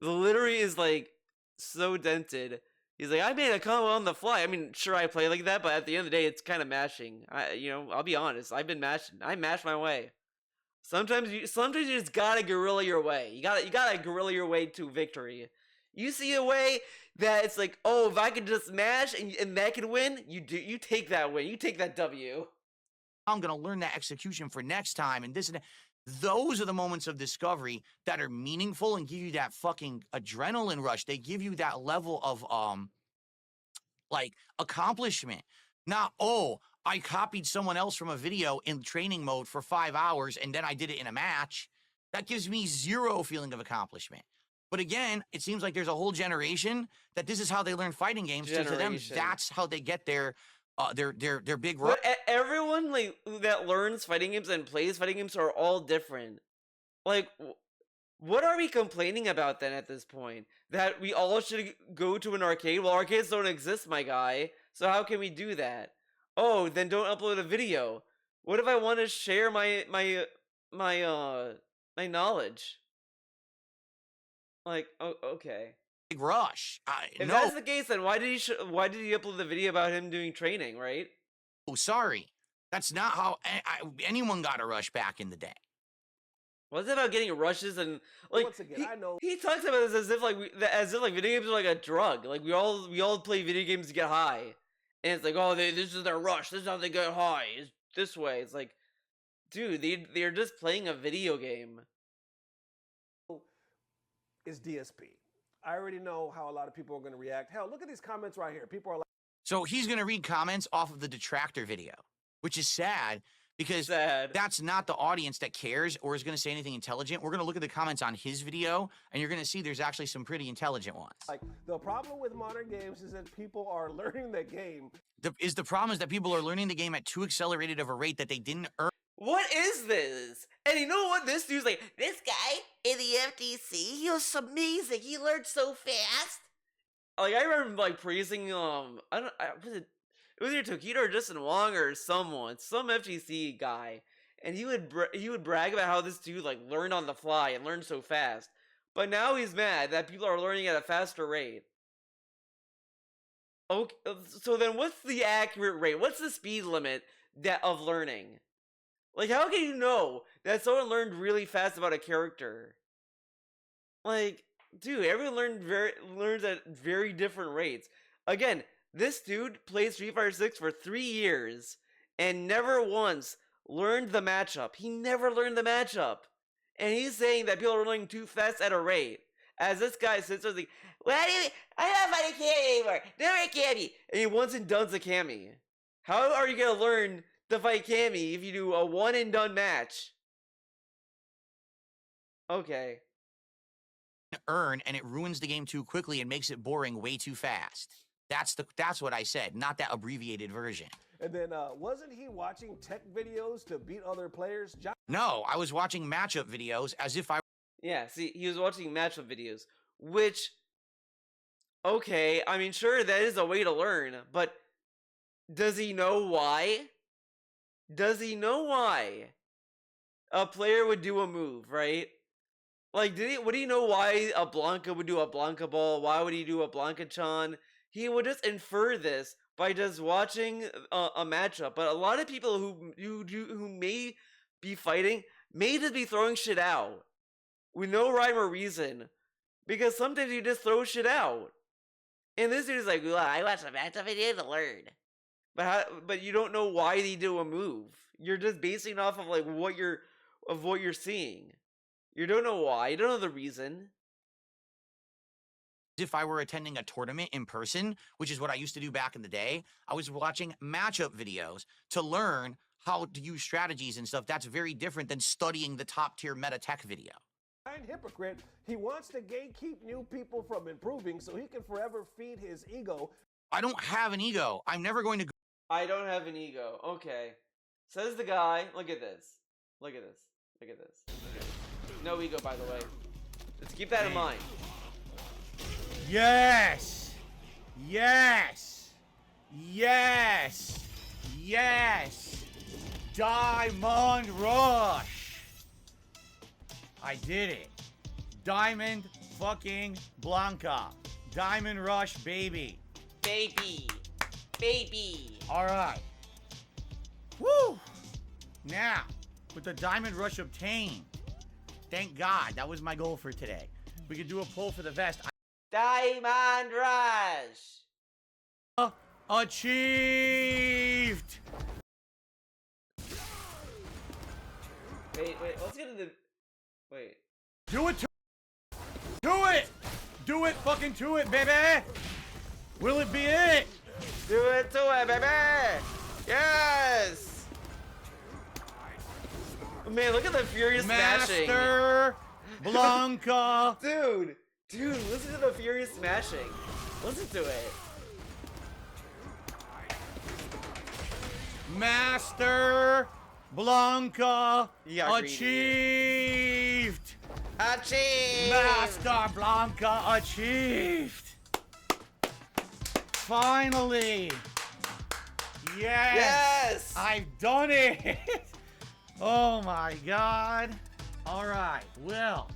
A: literally is like so dented. He's like, I made a combo on the fly. I mean, sure, I play like that, but at the end of the day, it's kind of mashing. I'll be honest. I've been mashing. I mash my way. Sometimes you just gotta guerrilla your way. You gotta guerrilla your way to victory. You see a way that it's like, oh, if I could just mash and that could win, you take that win. You take that W.
B: I'm going to learn that execution for next time. And this and that. Those are the moments of discovery that are meaningful and give you that fucking adrenaline rush. They give you that level of, like, accomplishment. Not, oh, I copied someone else from a video in training mode for 5 hours and then I did it in a match. That gives me zero feeling of accomplishment. But again, it seems like there's a whole generation that this is how they learn fighting games. So to them, that's how they get their big.
A: But everyone like that learns fighting games and plays fighting games are all different. Like, what are we complaining about then at this point? That we all should go to an arcade? Well, arcades don't exist, my guy. So how can we do that? Oh, then don't upload a video. What if I want to share my knowledge? Like, oh, okay.
B: Big rush.
A: If that's the case, then why did he upload the video about him doing training, right?
B: Oh, sorry. That's not how anyone got a rush back in the day.
A: What's it about getting rushes and like
C: Once again, I know.
A: he talks about this as if like video games are like a drug. Like we all play video games to get high, and it's like, oh, this is their rush. This is how they get high. It's this way. It's like, dude, they're just playing a video game.
C: Is DSP. I already know how a lot of people are going to react. Hell, look at these comments right here. People are like,
B: So he's going to read comments off of the detractor video, which is sad because that's not the audience that cares or is going to say anything intelligent. We're going to look at the comments on his video, and you're going to see there's actually some pretty intelligent ones.
C: like, the problem with modern games is that people are learning the game.
B: The problem is that people are learning the game at too accelerated of a rate that they didn't earn.
A: What is this? And you know what? This dude's like, this guy in the FTC, he was amazing. He learned so fast. Like, I remember, like, praising, was it either Tokido or Justin Wong or someone, some FTC guy. And he would brag about how this dude, like, learned on the fly and learned so fast. But now he's mad that people are learning at a faster rate. Okay, so then what's the accurate rate? What's the speed limit of learning? Like, how can you know that someone learned really fast about a character? Like, dude, everyone learns at very different rates. Again, this dude played Street Fighter 6 for 3 years and never once learned the matchup. He never learned the matchup. And he's saying that people are learning too fast at a rate. As this guy sits there like, I'm not fighting Cammy anymore. Never Cammy. And he once and done's a Cammy. How are you going to learn to fight Cammy if you do a one and done match? Okay.
B: Earn, and it ruins the game too quickly and makes it boring way too fast. That's what I said, not that abbreviated version.
C: And then, wasn't he watching tech videos to beat other players?
B: No, I was watching matchup videos as if I...
A: Yeah, see, he was watching matchup videos, which, okay, I mean, sure, that is a way to learn, but does he know why? Does he know why a player would do a move, right? Like, would he know why a Blanca would do a Blanca ball? Why would he do a Blanca-chan? He would just infer this by just watching a matchup. But a lot of people who may be fighting may just be throwing shit out with no rhyme or reason, because sometimes you just throw shit out. And this dude's like, well, I watched a matchup video to learn, but you don't know why they do a move. You're just basing off of like what you're seeing. You don't know why. You don't know the reason.
B: If I were attending a tournament in person, which is what I used to do back in the day, I was watching matchup videos to learn how to use strategies and stuff. That's very different than studying the top tier meta tech video.
C: Hypocrite. He wants to gatekeep new people from improving so he can forever feed his ego.
B: I don't have an ego. I'm never going to...
A: I don't have an ego. Okay. Says the guy. Look at this. Look at this. Look at this. No ego, by the way. Let's keep that in mind.
B: Yes! Yes! Yes! Yes! Diamond Rush! I did it. Diamond fucking Blanca. Diamond Rush, baby.
A: Baby. Baby.
B: Alright. Woo! Now, with the Diamond Rush obtained, thank God, that was my goal for today. We could do a pull for the vest.
A: Diamond Rush!
B: Achieved!
A: Wait, let's get into... Wait.
B: Do it to it! Do it fucking to it, baby! Will it be it?
A: Do it to it, baby! Yes! Man, look at the furious smashing.
B: Master Blanca!
A: Dude, listen to the furious smashing. Listen to it.
B: Master Blanca
A: Achieved! Achieved!
B: Master Blanca achieved! Finally! Yes! I've done it! Oh my God. Alright, well,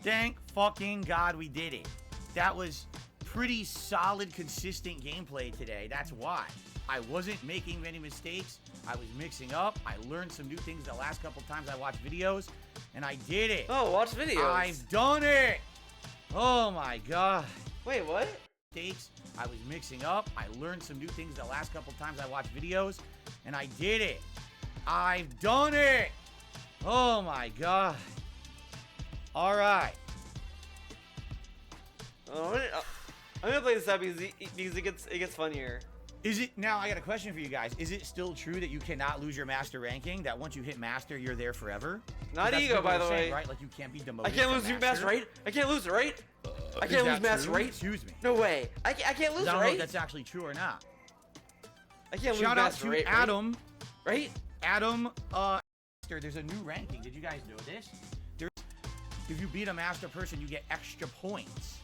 B: thank fucking God we did it. That was pretty solid, consistent gameplay today. That's why. I wasn't making many mistakes. I was mixing up. I learned some new things the last couple times I watched videos, and I did it.
A: Oh, watch videos.
B: I've done it. Oh my god.
A: Wait, what?
B: Mistakes. I was mixing up. I learned some new things the last couple times I watched videos, and I did it. I've done it. Oh my god. All right.
A: I'm gonna play this out because it gets funnier.
B: Is it now? I got a question for you guys. Is it still true that you cannot lose your master ranking? That once you hit master, you're there forever?
A: Not
B: That's
A: ego,
B: what
A: by
B: we're
A: the
B: saying,
A: way.
B: right? Like you can't be demoted.
A: I can't
B: from
A: lose your master, right? I can't lose it, right? I
B: Is
A: can't
B: that
A: lose master,
B: true?
A: right?
B: Excuse me.
A: No way. I can't lose
B: I
A: it,
B: don't know if
A: right?
B: that's actually true or not.
A: I can't lose
B: Shout out
A: master,
B: to
A: right?
B: Adam.
A: Right?
B: Adam, there's a new ranking. Did you guys know this? If you beat a master person, you get extra points.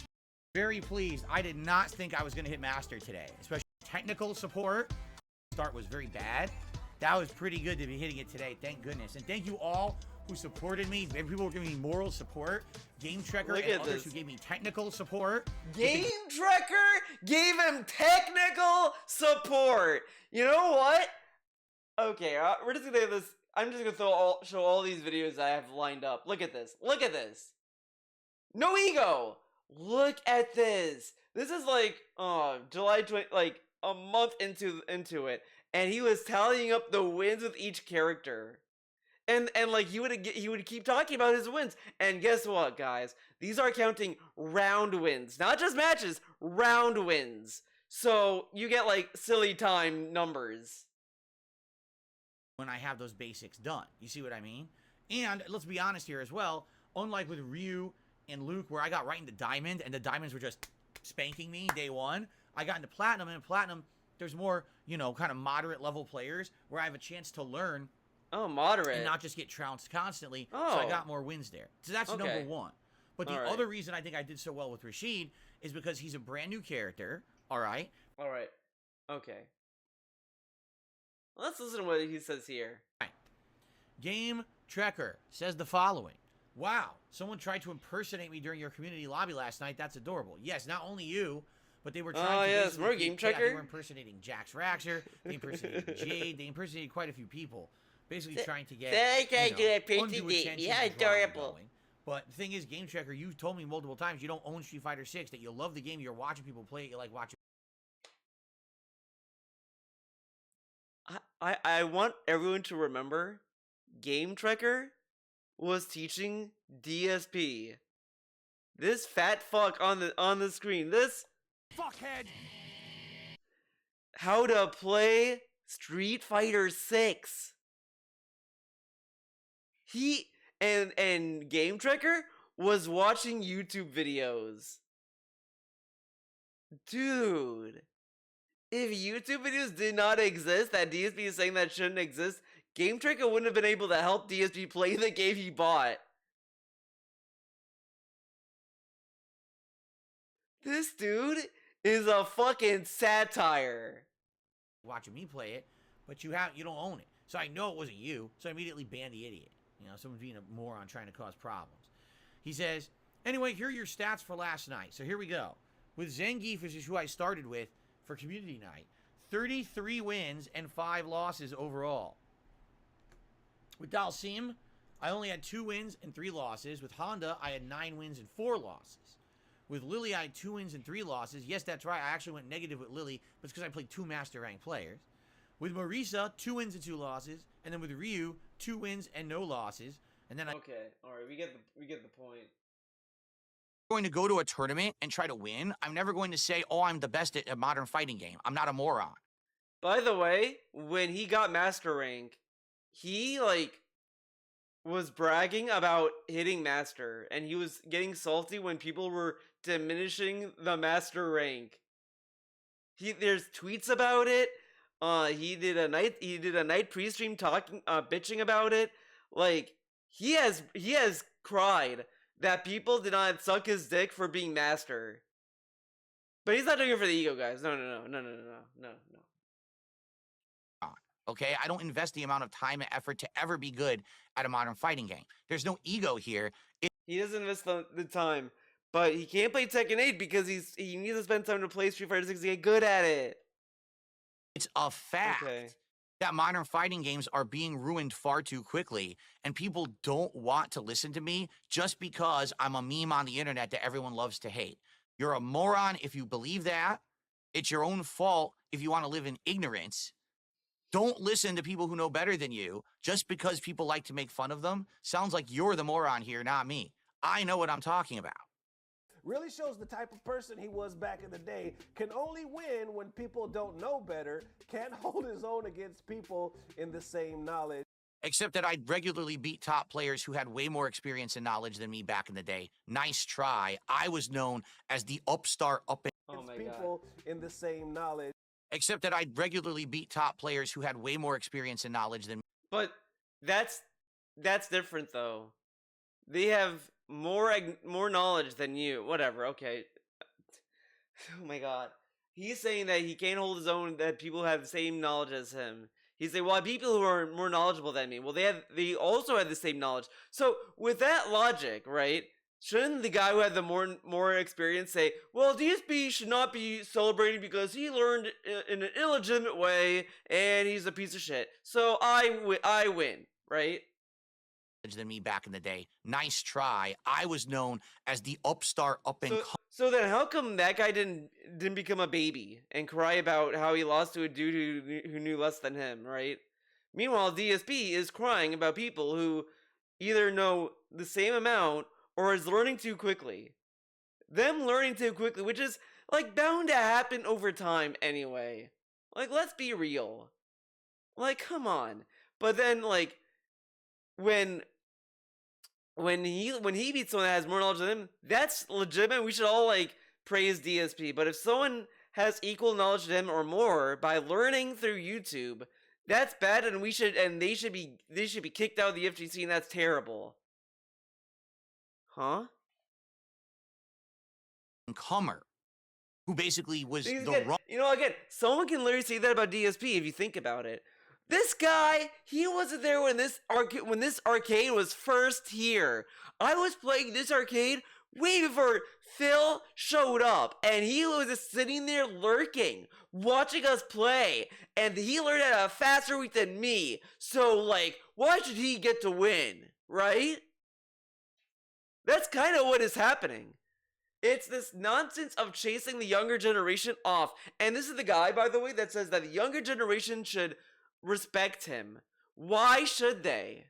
B: Very pleased. I did not think I was going to hit master today, especially technical support. Start was very bad. That was pretty good to be hitting it today. Thank goodness. And thank you all who supported me. People were giving me moral support. Game Trekker
A: Look
B: and
A: at
B: others
A: this.
B: who gave me technical support.
A: Game Trekker gave him technical support. You know what? Okay, we're just gonna have this. I'm just gonna show all these videos I have lined up. Look at this. Look at this. No ego. Look at this. This is like July 20, like a month into it, and he was tallying up the wins with each character. And like he would keep talking about his wins. And guess what, guys? These are counting round wins, not just matches, round wins. So you get like silly time numbers.
B: When I have those basics done. You see what I mean? And let's be honest here as well. Unlike with Ryu and Luke, where I got right into Diamond, and the Diamonds were just spanking me day one, I got into Platinum, and in Platinum, there's more, kind of moderate level players where I have a chance to learn.
A: Oh, moderate.
B: And not just get trounced constantly.
A: Oh.
B: So I got more wins there. So that's
A: Okay.
B: number one. But the
A: All right.
B: other reason I think I did so well with Rashid is because he's a brand new character, all right?
A: All right. Okay. Let's listen to what he says here.
B: Game Trekker says the following. Wow, someone tried to impersonate me during your community lobby last night. That's adorable. Yes, not only you, but they were trying to
A: yes,
B: basically
A: more Game
B: they
A: Trekker.
B: were impersonating Jax Raxer. They impersonated Jade. They impersonated quite a few people. Basically trying to get undue attention
A: Yeah,
B: and drama
A: adorable.
B: going. But the thing is, Game Trekker, you've told me multiple times you don't own Street Fighter 6, that you love the game, you're watching people play it, you like watching.
A: I want everyone to remember Game Trekker was teaching DSP. This fat fuck on the screen. This
B: Fuckhead!
A: how to play Street Fighter 6. He and Game Trekker was watching YouTube videos. Dude, if YouTube videos did not exist, that DSP is saying that shouldn't exist, Game Trekker wouldn't have been able to help DSP play the game he bought. This dude is a fucking satire.
B: Watching me play it, but you don't own it. So I know it wasn't you, so I immediately banned the idiot. Someone's being a moron trying to cause problems. He says, anyway, here are your stats for last night. So here we go. With Zangief, which is who I started with for community night, 33 wins and 5 losses overall. With Dalsim, I only had 2 wins and 3 losses. With Honda, I had 9 wins and 4 losses. With Lily, I had 2 wins and 3 losses. Yes, that's right. I actually went negative with Lily, but it's because I played 2 master rank players. With Marisa, 2 wins and 2 losses. And then with Ryu, 2 wins and no losses. And then
A: Okay, alright, we get the point.
B: going to go to a tournament and try to win. I'm never going to say, oh, I'm the best at a modern fighting game. I'm not a moron.
A: By the way, when he got master rank, he was bragging about hitting master, and he was getting salty when people were diminishing the master rank. There's tweets about it. He did a night pre-stream talking bitching about it. Like he has cried that people did not suck his dick for being master. But he's not doing it for the ego, guys. No.
B: Okay, I don't invest the amount of time and effort to ever be good at a modern fighting game. There's no ego here.
A: He doesn't invest the time, but he can't play Tekken 8 because he needs to spend time to play Street Fighter 6 to get good at it.
B: It's a fact.
A: Okay.
B: that modern fighting games are being ruined far too quickly, and people don't want to listen to me just because I'm a meme on the internet that everyone loves to hate. You're a moron if you believe that. It's your own fault if you want to live in ignorance. Don't listen to people who know better than you just because people like to make fun of them. Sounds like you're the moron here, not me. I know what I'm talking about.
C: Really shows the type of person he was back in the day. Can only win when people don't know better. Can't hold his own against people in the same knowledge.
B: Except that I'd regularly beat top players who had way more experience and knowledge than me back in the day. Nice try. I was known as the upstart up and
A: Oh my
C: people in the same knowledge.
B: except that I'd regularly beat top players who had way more experience and knowledge than me.
A: But that's different though. They have more knowledge than you. Whatever. Okay. Oh my god. He's saying that he can't hold his own. That people have the same knowledge as him. He's saying, well, people who are more knowledgeable than me. Well, they also have the same knowledge. So with that logic, right? Shouldn't the guy who had the more experience say, well, DSP should not be celebrating because he learned in an illegitimate way and he's a piece of shit. So I win, right?
B: Than me back in the day. Nice try. I was known as the upstart up and
A: So then how come that guy didn't become a baby and cry about how he lost to a dude who knew less than him, right? Meanwhile, DSP is crying about people who either know the same amount or is learning too quickly. Them learning too quickly, which is like bound to happen over time anyway. Like, let's be real. Like, come on. But then like when he beats someone that has more knowledge than him, that's legitimate. We should all like praise DSP. But if someone has equal knowledge to him or more by learning through YouTube, that's bad, and they should be kicked out of the FGC, and that's terrible. Huh?
B: Comer, who basically was
A: Again, someone can literally say that about DSP if you think about it. This guy, he wasn't there when this arcade was first here. I was playing this arcade way before Phil showed up, and he was just sitting there lurking, watching us play, and he learned at a faster rate than me. So, like, why should he get to win, right? That's kind of what is happening. It's this nonsense of chasing the younger generation off. And this is the guy, by the way, that says that the younger generation should respect him. Why should they?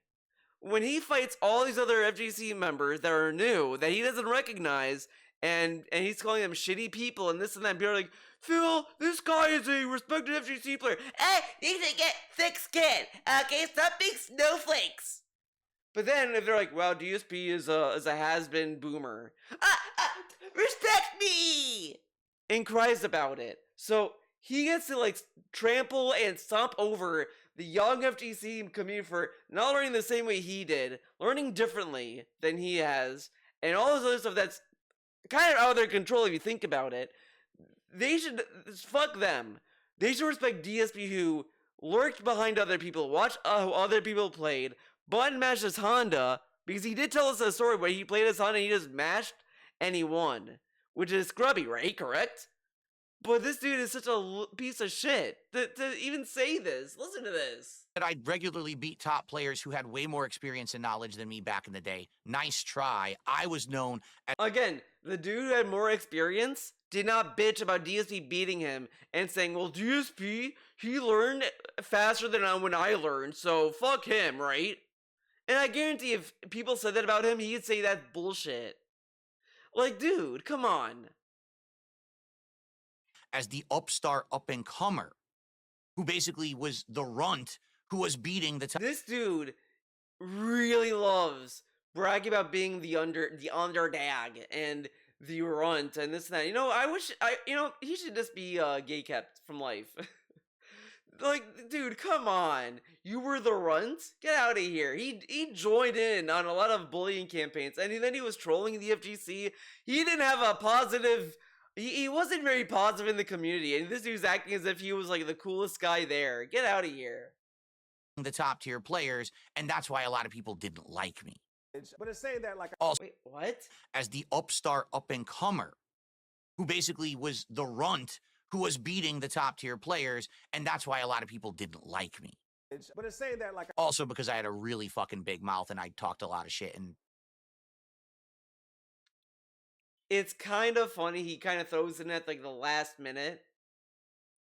A: When he fights all these other FGC members that are new, that he doesn't recognize, and he's calling them shitty people and this and that, and people are like, Phil, this guy is a respected FGC player. Hey, you should get thick skin. Okay, stop being snowflakes. But then if they're like, wow, DSP is a has-been boomer. Respect me! And cries about it. So he gets to like trample and stomp over the young FGC community for not learning the same way he did, learning differently than he has, and all this other stuff that's kind of out of their control if you think about it. They should, fuck them. They should respect DSP who lurked behind other people, watched how other people played, button mashed his Honda, because he did tell us a story where he played his Honda and he just mashed and he won. Which is scrubby, right? Correct? But this dude is such a piece of shit to even say this. Listen to this.
B: that I'd regularly beat top players who had way more experience and knowledge than me back in the day. Nice try. I was known as...
A: Again, the dude who had more experience did not bitch about DSP beating him and saying, well, DSP, he learned faster than when I learned, so fuck him, right? And I guarantee if people said that about him, he'd say that's bullshit. Like, dude, come on.
B: As the upstart up-and-comer, who basically was the runt who was beating the...
A: This dude really loves bragging about being the underdog and the runt and this and that. You know, he should just be gay kept from life. Like, dude, come on. You were the runt? Get out of here. He joined in on a lot of bullying campaigns, and then he was trolling the FGC. He didn't have a positive... He wasn't very positive in the community, and this dude's acting as if he was, like, the coolest guy there. Get out of here.
B: The top-tier players, and that's why a lot of people didn't like me.
C: But it's saying that, like...
B: Also,
A: wait, what?
B: As the upstart up-and-comer, who basically was the runt who was beating the top-tier players, and that's why a lot of people didn't like me.
C: But it's saying that, like,
B: Also because I had a really fucking big mouth and I talked a lot of shit. And
A: it's kind of funny. He kind of throws in at like the last minute.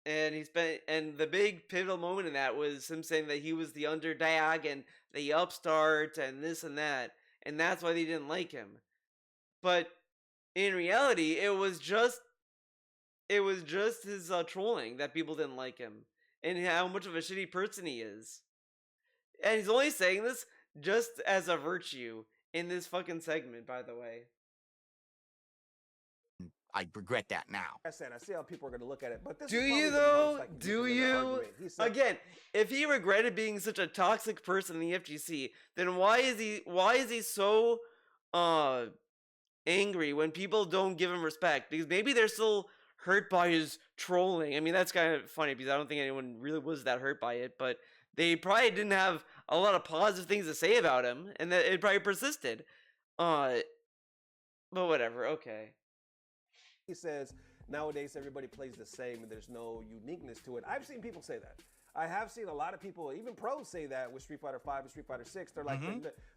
A: And and the big pivotal moment in that was him saying that he was the underdog and the upstart and this and that. And that's why they didn't like him. But in reality, it was just his trolling that people didn't like him. And how much of a shitty person he is. And he's only saying this just as a virtue in this fucking segment, by the way.
B: I regret that now.
C: I said, I see how people are going to look at it. But this
A: Do
C: is probably
A: you
C: the
A: though?
C: most, like,
A: Do
C: nuclear
A: you?
C: argument. He said,
A: Again, if he regretted being such a toxic person in the FGC, then why is he so angry when people don't give him respect? Because maybe they're still hurt by his trolling. I mean, that's kind of funny because I don't think anyone really was that hurt by it, but they probably didn't have a lot of positive things to say about him, and that it probably persisted. But whatever, okay.
C: He says, nowadays everybody plays the same and there's no uniqueness to it. I've seen people say that. I have seen a lot of people, even pros, say that with Street Fighter 5 and Street Fighter 6. They're like,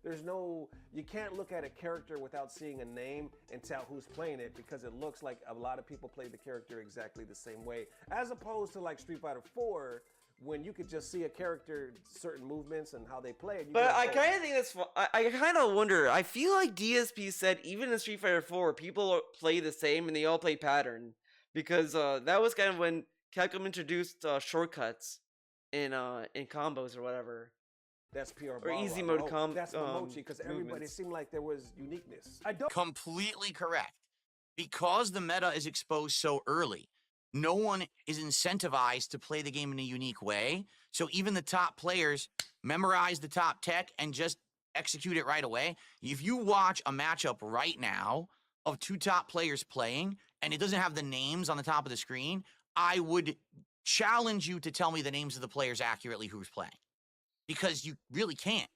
C: there's no, you can't look at a character without seeing a name and tell who's playing it, because it looks like a lot of people play the character exactly the same way. As opposed to like Street Fighter 4, when you could just see a character, certain movements and how they play. And you
A: But I kind of think that's. I kind of wonder. I feel like DSP said even in Street Fighter 4, people play the same and they all play pattern, because that was kind of when Capcom introduced shortcuts in combos or whatever.
C: That's pure
A: or easy mode
C: That's Momochi, because everybody seemed like there was uniqueness. I don't.
B: Completely correct. Because the meta is exposed so early, no one is incentivized to play the game in a unique way. So even the top players memorize the top tech and just execute it right away. If you watch a matchup right now of two top players playing and it doesn't have the names on the top of the screen, I would challenge you to tell me the names of the players accurately who's playing, because you really can't.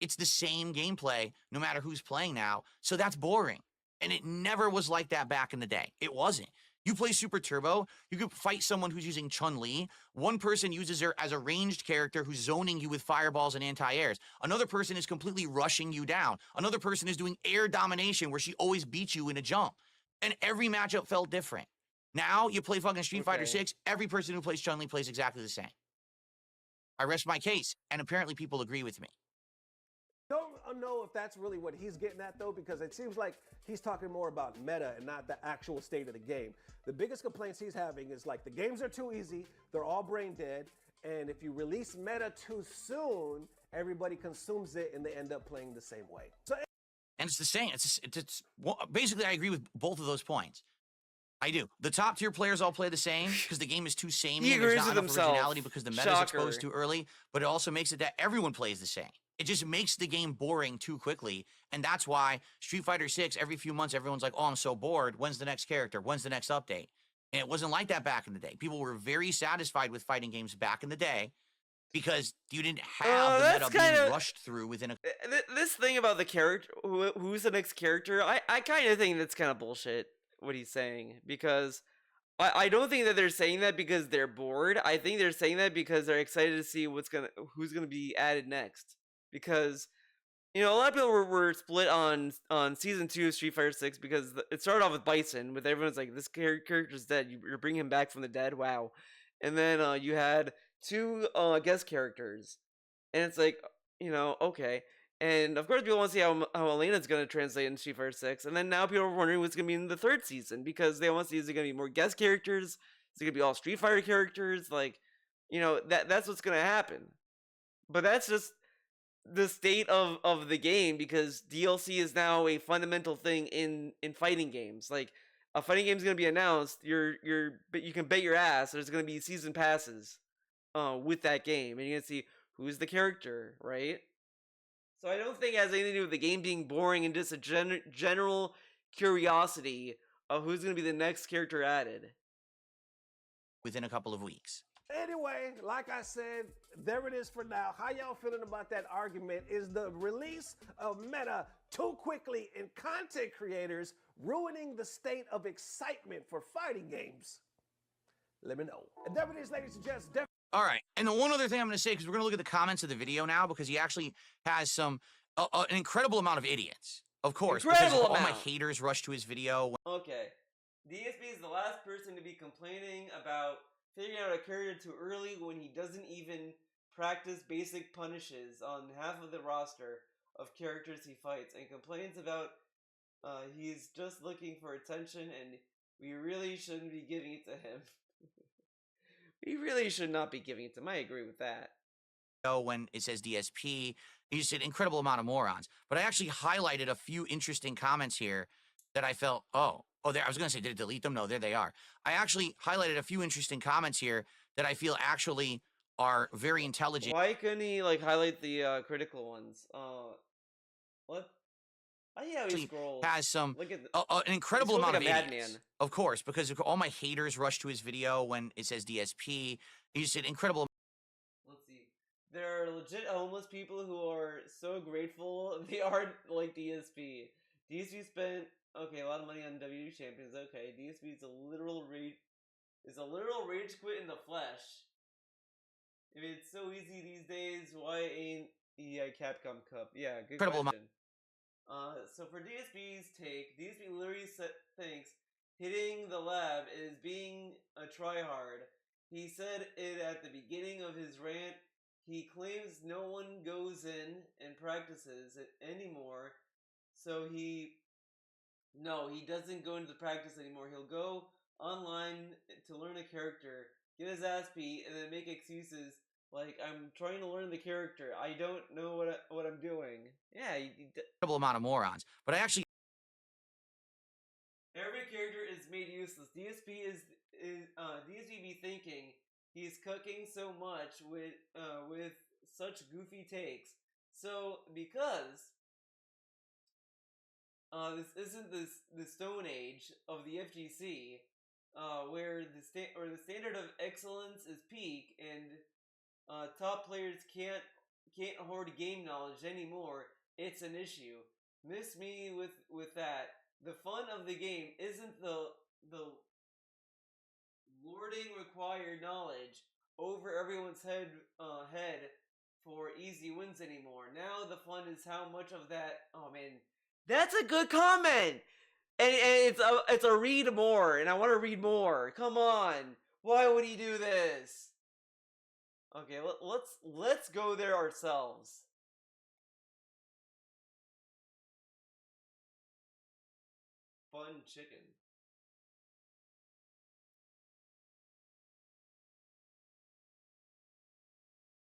B: It's the same gameplay no matter who's playing now. So that's boring. And it never was like that back in the day. It wasn't. You play Super Turbo, you could fight someone who's using Chun-Li. One person uses her as a ranged character who's zoning you with fireballs and anti-airs. Another person is completely rushing you down. Another person is doing air domination where she always beats you in a jump. And every matchup felt different. Now you play fucking Street Fighter 6, every person who plays Chun-Li plays exactly the same. I rest my case, and apparently people agree with me.
C: Don't know if that's really what he's getting at, though, because it seems like he's talking more about meta and not the actual state of the game. The biggest complaints he's having is like the games are too easy, they're all brain dead, and if you release meta too soon, everybody consumes it and they end up playing the same way.
B: And it's the same. Well, basically, I agree with both of those points. I do. The top tier players all play the same because the game is too samey.
A: He agrees
B: there's not
A: with
B: enough
A: himself.
B: originality because the meta is exposed too early. But it also makes it that everyone plays the same. It just makes the game boring too quickly. And that's why Street Fighter 6, every few months, everyone's like, oh, I'm so bored. When's the next character? When's the next update? And it wasn't like that back in the day. People were very satisfied with fighting games back in the day because you didn't have the meta being rushed through within a...
A: This thing about the character, who's the next character, I kind of think that's kind of bullshit, what he's saying. Because I don't think that they're saying that because they're bored. I think they're saying that because they're excited to see who's gonna be added next. Because, you know, a lot of people were split on season 2 of Street Fighter 6 because it started off with Bison, with everyone's like, this character's dead. You're bringing him back from the dead. Wow. And then you had 2 guest characters, and it's like, you know, okay. And of course, people want to see how Elena's going to translate in Street Fighter 6. And then now people are wondering what's going to be in the 3rd season, because they want to see, is it going to be more guest characters? Is it going to be all Street Fighter characters? Like, you know, that's what's going to happen. But that's just the state of the game, because DLC is now a fundamental thing in fighting games. Like, a fighting game is going to be announced, but you can bet your ass there's going to be season passes with that game, and you're going to see who's the character, right? So I don't think it has anything to do with the game being boring, and just a general curiosity of who's going to be the next character added
B: within a couple of weeks.
C: Anyway, like I said, there it is for now. How y'all feeling about that argument? Is the release of meta too quickly in content creators ruining the state of excitement for fighting games? Let me know. And there it is, ladies and gents.
B: All right. And the one other thing I'm going to say, because we're going to look at the comments of the video now, because he actually has some an incredible amount of idiots. Of course,
A: Incredible
B: because all my
A: amount.
B: haters rush to his video.
A: Okay. DSP is the last person to be complaining about figuring out a character too early when he doesn't even practice basic punishes on half of the roster of characters he fights, and complains about he's just looking for attention and we really shouldn't be giving it to him. We really should not be giving it to him. I agree with that.
B: When it says DSP, he just said incredible amount of morons. But I actually highlighted a few interesting comments here that I felt, there. I was going to say, did it delete them? No, there they are. I actually highlighted a few interesting comments here that I feel actually are very intelligent.
A: Why couldn't he like highlight the critical ones? What? Oh yeah, he scrolls.
B: Has some
A: Look at
B: an incredible amount
A: like
B: of
A: a
B: idiots.
A: madman.
B: Of course, because all my haters rush to his video when it says DSP. He just said incredible.
A: Let's see. There are legit homeless people who are so grateful they aren't like DSP. DSP spent a lot of money on WWE champions. Okay, DSP is a literal rage quit in the flesh. If it's so easy these days, why ain't he a Capcom Cup? Yeah, good question. So for DSP's take, DSP literally thinks hitting the lab is being a tryhard. He said it at the beginning of his rant. He claims no one goes in and practices it anymore. So he doesn't go into the practice anymore. He'll go online to learn a character, get his ass beat, and then make excuses like, I'm trying to learn the character. I don't know what I'm doing. Yeah,
B: Incredible amount of morons. But I actually...
A: Every character is made useless. DSP DSP be thinking he's cooking so much with such goofy takes. So because this isn't the Stone Age of the FGC, where the standard of excellence is peak and top players can't hoard game knowledge anymore. It's an issue. Miss me with that. The fun of the game isn't the lording required knowledge over everyone's head for easy wins anymore. Now the fun is how much of that. Oh man, that's a good comment. And it's a read more, and I want to read more. Come on, why would he do this? Okay, let's go there ourselves. Fun chicken.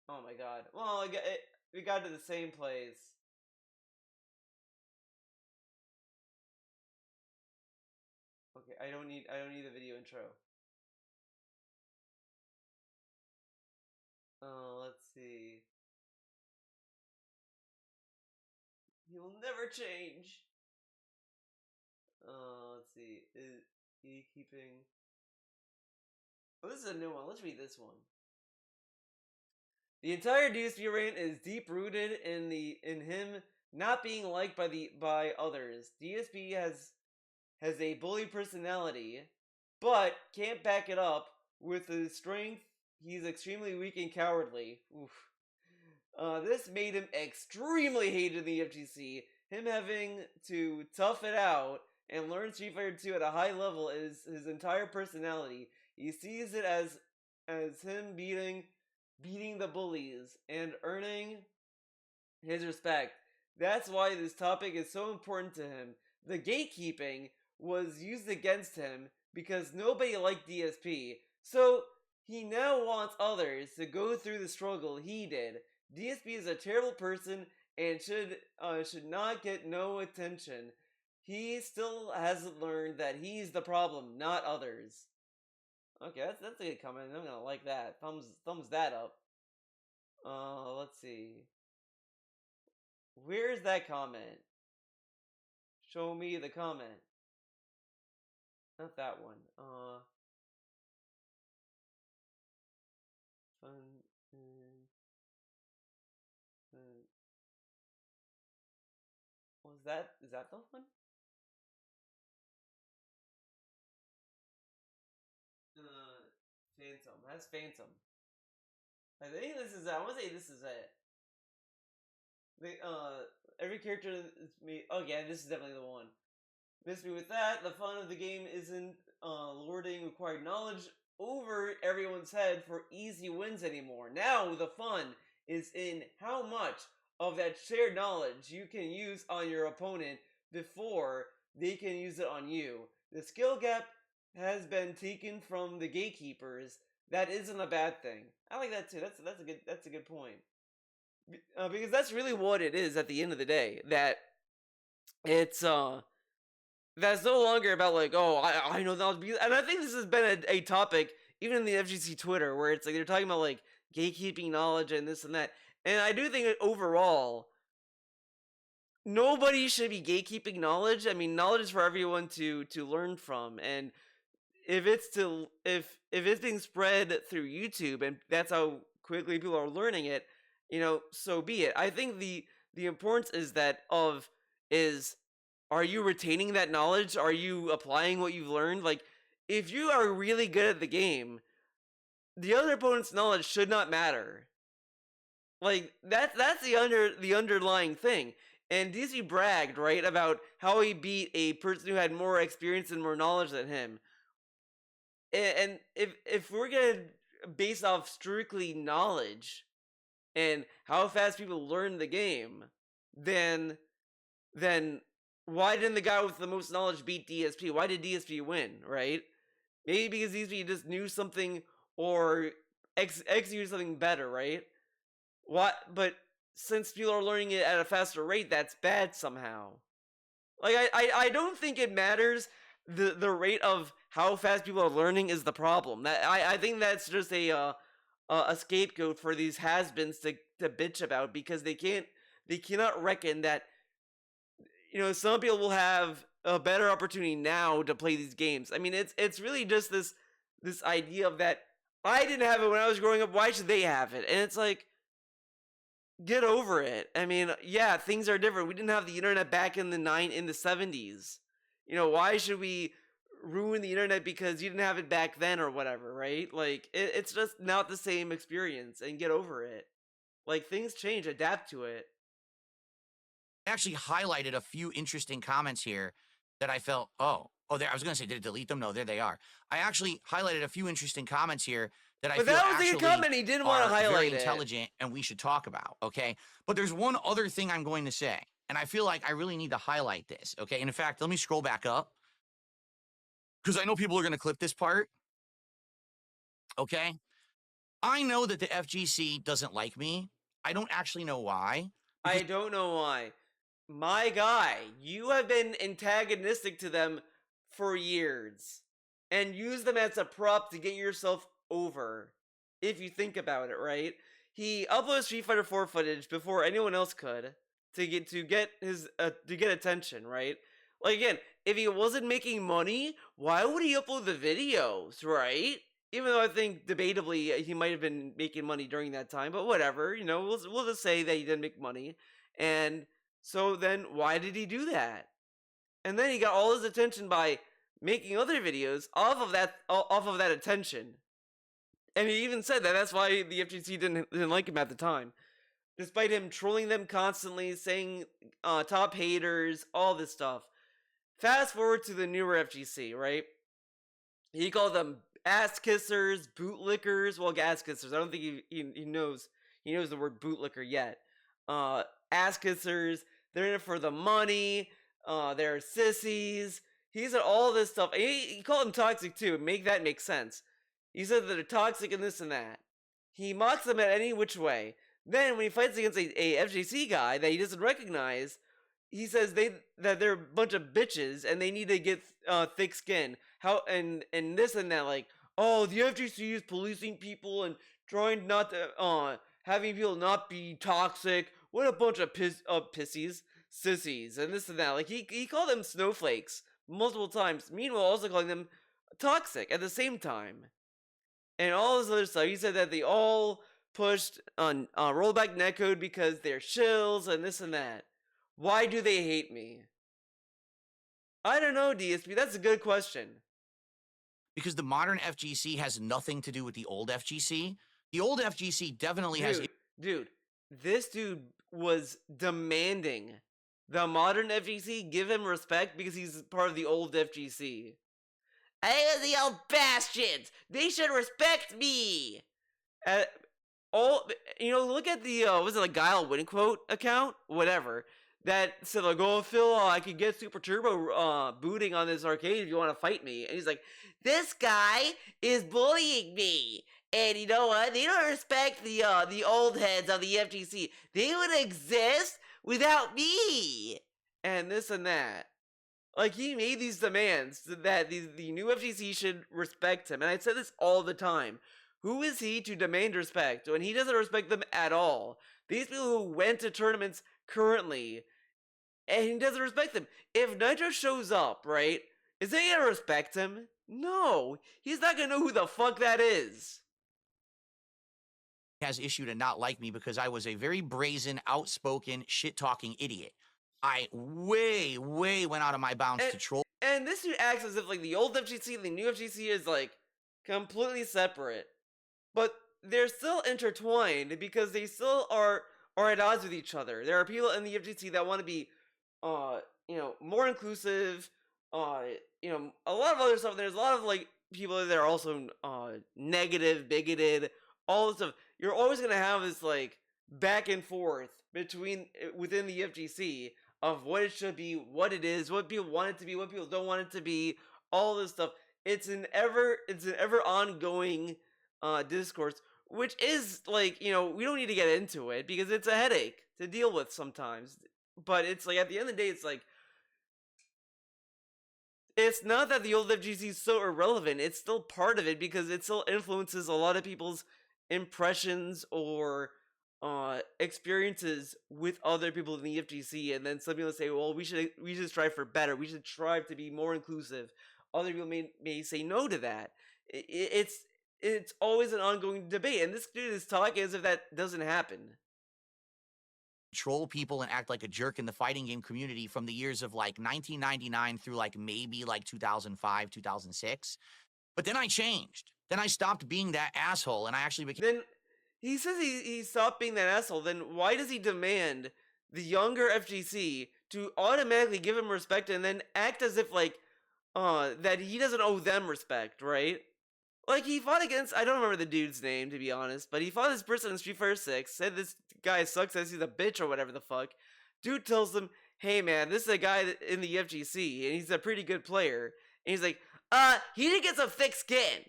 A: Oh my god. Well, we got to the same place. Okay, I don't need the video intro. Let's see. He will never change. Let's see. Is he keeping... Oh, this is a new one. Let's read this one. The entire DSP rant is deep rooted in him not being liked by others. DSP has a bully personality, but can't back it up with his strength. He's extremely weak and cowardly. Oof. This made him extremely hated in the FGC. Him having to tough it out and learn Street Fighter 2 at a high level is his entire personality. He sees it as him beating the bullies and earning his respect. That's why this topic is so important to him. The gatekeeping was used against him because nobody liked DSP. So he now wants others to go through the struggle he did. DSP is a terrible person and should not get no attention. He still hasn't learned that he's the problem, not others. Okay, that's a good comment. I'm gonna like that. Thumbs that up. Let's see. Where's that comment? Show me the comment. Not that one. Fun. Is that the one? Phantom. That's Phantom. I think this is. I want to say this is it. Every character is me. Oh yeah, this is definitely the one. Miss me with that. The fun of the game isn't lording required knowledge over everyone's head for easy wins anymore. Now the fun is in how much of that shared knowledge you can use on your opponent before they can use it on you. The skill gap has been taken from the gatekeepers. That isn't a bad thing. I like that too. That's a good point. Because that's really what it is at the end of the day. That it's that's no longer about like, oh, I know that, and I think this has been a topic even in the FGC Twitter where it's like they're talking about like gatekeeping knowledge and this and that, and I do think that overall nobody should be gatekeeping knowledge. I mean, knowledge is for everyone to learn from, and if it's being spread through YouTube and that's how quickly people are learning it, so be it. I think the importance is are you retaining that knowledge? Are you applying what you've learned? Like, if you are really good at the game, the other opponent's knowledge should not matter. Like, that's the underlying thing. And DSP bragged, right, about how he beat a person who had more experience and more knowledge than him. And if we're gonna base off strictly knowledge and how fast people learn the game, then why didn't the guy with the most knowledge beat DSP? Why did DSP win, right? Maybe because DSP just knew something or executed something better, right? But since people are learning it at a faster rate, that's bad somehow. Like, I don't think it matters. The rate of how fast people are learning is the problem. I think that's just a scapegoat for these has-beens to bitch about, because they cannot reckon that some people will have a better opportunity now to play these games. I mean, it's really just this idea of that I didn't have it when I was growing up. Why should they have it? And it's like, get over it. I mean, yeah, things are different. We didn't have the internet back in the 70s. Why should we ruin the internet because you didn't have it back then or whatever, right? Like, it's just not the same experience, and get over it. Like, things change, adapt to it.
B: Actually highlighted a few interesting comments here that I felt, there, I was going to say, did it delete them? No, there they are. I actually highlighted a few interesting comments here that I feel
A: that was
B: actually
A: a comment he didn't want to highlight
B: very intelligent and we should talk about, okay? But there's one other thing I'm going to say, and I feel like I really need to highlight this, okay? And in fact, let me scroll back up, because I know people are going to clip this part, okay? I know that the FGC doesn't like me. I don't actually know why.
A: I don't know why. My guy, you have been antagonistic to them for years and use them as a prop to get yourself over, if you think about it, right? He uploaded Street Fighter 4 footage before anyone else could to get attention, right? Like, again, if he wasn't making money, why would he upload the videos, right? Even though I think debatably he might have been making money during that time, but whatever, we'll just say that he didn't make money. And so then why did he do that? And then he got all his attention by making other videos off of that attention. And he even said that that's why the FGC didn't like him at the time. Despite him trolling them constantly, saying top haters, all this stuff. Fast forward to the newer FGC, right? He called them ass kissers, bootlickers. Well, ass kissers. I don't think he knows the word bootlicker yet. Ass kissers. They're in it for the money. They're sissies. He said all this stuff. He called them toxic too. Make that make sense. He said that they're toxic and this and that. He mocks them at any which way. Then when he fights against a FGC guy that he doesn't recognize, he says that they're a bunch of bitches and they need to get thick skin. How and this and that, like, oh, the FGC is policing people and trying not to having people not be toxic. What a bunch of sissies, and this and that. Like, he called them snowflakes multiple times. Meanwhile, also calling them toxic at the same time. And all this other stuff. He said that they all pushed on rollback netcode because they're shills and this and that. Why do they hate me? I don't know, DSP. That's a good question.
B: Because the modern FGC has nothing to do with the old FGC. The old FGC definitely has
A: Dude, this dude was demanding the modern FGC give him respect because he's part of the old FGC. I was the old bastards. They should respect me. Look at the was it like Guile Winquote account, whatever, that said like, "Oh, Phil, I could get Super Turbo booting on this arcade if you want to fight me," and he's like, "This guy is bullying me." And you know what? They don't respect the old heads of the FGC. They would exist without me. And this and that. Like, he made these demands that the new FGC should respect him. And I said this all the time. Who is he to demand respect when he doesn't respect them at all? These people who went to tournaments currently, and he doesn't respect them. If Nitro shows up, right, is he gonna respect him? No. He's not gonna know who the fuck that is.
B: has issue to not like me because I was a very brazen, outspoken, shit-talking idiot. I way went out of my bounds to troll.
A: And this dude acts as if like the old FGC and the new FGC is like completely separate, but they're still intertwined because they still are at odds with each other. There are people in the FGC that want to be, more inclusive. A lot of other stuff. There's a lot of like people that are also negative, bigoted, all this stuff. You're always gonna have this like back and forth within the FGC of what it should be, what it is, what people want it to be, what people don't want it to be, all this stuff. It's an ever ongoing discourse, which is like, we don't need to get into it because it's a headache to deal with sometimes. But it's like at the end of the day, it's like it's not that the old FGC is so irrelevant. It's still part of it because it still influences a lot of people's impressions or experiences with other people in the FGC, and then some people say, well, we should strive for better. We should strive to be more inclusive. Other people may say no to that. It's always an ongoing debate, and this dude is talking as if that doesn't happen.
B: Troll people and act like a jerk in the fighting game community from the years of like 1999 through like maybe like 2005, 2006. But then I changed. Then I stopped being that asshole, and I actually became.
A: Then he says he stopped being that asshole. Then why does he demand the younger FGC to automatically give him respect and then act as if like that he doesn't owe them respect, right? Like, he fought against, I don't remember the dude's name, to be honest, but he fought this person in Street Fighter 6, said this guy sucks, says he's a bitch or whatever the fuck. Dude tells him, hey man, this is a guy in the FGC, and he's a pretty good player. And he's like, he didn't get some thick skin.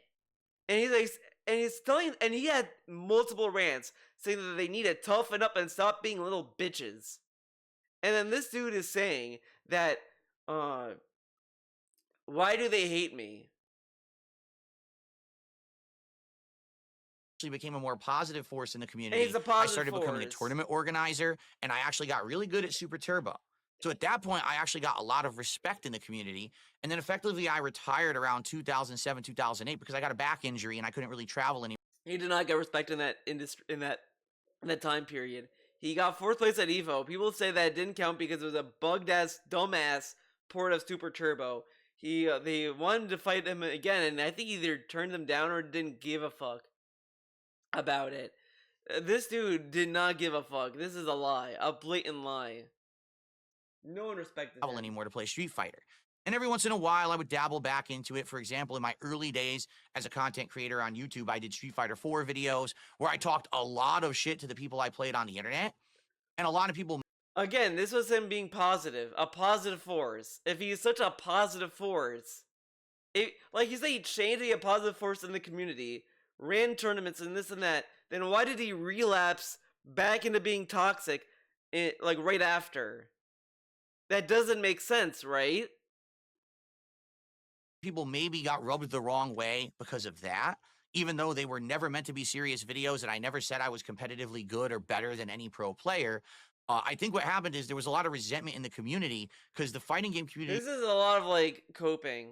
A: And he's like, and he had multiple rants saying that they need to toughen up and stop being little bitches. And then this dude is saying that, why do they hate me?
B: Actually became a more positive force in the community.
A: He's a positive
B: I started becoming a tournament organizer, and I actually got really good at Super Turbo. So at that point, I actually got a lot of respect in the community. And then effectively, I retired around 2007, 2008 because I got a back injury and I couldn't really travel anymore.
A: He did not get respect in that industry in that time period. He got 4th place at EVO. People say that it didn't count because it was a bugged ass, dumbass port of Super Turbo. They wanted to fight him again, and I think he either turned them down or didn't give a fuck about it. This dude did not give a fuck. This is a lie, a blatant lie. No one respected him
B: anymore to play Street Fighter. And every once in a while, I would dabble back into it. For example, in my early days as a content creator on YouTube, I did Street Fighter 4 videos where I talked a lot of shit to the people I played on the internet. And a lot of people...
A: Again, this was him being positive. A positive force. If he's such a positive force... like you say, he changed to be a positive force in the community, ran tournaments and this and that, then why did he relapse back into being toxic right after? That doesn't make sense, right?
B: People maybe got rubbed the wrong way because of that, even though they were never meant to be serious videos and I never said I was competitively good or better than any pro player. I think what happened is there was a lot of resentment in the community because the fighting game community...
A: This is a lot of, like, coping.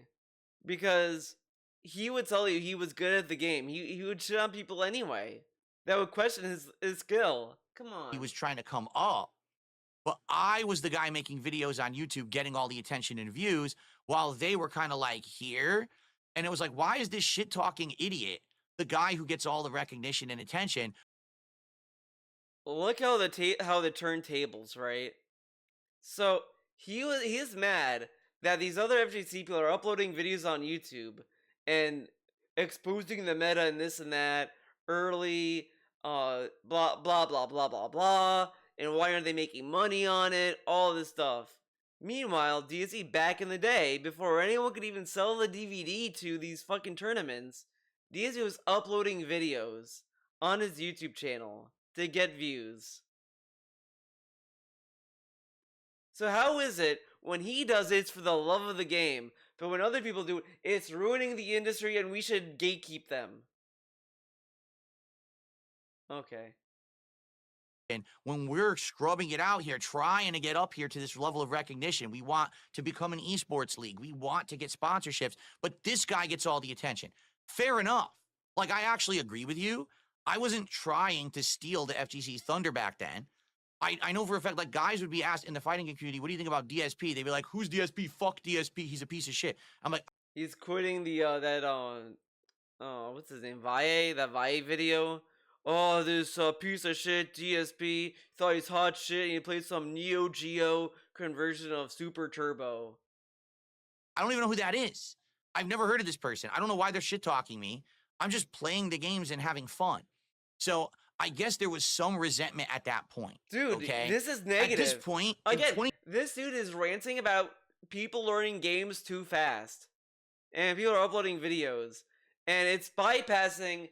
A: Because he would tell you he was good at the game. He would shit on people anyway. That would question his skill. Come on.
B: He was trying to come up. But I was the guy making videos on YouTube, getting all the attention and views, while they were kind of like here. And it was like, why is this shit-talking idiot the guy who gets all the recognition and attention.
A: Look how how the turntables, right? So he is mad that these other FGC people are uploading videos on YouTube and exposing the meta and this and that early, blah blah blah blah blah blah, and why aren't they making money on it? All this stuff. Meanwhile, DSP back in the day, before anyone could even sell the DVD to these fucking tournaments, DSP was uploading videos on his YouTube channel to get views. So how is it when he does it, it's for the love of the game, but when other people do it, it's ruining the industry and we should gatekeep them? Okay.
B: And when we're scrubbing it out here, trying to get up here to this level of recognition, we want to become an esports league. We want to get sponsorships, but this guy gets all the attention. Fair enough. Like, I actually agree with you. I wasn't trying to steal the FGC's thunder back then. I know for a fact, like, guys would be asked in the fighting game community, what do you think about DSP? They'd be like, who's DSP? Fuck DSP. He's a piece of shit. I'm like,
A: He's quitting the, what's his name? Valle? That Valle video? Oh, this piece of shit DSP thought he's hot shit and he played some Neo Geo conversion of Super Turbo.
B: I don't even know who that is. I've never heard of this person. I don't know why they're shit talking me. I'm just playing the games and having fun. So I guess there was some resentment at that point.
A: Dude,
B: okay?
A: this is negative.
B: At this point,
A: again, this dude is ranting about people learning games too fast. And people are uploading videos. And it's bypassing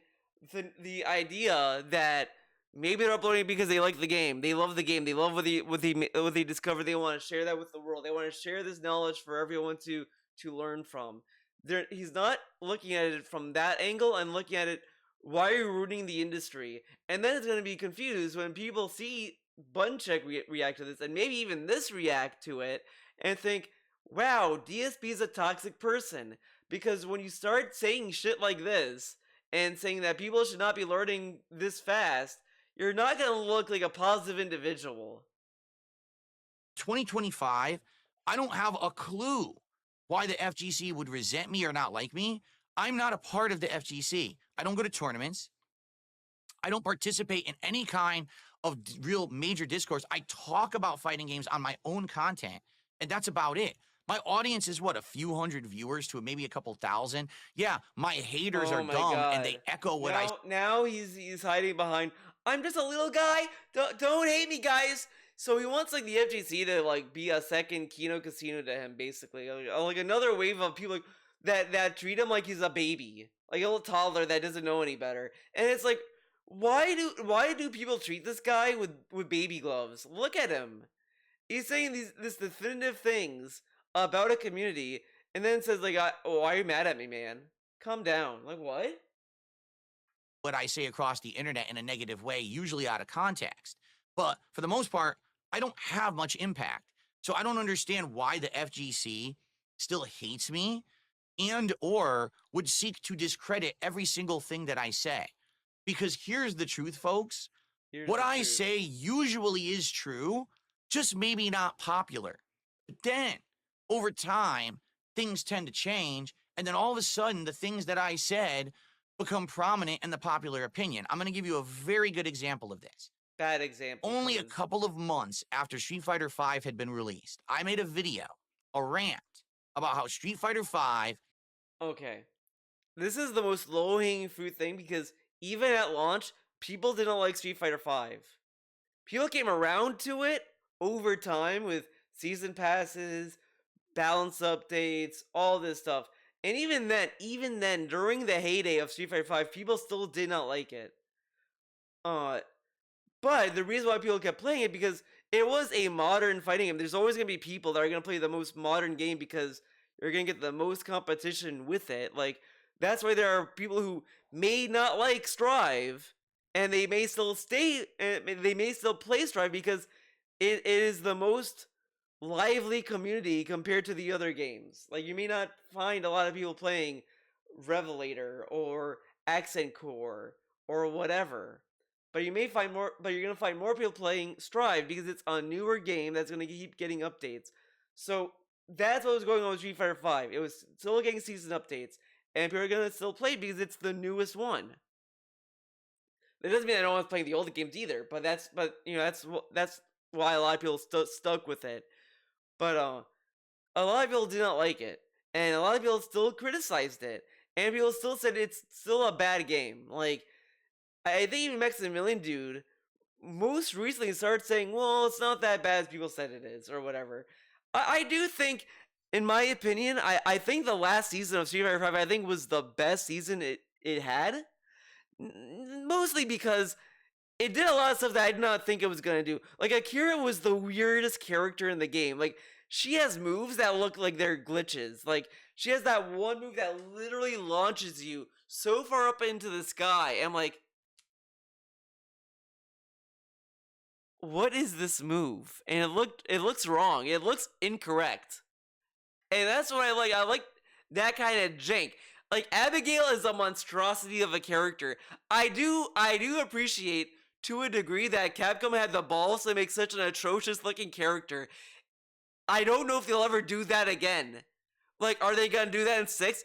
A: the idea that maybe they're uploading because they like the game. They love the game. They love what they discover. They want to share that with the world. They want to share this knowledge for everyone to learn from. He's not looking at it from that angle and looking at it, why are you ruining the industry? And then it's going to be confused when people see Buncheck react to this, and maybe even this react to it, and think, wow, DSP is a toxic person. Because when you start saying shit like this, and saying that people should not be learning this fast, you're not going to look like a positive individual.
B: 2025, I don't have a clue why the FGC would resent me or not like me. I'm not a part of the FGC. I don't go to tournaments. I don't participate in any kind of real major discourse. I talk about fighting games on my own content, and that's about it. My audience is, what, a few hundred viewers to maybe a couple thousand? Yeah, my haters are dumb, and they echo what I...
A: Now he's hiding behind, I'm just a little guy, don't hate me, guys. So he wants, like, the FGC to, like, be a second Kino Casino to him, basically. Like another wave of people that treat him like he's a baby. Like a little toddler that doesn't know any better. And it's like, why do people treat this guy with baby gloves? Look at him. He's saying these definitive things about a community, and then says, like, why are you mad at me, man? Calm down. Like, what?
B: What I say across the internet in a negative way, usually out of context. But for the most part, I don't have much impact. So I don't understand why the FGC still hates me and or would seek to discredit every single thing that I say. Because here's the truth, folks. What I say usually is true, just maybe not popular. But then, over time, things tend to change, and then all of a sudden, the things that I said become prominent in the popular opinion. I'm going to give you a very good example of this.
A: Bad example.
B: Only a couple of months after Street Fighter V had been released, I made a video, a rant, about how Street Fighter V...
A: Okay. This is the most low-hanging fruit thing, because even at launch, people didn't like Street Fighter V. People came around to it over time with season passes, balance updates, all this stuff. And even then, during the heyday of Street Fighter V, people still did not like it. But the reason why people kept playing it, because it was a modern fighting game. There's always going to be people that are going to play the most modern game because you're going to get the most competition with it. Like, that's why there are people who may not like Strive, and they may still play Strive because it is the most lively community compared to the other games. Like, you may not find a lot of people playing Revelator or Accent Core or whatever, but you're gonna find more people playing Strive because it's a newer game that's gonna keep getting updates. So that's what was going on with Street Fighter V. It was still getting season updates, and people are gonna still play it because it's the newest one. That doesn't mean I don't want to play the older games either, but that's why a lot of people stuck with it. But a lot of people did not like it, and a lot of people still criticized it, and people still said it's still a bad game. Like, I think even Maximilian Dude most recently started saying, well, it's not that bad as people said it is, or whatever. I do think, in my opinion, I think the last season of Street Fighter 5, I think, was the best season it had. Mostly because it did a lot of stuff that I did not think it was going to do. Like, Akira was the weirdest character in the game. Like, she has moves that look like they're glitches. Like, she has that one move that literally launches you so far up into the sky. I'm like, what is this move? And it looks wrong. It looks incorrect. And that's what I like. I like that kind of jank. Like, Abigail is a monstrosity of a character. I do appreciate, to a degree, that Capcom had the balls to make such an atrocious looking character. I don't know if they'll ever do that again. Like, are they gonna do that in 6?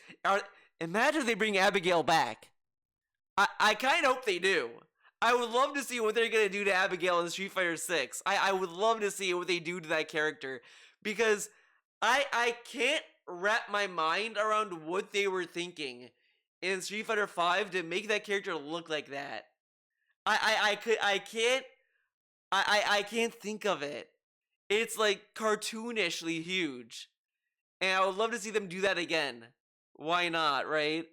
A: Imagine if they bring Abigail back. I kind of hope they do. I would love to see what they're gonna do to Abigail in Street Fighter 6. I would love to see what they do to that character, because I can't wrap my mind around what they were thinking in Street Fighter 5 to make that character look like that. I can't think of it. It's like cartoonishly huge. And I would love to see them do that again. Why not, right?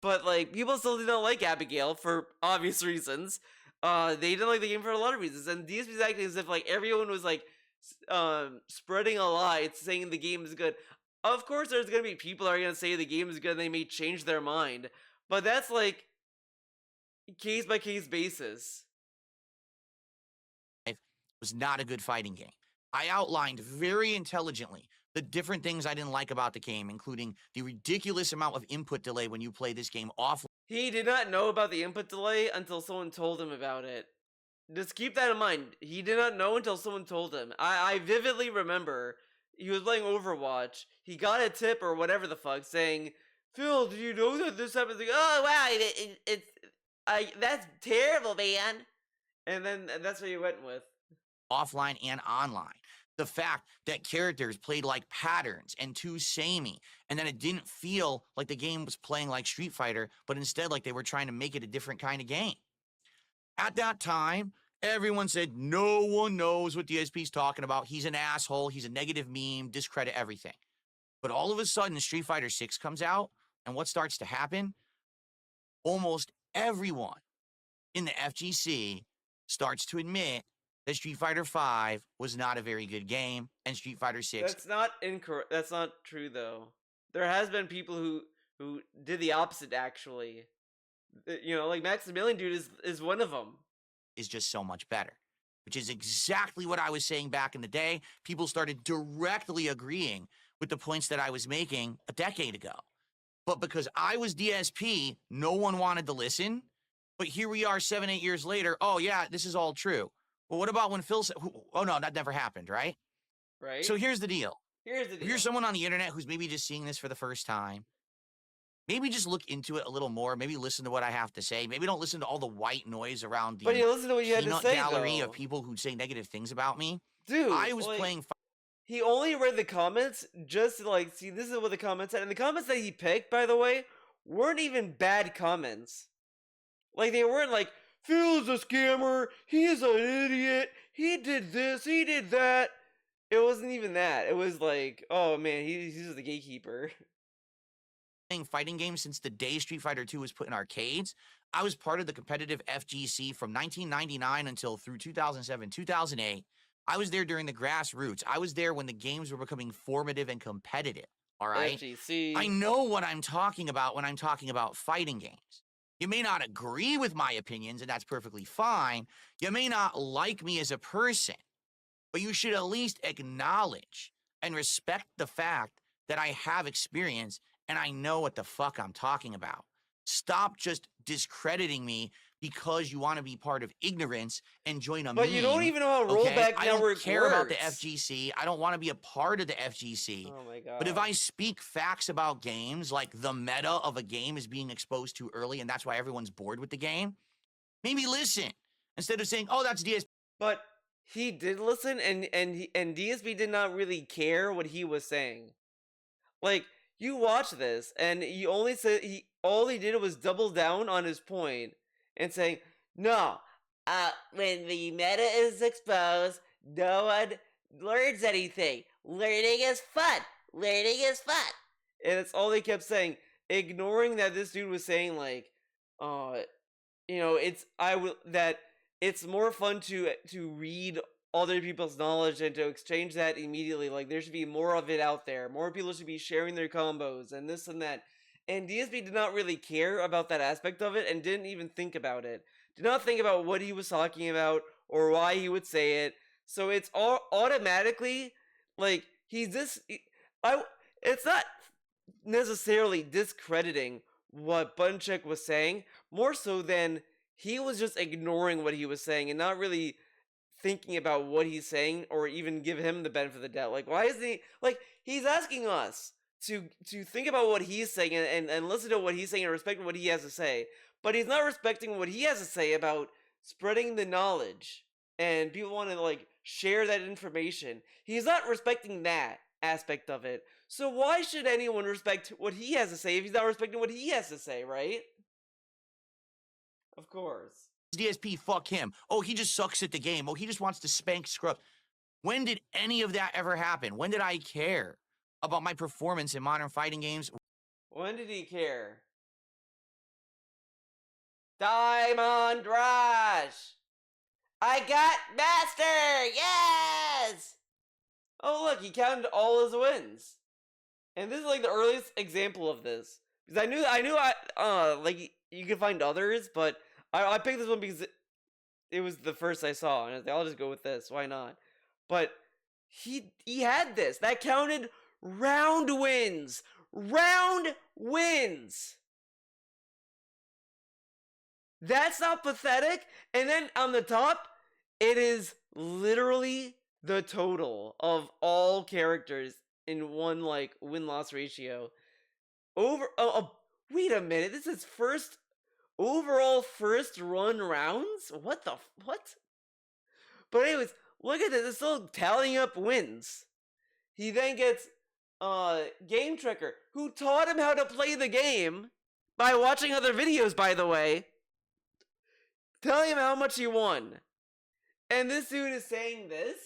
A: But like, people still did not like Abigail for obvious reasons. They didn't like the game for a lot of reasons. And DSP's acting as if like everyone was like spreading a lie, saying the game is good. Of course there's gonna be people that are gonna say the game is good and they may change their mind. But that's like case by case basis.
B: It was not a good fighting game. I outlined very intelligently the different things I didn't like about the game, including the ridiculous amount of input delay when you play this game offline.
A: He did not know about the input delay until someone told him about it. Just keep that in mind. He did not know until someone told him. I vividly remember he was playing Overwatch. He got a tip or whatever the fuck saying, Phil, did you know that this happens? Like, oh, wow, that's terrible, man. And then that's what he went with.
B: Offline and online. The fact that characters played like patterns and too samey, and then it didn't feel like the game was playing like Street Fighter, but instead like they were trying to make it a different kind of game. At that time, everyone said, no one knows what DSP's talking about. He's an asshole. He's a negative meme. Discredit everything. But all of a sudden, Street Fighter 6 comes out, and what starts to happen? Almost everyone in the FGC starts to admit that Street Fighter 5 was not a very good game, and Street Fighter 6.
A: That's not incorrect. That's not true, though. There has been people who did the opposite, actually. You know, like Maximilian Dude is one of them.
B: Is just so much better, which is exactly what I was saying back in the day. People started directly agreeing with the points that I was making a decade ago. But because I was DSP, no one wanted to listen. But here we are 7, 8 years later. Oh, yeah, this is all true. Well, what about when Phil said, oh, no, that never happened, right?
A: Right.
B: So here's the deal.
A: If
B: you're someone on the internet who's maybe just seeing this for the first time, maybe just look into it a little more. Maybe listen to what I have to say. Maybe don't listen to all the white noise around the
A: but you listen to what you had to say,
B: gallery
A: though.
B: of people who say negative things about me.
A: Dude,
B: I was playing.
A: He only read the comments just to like see. This is what the comments said, and the comments that he picked, by the way, weren't even bad comments. Like, they weren't like, Phil's a scammer. He's an idiot. He did this. He did that. It wasn't even that. It was like, oh man, he's just the gatekeeper.
B: Fighting games since the day Street Fighter 2 was put in arcades. I was part of the competitive FGC from 1999 until through 2007, 2008. I was there during the grassroots. I was there when the games were becoming formative and competitive. All right?
A: FGC.
B: I know what I'm talking about when I'm talking about fighting games. You may not agree with my opinions, and that's perfectly fine. You may not like me as a person, but you should at least acknowledge and respect the fact that I have experience and I know what the fuck I'm talking about. Stop just discrediting me because you want to be part of ignorance and join a
A: But you don't
B: meme.
A: even know how
B: Okay,
A: rollback
B: I don't
A: network
B: care about the
A: works.
B: FGC. I don't want to be a part of the FGC.
A: Oh my god.
B: But if I speak facts about games, like the meta of a game is being exposed too early, and that's why everyone's bored with the game, maybe listen instead of saying, "Oh, that's DSP."
A: But he did listen, and DSP did not really care what he was saying. Like, you watch this, and he only said all he did was double down on his point and saying, "No, when the meta is exposed, no one learns anything. Learning is fun. Learning is fun." And it's all they kept saying, ignoring that this dude was saying like, that it's more fun to read other people's knowledge and to exchange that immediately. Like, there should be more of it out there. More people should be sharing their combos and this and that. And DSP did not really care about that aspect of it and didn't even think about it. Did not think about what he was talking about or why he would say it. So it's all automatically like it's not necessarily discrediting what Bunchek was saying, more so than he was just ignoring what he was saying and not really thinking about what he's saying or even give him the benefit of the doubt. Like, why isn't he, like, he's asking us to think about what he's saying and listen to what he's saying and respect what he has to say, but he's not respecting what he has to say about spreading the knowledge and people want to like share that information. He's not respecting that aspect of it. So why should anyone respect what he has to say if he's not respecting what he has to say, right? Of course.
B: DSP, fuck him. Oh, he just sucks at the game. Oh, he just wants to spank scrubs. When did any of that ever happen? When did I care about my performance in modern fighting games?
A: When did he care? Diamond Rush! I got Master! Yes! Oh look, he counted all his wins. And this is like the earliest example of this. Because I knew like you could find others, but I picked this one because it was the first I saw, and I was like, I'll just go with this. Why not? But he had this. That counted round wins. Round wins. That's not pathetic. And then on the top, it is literally the total of all characters in one like win-loss ratio. Wait a minute. This is overall first run rounds? What? But anyways, look at this. It's still tallying up wins. He then gets Game Tricker, who taught him how to play the game by watching other videos, by the way, telling him how much he won. And this dude is saying this?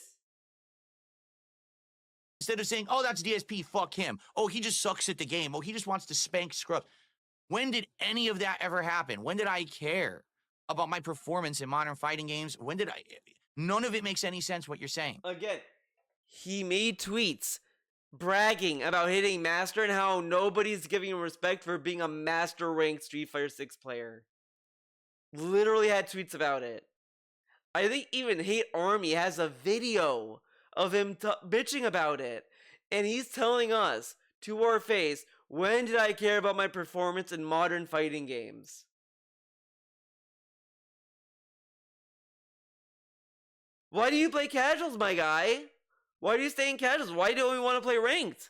B: Instead of saying, "Oh, that's DSP, fuck him. Oh, he just sucks at the game. Oh, he just wants to spank scrubs." When did any of that ever happen? When did I care about my performance in modern fighting games? When did I? None of it makes any sense what you're saying.
A: Again, he made tweets bragging about hitting Master and how nobody's giving him respect for being a Master ranked Street Fighter 6 player. Literally had tweets about it. I think even Hate Army has a video of him bitching about it. And he's telling us to our face, when did I care about my performance in modern fighting games? Why do you play casuals, my guy? Why do you stay in casuals? Why don't we want to play ranked?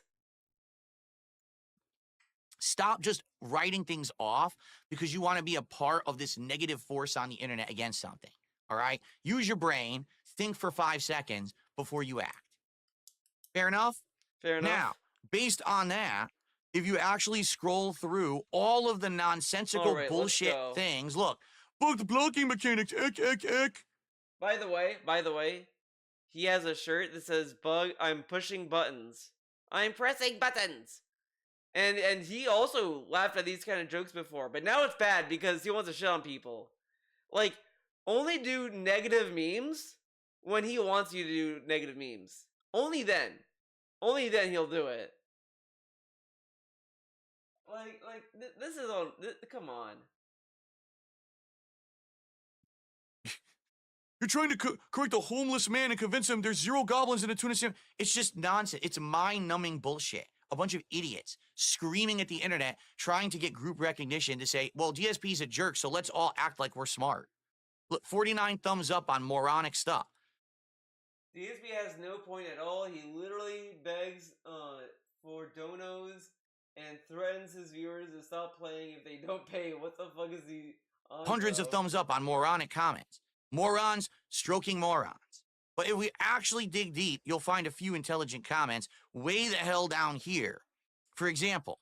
B: Stop just writing things off because you want to be a part of this negative force on the internet against something. All right? Use your brain. Think for 5 seconds before you act. Fair enough?
A: Fair enough.
B: Now, based on that, if you actually scroll through all of the nonsensical bullshit things, look, the blocking mechanics, ick.
A: By the way, he has a shirt that says I'm pushing buttons. I'm pressing buttons. And he also laughed at these kind of jokes before, but now it's bad because he wants to shit on people. Like, only do negative memes when he wants you to do negative memes. Only then he'll do it. This is on. Come on.
B: You're trying to correct a homeless man and convince him there's 0 goblins in a tuna sandwich. It's just nonsense. It's mind-numbing bullshit. a bunch of idiots screaming at the internet, trying to get group recognition to say, well, DSP's a jerk, so let's all act like we're smart. Look, 49 thumbs up on moronic stuff.
A: DSP has no point at all. He literally begs for donos and threatens his viewers to stop playing if they don't pay. What the fuck is he on,
B: Hundreds of thumbs up on moronic comments. Morons stroking morons. But if we actually dig deep, you'll find a few intelligent comments way the hell down here. For example,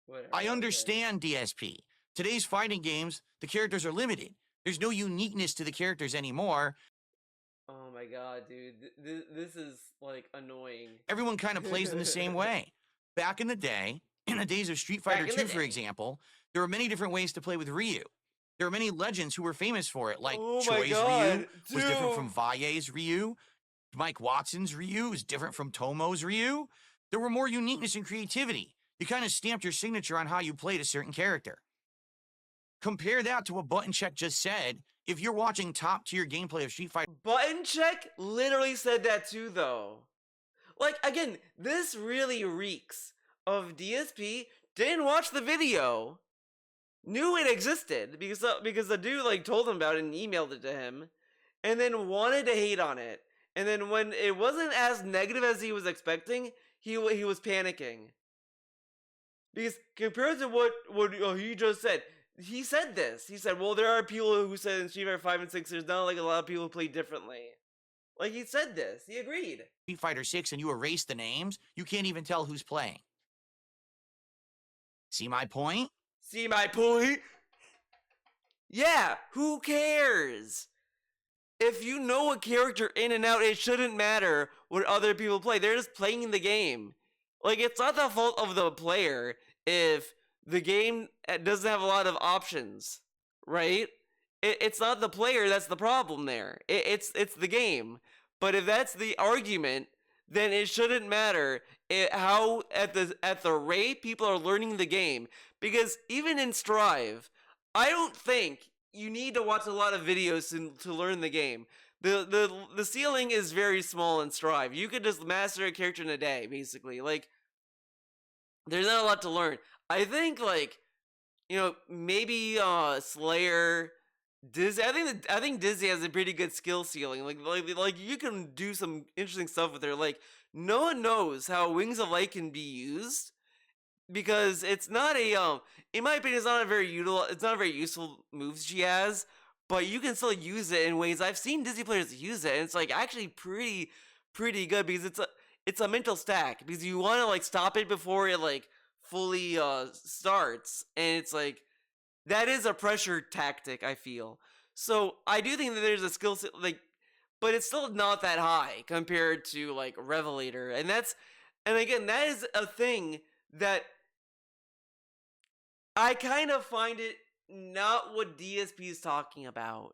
A: Whatever,
B: I understand DSP. Today's fighting games, the characters are limited. There's no uniqueness to the characters anymore.
A: Oh my god, dude. This is, like, annoying.
B: Everyone kind of plays them the same way. Back in the day, in the days of Street Fighter II, for example, there were many different ways to play with Ryu. There are many legends who were famous for it, like Choi's Ryu was different from Vaille's Ryu. Mike Watson's Ryu is different from Tomo's Ryu. There were more uniqueness and creativity. You kind of stamped your signature on how you played a certain character. Compare that to what Button Check just said. If you're watching top-tier gameplay of Street Fighter...
A: Button Check literally said that too, though. Like, again, this really reeks of DSP didn't watch the video, knew it existed, because the dude, like, told him about it and emailed it to him, and then wanted to hate on it. And then when it wasn't as negative as he was expecting, he was panicking. Because compared to what he just said, he said this. He said, well, there are people who said in Street Fighter 5 and 6, there's not, like, a lot of people who play differently. Like, he said this. He agreed.
B: Street Fighter 6 and you erase the names, you can't even tell who's playing. See my point?
A: See my point? Yeah, who cares? If you know a character in and out, it shouldn't matter what other people play. They're just playing the game. Like, it's not the fault of the player if the game doesn't have a lot of options, right? It's not the player that's the problem there. It's the game. But if that's the argument, then it shouldn't matter how at the rate people are learning the game. Because even in Strive, I don't think you need to watch a lot of videos to learn the game. The ceiling is very small in Strive. You could just master a character in a day, basically. Like, there's not a lot to learn. I think, like, you know, maybe Slayer, Dizzy. I think Dizzy has a pretty good skill ceiling. Like you can do some interesting stuff with her. Like, no one knows how Wings of Light can be used because it's not a in my opinion, it's not a very useful move she has. But you can still use it in ways I've seen Dizzy players use it, and it's like actually pretty good because it's a mental stack because you want to like stop it before it like fully starts, and it's like that is a pressure tactic, I feel. So I do think that there's a skill set, like, but it's still not that high compared to like Revelator, and again that is a thing that I kind of find it not what DSP is talking about.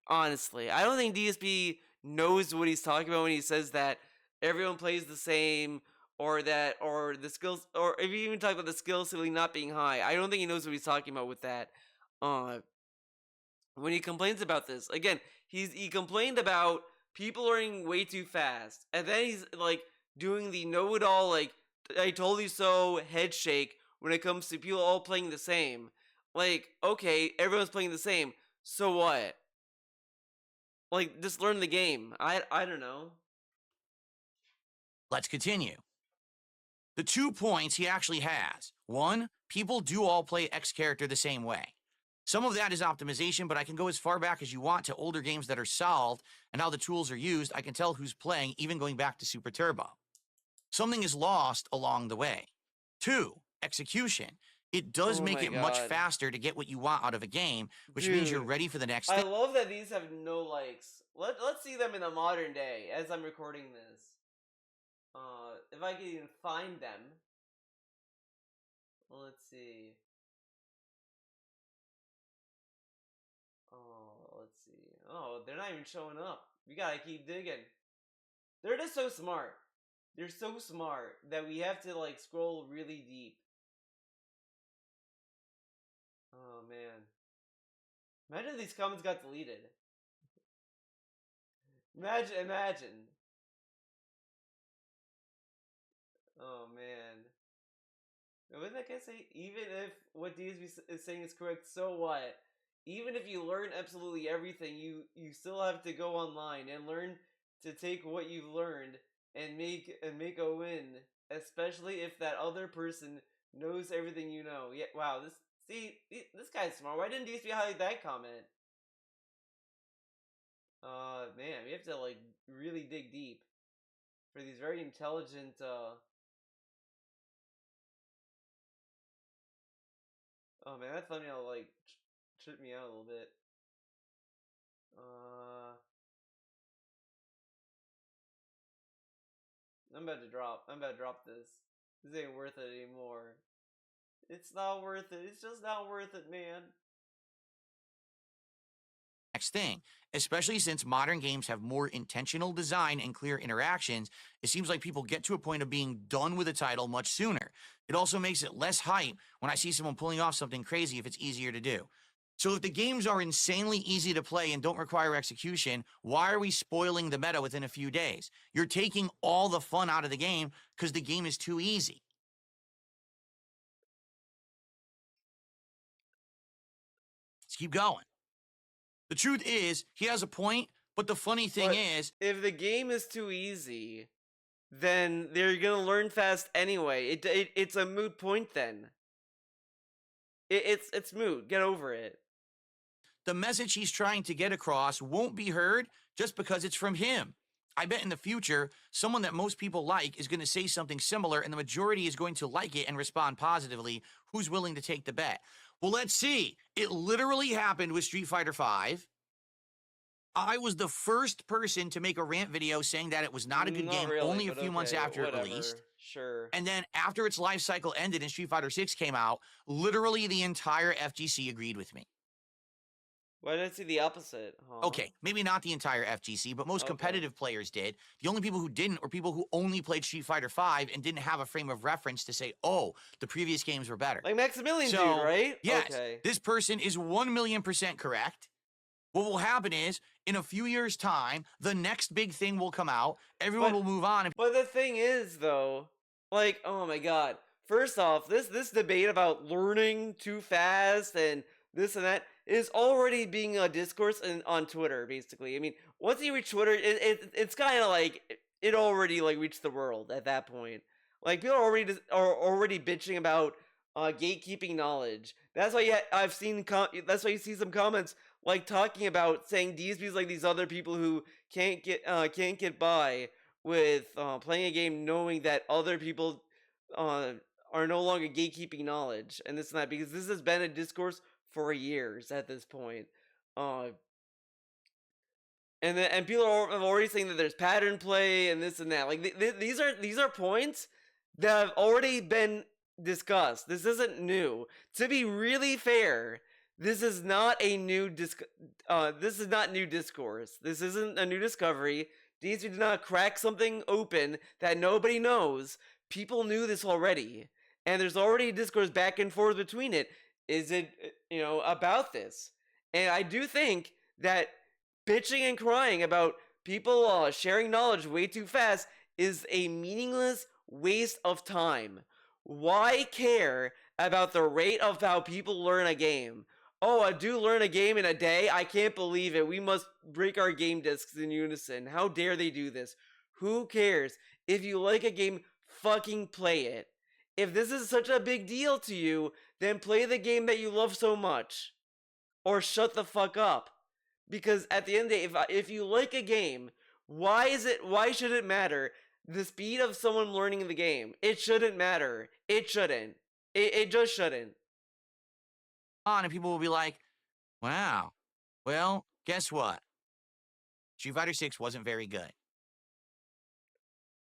A: Honestly, I don't think DSP knows what he's talking about when he says that everyone plays the same, or the skills, or if you even talk about the skill ceiling not being high. I don't think he knows what he's talking about with that. When he complains about this, again, he complained about people learning way too fast, and then he's like doing the know-it-all, like I told you so head shake when it comes to people all playing the same. Like, okay, everyone's playing the same, so what? Like, just learn the game. I don't know.
B: Let's continue. The 2 points he actually has. 1, people do all play X character the same way. Some of that is optimization, but I can go as far back as you want to older games that are solved and how the tools are used. I can tell who's playing, even going back to Super Turbo. Something is lost along the way. 2, execution. It does make it much faster to get what you want out of a game, which means you're ready for the next thing.
A: I love that these have no likes. Let's see them in the modern day as I'm recording this. If I can even find them. Let's see. Let's see. Oh, they're not even showing up. We gotta keep digging. They're just so smart. They're so smart that we have to like scroll really deep. Oh man. Imagine if these comments got deleted. Imagine. Oh man. Wouldn't that guy say, even if what DSP is saying is correct, so what? Even if you learn absolutely everything, you still have to go online and learn to take what you've learned and make a win, especially if that other person knows everything you know. Yeah, wow, this guy's smart. Why didn't DSP highlight that comment? Man, we have to like really dig deep for these very intelligent Oh man, that thumbnail like tripped me out a little bit. I'm about to drop this. This ain't worth it anymore. It's not worth it. It's just not worth it, man.
B: Next thing, especially since modern games have more intentional design and clear interactions, it seems like people get to a point of being done with a title much sooner. It also makes it less hype when I see someone pulling off something crazy if it's easier to do. So if the games are insanely easy to play and don't require execution, why are we spoiling the meta within a few days? You're taking all the fun out of the game because the game is too easy. Let's keep going. The truth is, he has a point, but the funny thing is,
A: if the game is too easy, then they're gonna learn fast anyway. It's a moot point then. It's moot. Get over it.
B: the message he's trying to get across won't be heard just because it's from him. I bet in the future, someone that most people like is going to say something similar, and the majority is going to like it and respond positively. Who's willing to take the bet? Well, let's see. It literally happened with Street Fighter V. I was the first person to make a rant video saying that it was not a good game
A: really,
B: only a
A: but
B: few months
A: okay,
B: after
A: whatever.
B: it released.
A: Sure.
B: And then after its life cycle ended and Street Fighter VI came out, literally the entire FGC agreed with me.
A: Why did I see the opposite? Huh?
B: Okay, maybe not the entire FGC, but most
A: Okay.
B: competitive players did. The only people who didn't were people who only played Street Fighter V and didn't have a frame of reference to say, oh, the previous games were better.
A: Like Maximilian
B: So,
A: dude, right?
B: Yes,
A: Okay.
B: this person is 1,000,000% correct. What will happen is, in a few years' time, the next big thing will come out, everyone will move on.
A: But the thing is, though, like, oh my god. First off, this debate about learning too fast and this and that is already being a discourse on Twitter, basically. I mean, once you reach Twitter, it's kind of like it already like reached the world at that point. Like people are already bitching about gatekeeping knowledge. That's why I've seen that's why you see some comments like talking about saying DSPs like these other people who can't get by with playing a game knowing that other people are no longer gatekeeping knowledge and this and that, because this has been a discourse for years at this point. And people are already saying that there's pattern play and this and that. Like these are points that have already been discussed. This isn't new. To be really fair, this is not a new this is not new discourse. This isn't a new discovery. DSP did not crack something open that nobody knows. People knew this already, and there's already discourse back and forth between it. Is it about this? And I do think that bitching and crying about people sharing knowledge way too fast is a meaningless waste of time. Why care about the rate of how people learn a game? Oh, I do learn a game in a day? I can't believe it. We must break our game discs in unison. How dare they do this? Who cares? If you like a game, fucking play it. If this is such a big deal to you, then play the game that you love so much. Or shut the fuck up. Because at the end of the day, if you like a game, why should it matter the speed of someone learning the game? It shouldn't matter. It shouldn't. It just shouldn't.
B: On and people will be like, wow, well, guess what? Street Fighter 6 wasn't very good.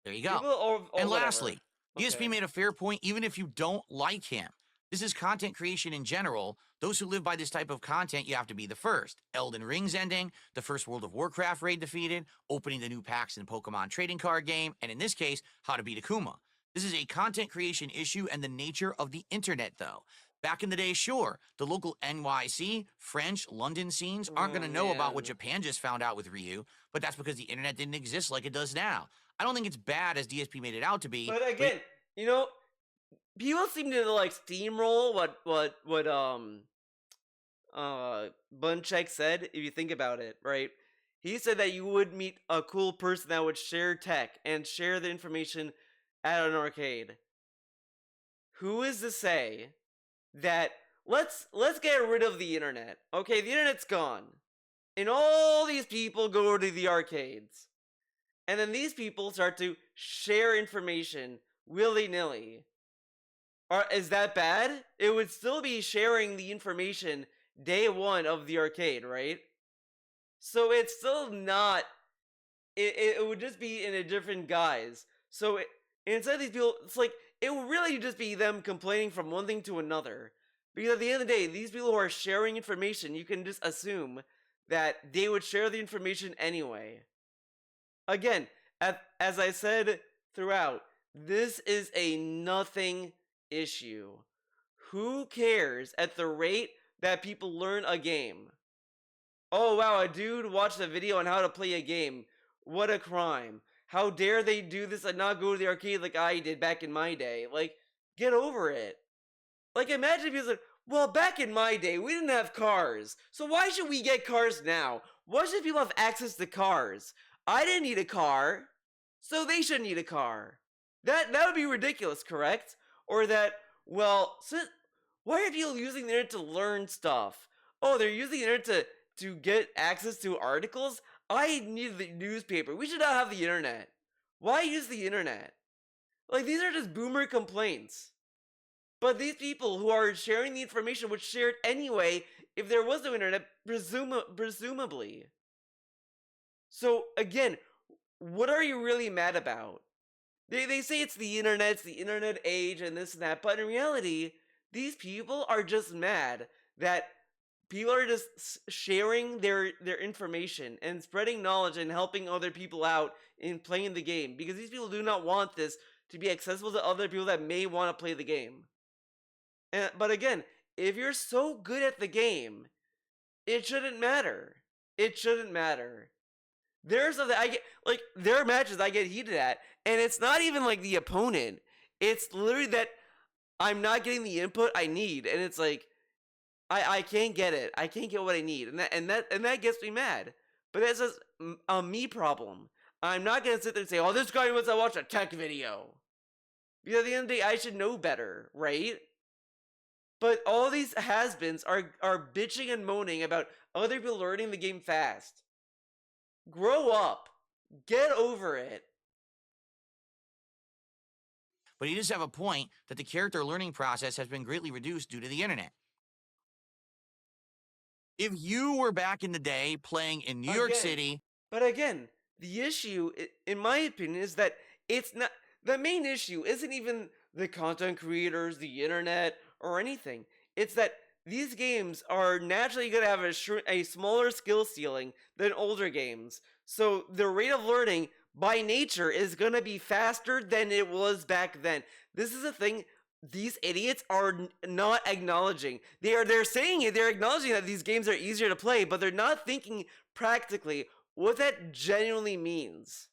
B: There you go. And lastly, DSP made a fair point, even if you don't like him. This is content creation in general. Those who live by this type of content, you have to be the first. Elden Ring's ending, the first World of Warcraft raid defeated, opening the new packs in Pokemon trading card game, and in this case, how to beat Akuma. This is a content creation issue and the nature of the internet, though. Back in the day, sure, the local NYC, French, London scenes aren't going to know about what Japan just found out with Ryu, but that's because the internet didn't exist like it does now. I don't think it's bad as DSP made it out to be.
A: But again, you know, people seem to like steamroll what Bunchek said. If you think about it, right? He said that you would meet a cool person that would share tech and share the information at an arcade. Who is to say that let's get rid of the internet? Okay, the internet's gone, and all these people go to the arcades, and then these people start to share information willy-nilly. Is that bad? It would still be sharing the information day one of the arcade, right? So it's still not. It would just be in a different guise. So instead of these people, it's like it would really just be them complaining from one thing to another. Because at the end of the day, these people who are sharing information, you can just assume that they would share the information anyway. Again, as I said throughout, this is a nothing issue. Who cares at the rate that people learn a game? Oh wow, a dude watched a video on how to play a game. What a crime. How dare they do this and not go to the arcade like I did back in my day? Like, get over it. Like, imagine if he was like, well, back in my day, we didn't have cars. So why should we get cars now? Why should people have access to cars? I didn't need a car, so they shouldn't need a car. That would be ridiculous, correct? Or that, well, why are people using the internet to learn stuff? Oh, they're using the internet to get access to articles? I need the newspaper. We should not have the internet. Why use the internet? Like, these are just boomer complaints. But these people who are sharing the information would share it anyway if there was no internet, presumably. So, again, what are you really mad about? They say it's the internet age and this and that, but in reality, these people are just mad that people are just sharing their information and spreading knowledge and helping other people out in playing the game, because these people do not want this to be accessible to other people that may want to play the game. But again, if you're so good at the game, it shouldn't matter. It shouldn't matter. There's something I get, like, there are matches I get heated at, and it's not even like the opponent. It's literally that I'm not getting the input I need, and it's like, I can't get it. I can't get what I need, and that gets me mad. But that's just a me problem. I'm not gonna sit there and say, "Oh, this guy wants to watch a tech video," because at the end of the day, I should know better, right? But all these has-beens are bitching and moaning about other people learning the game fast. Grow up. Get over it.
B: But he does have a point that the character learning process has been greatly reduced due to the internet. If you were back in the day playing in New York City...
A: But again, the issue, in my opinion, is that it's not... The main issue isn't even the content creators, the internet, or anything. It's that these games are naturally going to have a smaller skill ceiling than older games. So the rate of learning, by nature, is going to be faster than it was back then. This is a thing these idiots are not acknowledging. They're saying it, they're acknowledging that these games are easier to play, but they're not thinking practically what that genuinely means.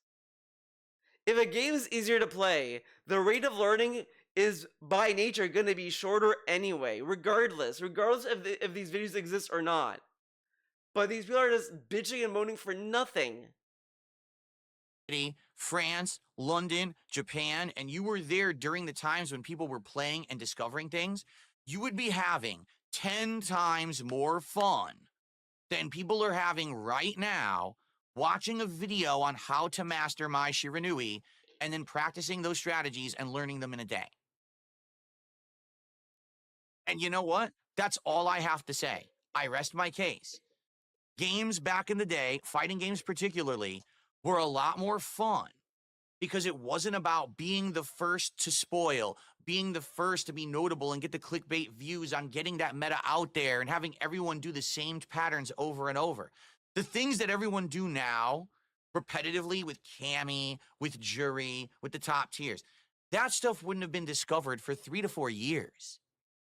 A: If a game is easier to play, the rate of learning is by nature going to be shorter anyway, regardless if these videos exist or not. But these people are just bitching and moaning for nothing.
B: France, London, Japan, and you were there during the times when people were playing and discovering things, you would be having 10 times more fun than people are having right now watching a video on how to master Mai Shiranui and then practicing those strategies and learning them in a day. And you know what? That's all I have to say. I rest my case. Games back in the day, fighting games particularly, were a lot more fun because it wasn't about being the first to spoil, being the first to be notable and get the clickbait views on getting that meta out there and having everyone do the same patterns over and over. The things that everyone do now, repetitively with Cammy, with Jury, with the top tiers, that stuff wouldn't have been discovered for 3 to 4 years.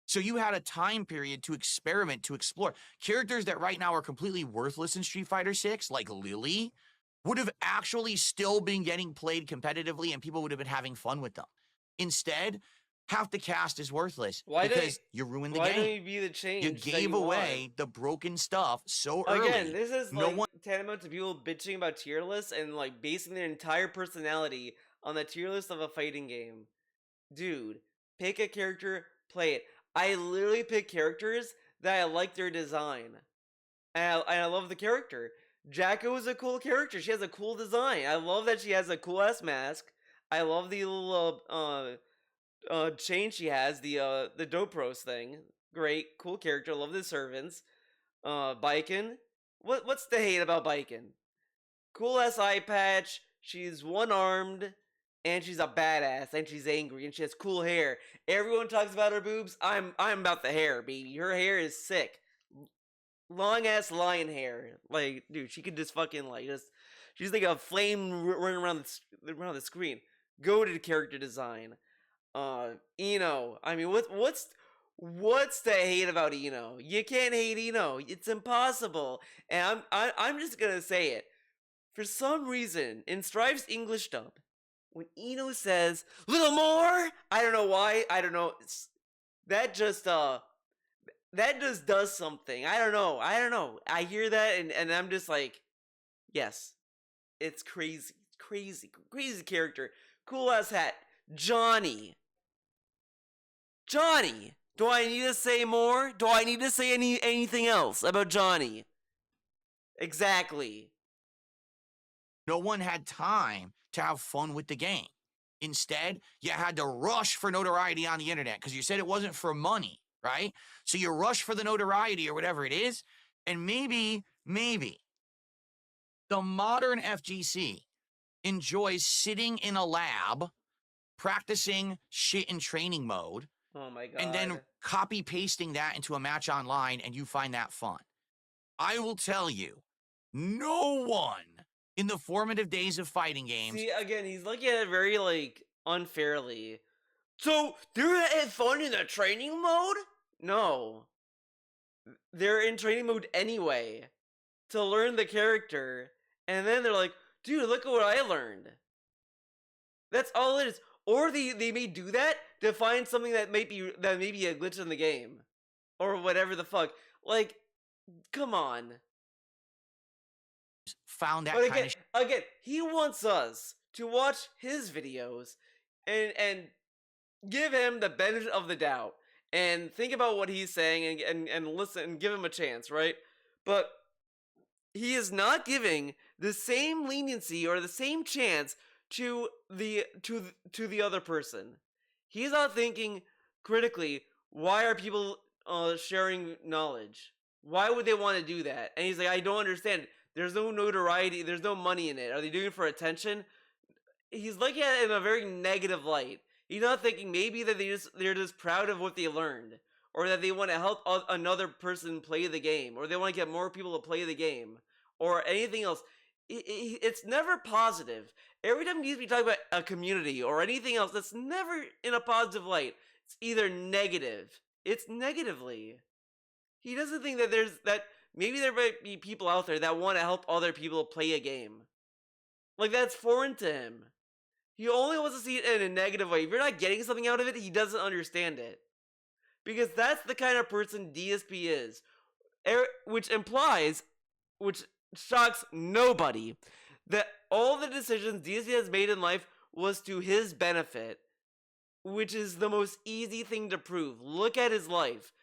B: So you had a time period to experiment, to explore. Characters that right now are completely worthless in Street Fighter 6, like Lily, would have actually still been getting played competitively and people would have been having fun with them. Instead, half the cast is worthless
A: Why don't
B: because you ruined the
A: why don't
B: game.
A: you be the
B: You
A: change that
B: gave
A: you want?
B: away the broken stuff so
A: Again,
B: early.
A: this is
B: No
A: like
B: one
A: tantamount to people bitching about tier lists and like basing their entire personality on the tier list of a fighting game. Dude, pick a character, play it. I literally pick characters that I like their design. And I love the character. Jacko is a cool character. She has a cool design. I love that she has a cool ass mask. I love the little chain she has, the Dopros thing. Great, cool character. Love the servants. Biken. What's the hate about Biken? Cool ass eye patch. She's one armed, and she's a badass, and she's angry, and she has cool hair. Everyone talks about her boobs. I'm about the hair, baby. Her hair is sick. Long ass lion hair. Like, dude, she could just fucking like just. She's like a flame running around the screen. Go to character design. Eno. I mean, what's the hate about Eno? You can't hate Eno. It's impossible. And I'm just gonna say it. For some reason, in Strive's English dub, when Eno says "little more," I don't know why. I don't know. That just does something. I don't know. I hear that and I'm just like, yes, it's crazy, crazy character. Cool ass hat, Johnny. Johnny. Do I need to say more? Do I need to say anything else about Johnny? Exactly.
B: no one had time to have fun with the game. Instead, you had to rush for notoriety on the internet because you said it wasn't for money, right? So you rush for the notoriety or whatever it is, and maybe the modern FGC enjoys sitting in a lab, practicing shit in training mode,
A: Oh my god.
B: and then copy pasting that into a match online, and you find that fun. I will tell you, no one in the formative days of fighting games.
A: See, again, he's looking at it very, like, unfairly. So, they're having fun in the training mode? No. They're in training mode anyway. To learn the character. And then they're like, dude, look at what I learned. That's all it is. Or they may do that to find something that may be a glitch in the game. Or whatever the fuck. Like, come on.
B: Found that
A: But
B: kind of
A: again, he wants us to watch his videos and give him the benefit of the doubt and think about what he's saying and listen and give him a chance, right? But he is not giving the same leniency or the same chance to the other person. He's not thinking critically, why are people sharing knowledge? Why would they want to do that? And he's like, I don't understand. There's no notoriety. There's no money in it. Are they doing it for attention? He's looking at it in a very negative light. He's not thinking maybe that they're just proud of what they learned, or that they want to help another person play the game, or they want to get more people to play the game, or anything else. It's never positive. Every time we talk about a community or anything else, that's never in a positive light. It's either negative. It's negatively. He doesn't think that maybe there might be people out there that want to help other people play a game. Like, that's foreign to him. He only wants to see it in a negative way. If you're not getting something out of it, he doesn't understand it. Because that's the kind of person DSP is. Which shocks nobody, that all the decisions DSP has made in life was to his benefit. Which is the most easy thing to prove. Look at his life.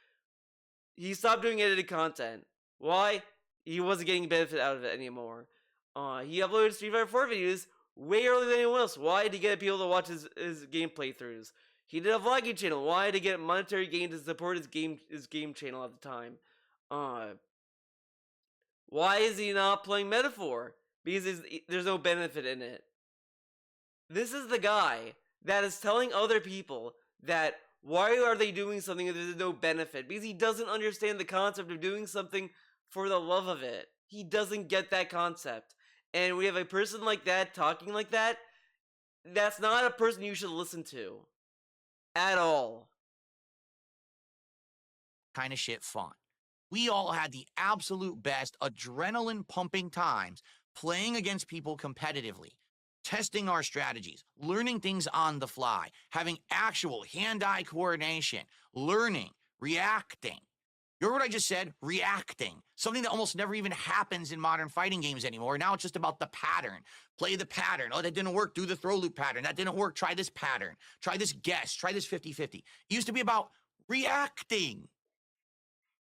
A: He stopped doing edited content. Why? He wasn't getting benefit out of it anymore. He uploaded Street Fighter 4 videos way earlier than anyone else. Why? To get people to watch his game playthroughs. He did a vlogging channel. Why? To get monetary gain to support his game channel at the time. Why is he not playing Metaphor? Because there's no benefit in it. This is the guy that is telling other people that why are they doing something if there's no benefit? Because he doesn't understand the concept of doing something for the love of it. He doesn't get that concept. And we have a person like that talking like that. That's not a person you should listen to. At all.
B: kind of shit fun. We all had the absolute best adrenaline pumping times playing against people competitively, testing our strategies, learning things on the fly, having actual hand-eye coordination, learning, reacting. You heard what I just said? Reacting. Something that almost never even happens in modern fighting games anymore. Now it's just about the pattern. Play the pattern. Oh, that didn't work. Do the throw loop pattern. That didn't work. Try this pattern. Try this guess. Try this 50-50. It used to be about reacting.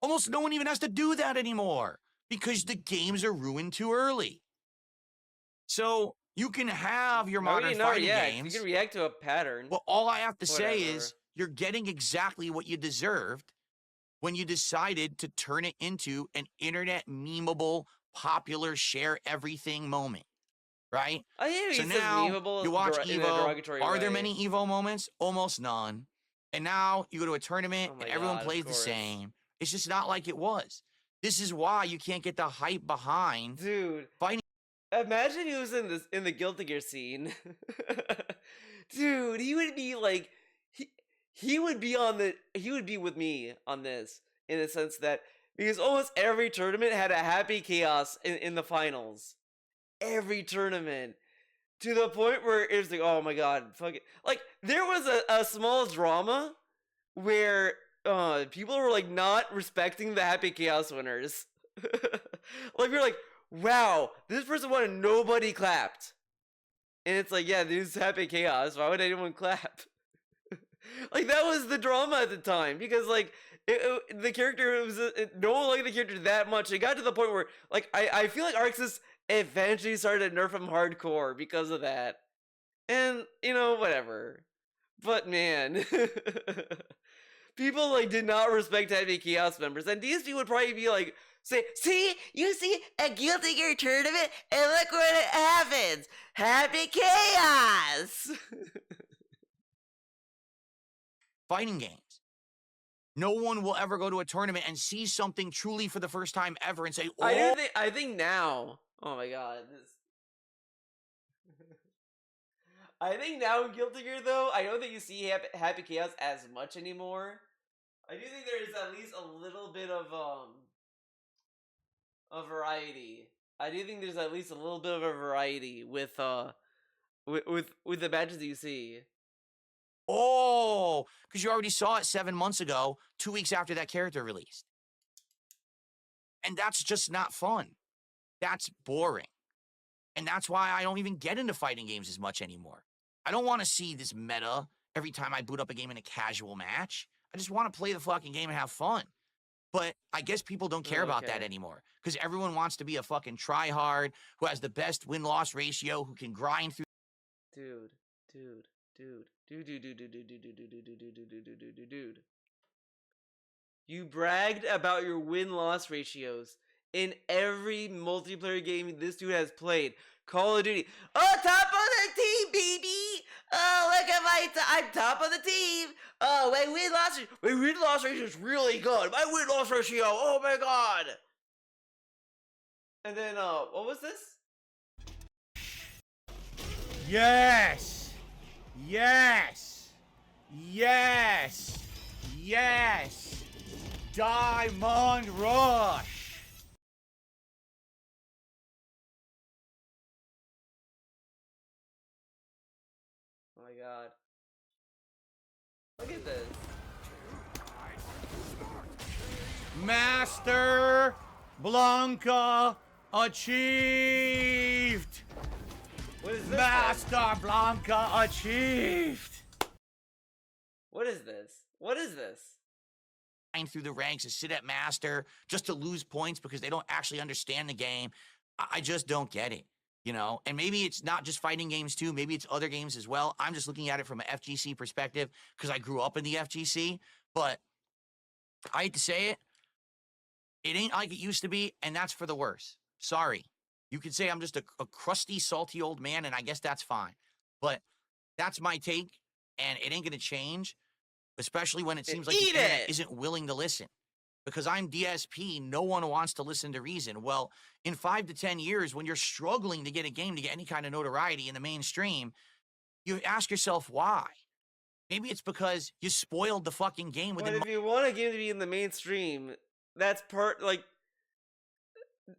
B: Almost no one even has to do that anymore because the games are ruined too early. So you can have your modern fighting games.
A: You can react to a pattern.
B: Well, all I have to say
A: Whatever.
B: is you're getting exactly what you deserved when you decided to turn it into an internet memeable, popular, share everything moment, right?
A: I hear
B: So
A: you said
B: now
A: memeable
B: you watch
A: in a
B: Evo.
A: derogatory
B: Are there
A: way.
B: many Evo moments? Almost none. And now you go to a tournament
A: Oh my
B: and everyone
A: God, of
B: plays the
A: course.
B: same. It's just not like it was. This is why you can't get the hype behind
A: Dude,
B: fighting.
A: imagine he was in the Guilty Gear scene. Dude, he would be like he would be with me on this in the sense that because almost every tournament had a happy chaos in the finals. Every tournament. To the point where it was like, oh my god, fuck it. Like, there was a small drama where people were like not respecting the happy chaos winners. Like, you're like, wow, this person won and nobody clapped. And it's like, yeah, this is happy chaos. Why would anyone clap? Like, that was the drama at the time because like the character was no one liked the character that much. It got to the point where like I feel like Arxis eventually started to nerf him hardcore because of that. And you know, whatever. But man, people like did not respect heavy chaos members, and DSP would probably be like, see, you see a Guilty Gear tournament, and look what happens, happy chaos.
B: Fighting games. No one will ever go to a tournament and see something truly for the first time ever and say, oh,
A: I think now. Oh my god, this. I think now in Guilty Gear though, I don't think you see happy chaos as much anymore. I do think there is at least a little bit of a variety. I do think there's at least a little bit of a variety with the matches you see.
B: oh, because you already saw it 7 months ago, 2 weeks after that character released. And that's just not fun. That's boring. And that's why I don't even get into fighting games as much anymore. I don't want to see this meta every time I boot up a game in a casual match. I just want to play the fucking game and have fun. But I guess people don't care about that anymore because everyone wants to be a fucking tryhard who has the best win-loss ratio, who can grind through.
A: Dude. You bragged about your win-loss ratios in every multiplayer game this dude has played. Call of Duty. Oh, top of the team, baby! Oh, look at I'm top of the team! Oh, my win-loss ratio is really good. My win-loss ratio, oh my god! And then, what was this?
B: Yes! Yes! Yes! Yes! Diamond Rush!
A: Oh my god. Look at this.
B: Master Blanca achieved!
A: What is this?
B: Master Blanca achieved!
A: What is this? What is this?
B: Through the ranks and sit at master just to lose points because they don't actually understand the game. I just don't get it, you know? And maybe it's not just fighting games too. Maybe it's other games as well. I'm just looking at it from an FGC perspective because I grew up in the FGC. But I hate to say it, it ain't like it used to be, and that's for the worse. Sorry. You could say I'm just a crusty, salty old man, and I guess that's fine. But that's my take, and it ain't going to change. Especially when it seems like the internet isn't willing to listen. Because I'm DSP, no one wants to listen to reason. Well, in 5 to 10 years, when you're struggling to get a game to get any kind of notoriety in the mainstream, you ask yourself why. Maybe it's because you spoiled the fucking game
A: But
B: within.
A: if you want a game to be in the mainstream, that's part, like,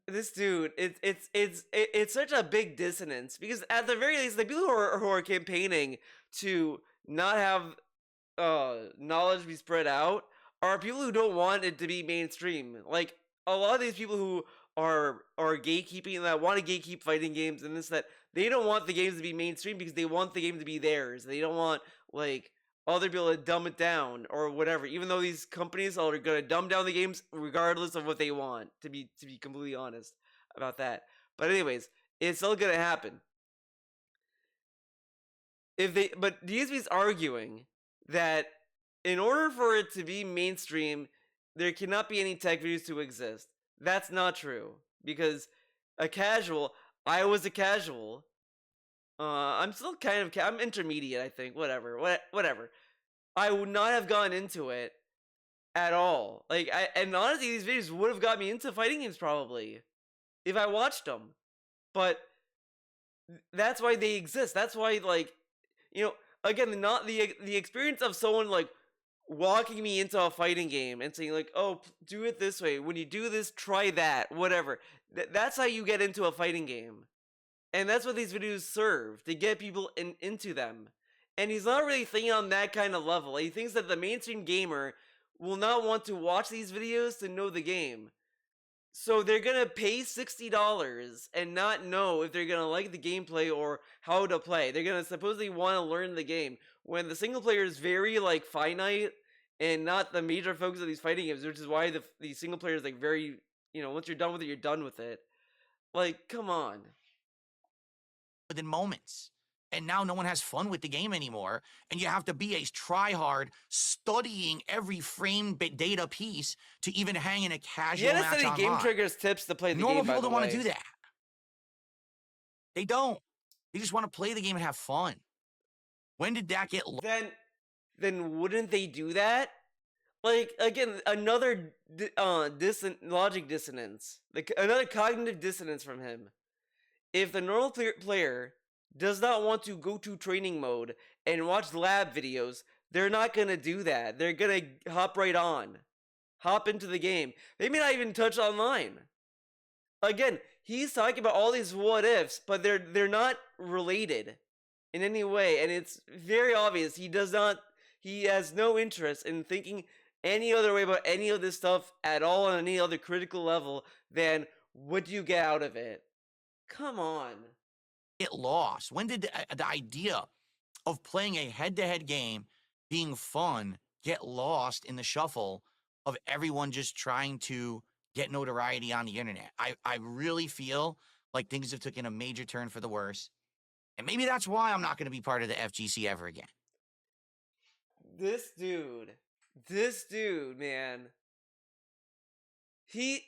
A: this dude, it's such a big dissonance because at the very least, the people who are campaigning to not have knowledge be spread out are people who don't want it to be mainstream. Like a lot of these people who are gatekeeping, that want to gatekeep fighting games and this that, they don't want the games to be mainstream because they want the game to be theirs. They don't want like other people to dumb it down or whatever. Even though these companies are gonna dumb down the games regardless of what they want. To be completely honest about that. But anyways, it's still gonna happen. But DSP's arguing that in order for it to be mainstream, there cannot be any tech videos to exist. That's not true because I was a casual. I'm still kind of I'm intermediate, I think. Whatever. I would not have gone into it at all. And honestly, these videos would have got me into fighting games probably if I watched them. But that's why they exist. That's why, like, again, not the experience of someone like walking me into a fighting game and saying like, oh, do it this way, when you do this, try that, whatever. That's how you get into a fighting game, and that's what these videos serve, to get people into them. And he's not really thinking on that kind of level. He thinks that the mainstream gamer will not want to watch these videos to know the game, so they're gonna pay $60 and not know if they're gonna like the gameplay or how to play. They're gonna supposedly want to learn the game when the single player is very like finite and not the major focus of these fighting games, which is why the single player is like very, once you're done with it, you're done with it. Like, come on.
B: Within moments. And now no one has fun with the game anymore, and you have to be a try-hard, studying every frame data piece to even hang in a casual match online.
A: Game Triggers tips to play the
B: Normal
A: game.
B: Normal people don't want to do that. They don't. They just want to play the game and have fun. When did that get?
A: Then wouldn't they do that? Like, again, another logic dissonance, like another cognitive dissonance from him. If the normal player does not want to go to training mode and watch lab videos, they're not going to do that. They're going to hop into the game. They may not even touch online. Again, he's talking about all these what ifs, but they're not related in any way, and it's very obvious he has no interest in thinking any other way about any of this stuff at all on any other critical level than what do you get out of it. Come on.
B: Get lost? When did the idea of playing a head-to-head game being fun get lost in the shuffle of everyone just trying to get notoriety on the internet? I really feel like things have taken a major turn for the worse, and maybe that's why I'm not going to be part of the FGC ever again.
A: This dude, man, he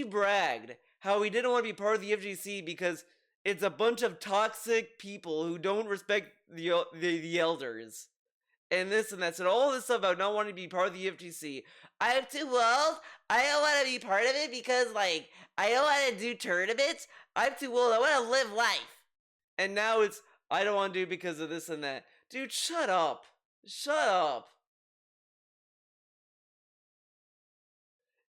A: bragged how he didn't want to be part of the FGC because it's a bunch of toxic people who don't respect the elders, and this and that. So all this stuff about not wanting to be part of the FGC. I'm too old. I don't want to be part of it because, like, I don't want to do tournaments. I'm too old. I want to live life. And now it's, I don't want to do it because of this and that. Dude, shut up. Shut up.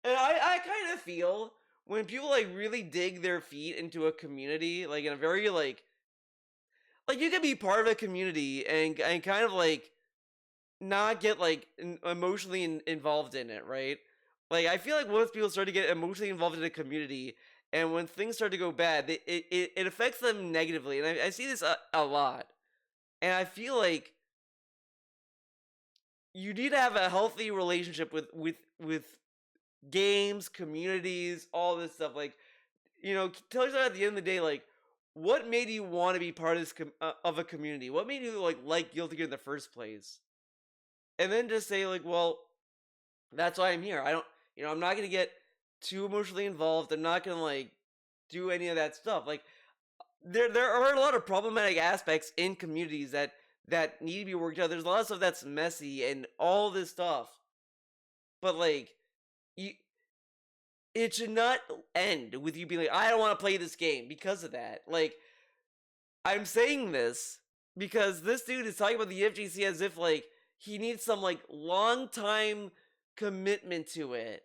A: And I kind of feel when people like really dig their feet into a community, like in a very like you can be part of a community and kind of like not get like emotionally involved in it, right? Like I feel like once people start to get emotionally involved in a community, and when things start to go bad, it affects them negatively, and I see this a lot, and I feel like you need to have a healthy relationship with games, communities, all this stuff. Like, tell yourself at the end of the day, like, what made you want to be part of this of a community? What made you like Guilty Gear in the first place? And then just say like, well, that's why I'm here. I don't, I'm not gonna get too emotionally involved. I'm not gonna like do any of that stuff. Like, there are a lot of problematic aspects in communities that need to be worked out. There's a lot of stuff that's messy and all this stuff, but like, it should not end with you being like, I don't want to play this game because of that. Like, I'm saying this because this dude is talking about the FGC as if like he needs some like long time commitment to it.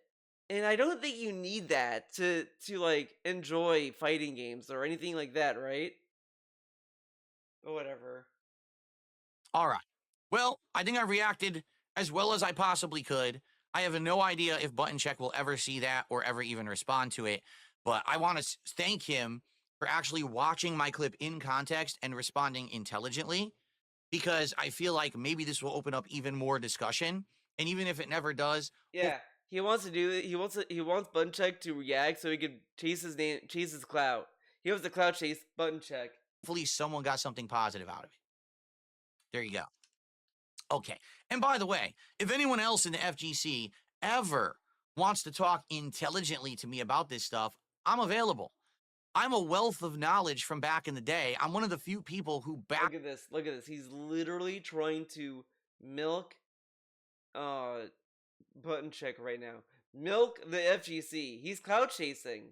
A: And I don't think you need that to like enjoy fighting games or anything like that, right? Or whatever.
B: All right. Well, I think I reacted as well as I possibly could. I have no idea if Button Check will ever see that or ever even respond to it, but I want to thank him for actually watching my clip in context and responding intelligently, because I feel like maybe this will open up even more discussion. And even if it never does,
A: Yeah, he wants to do it. He wants Button Check to react so he can chase his name, chase his clout. He wants the clout chase Button Check.
B: hopefully someone got something positive out of it. There you go. Okay. And by the way, if anyone else in the FGC ever wants to talk intelligently to me about this stuff, I'm available. I'm a wealth of knowledge from back in the day. I'm one of the few people who
A: Look at this. Look at this. He's literally trying to milk Button Check right now. Milk the FGC. He's clout chasing.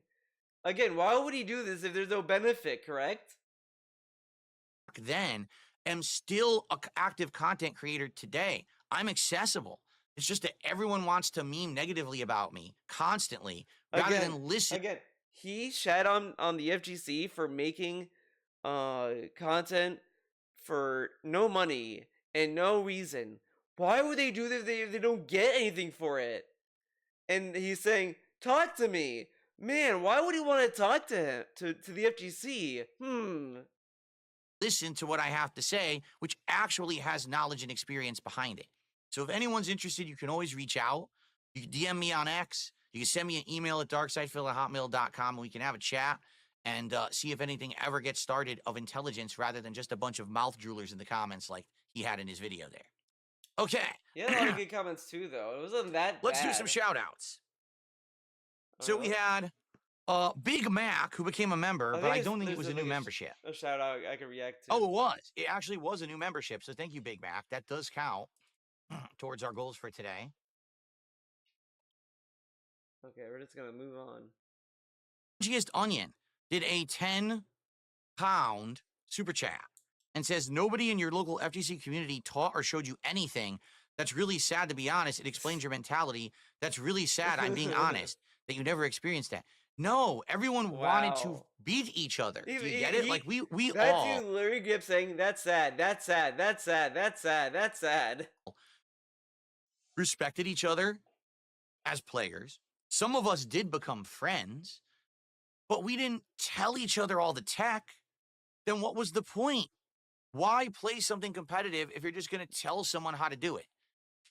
A: Again, why would he do this if there's no benefit, correct?
B: then am still an active content creator today. I'm accessible. It's just that everyone wants to meme negatively about me constantly rather than listen.
A: Again, he shat on the FGC for making content for no money and no reason. Why would they do this if they don't get anything for it? And he's saying, talk to me. Man, why would he want to talk to him, to the FGC?
B: Listen to what I have to say, which actually has knowledge and experience behind it. So if anyone's interested, you can always reach out. You can DM me on X. You can send me an email at darksidefil@hotmail.com, and we can have a chat and see if anything ever gets started of intelligence rather than just a bunch of mouth droolers in the comments like he had in his video there. Okay.
A: Yeah, a lot of good comments too, though. It wasn't that
B: Let's
A: bad.
B: do some shout outs. So we had Big Mac, who became a member, but I don't think it was a new membership.
A: A shout out I could react to.
B: Oh, it was. It actually was a new membership. So thank you, Big Mac. That does count towards our goals for today.
A: Okay, we're just going to move on.
B: Fungiest Onion did a 10-pound super chat and says, nobody in your local FGC community taught or showed you anything. That's really sad, to be honest. It explains your mentality. That's really sad. I'm being honest that you never experienced that. No, everyone wanted to beat each other. Do you get it? Like we all.
A: That's you literally kept saying, that's sad, that's sad, that's sad, that's sad, that's sad.
B: Respected each other as players. Some of us did become friends, but we didn't tell each other all the tech. Then what was the point? Why play something competitive if you're just going to tell someone how to do it?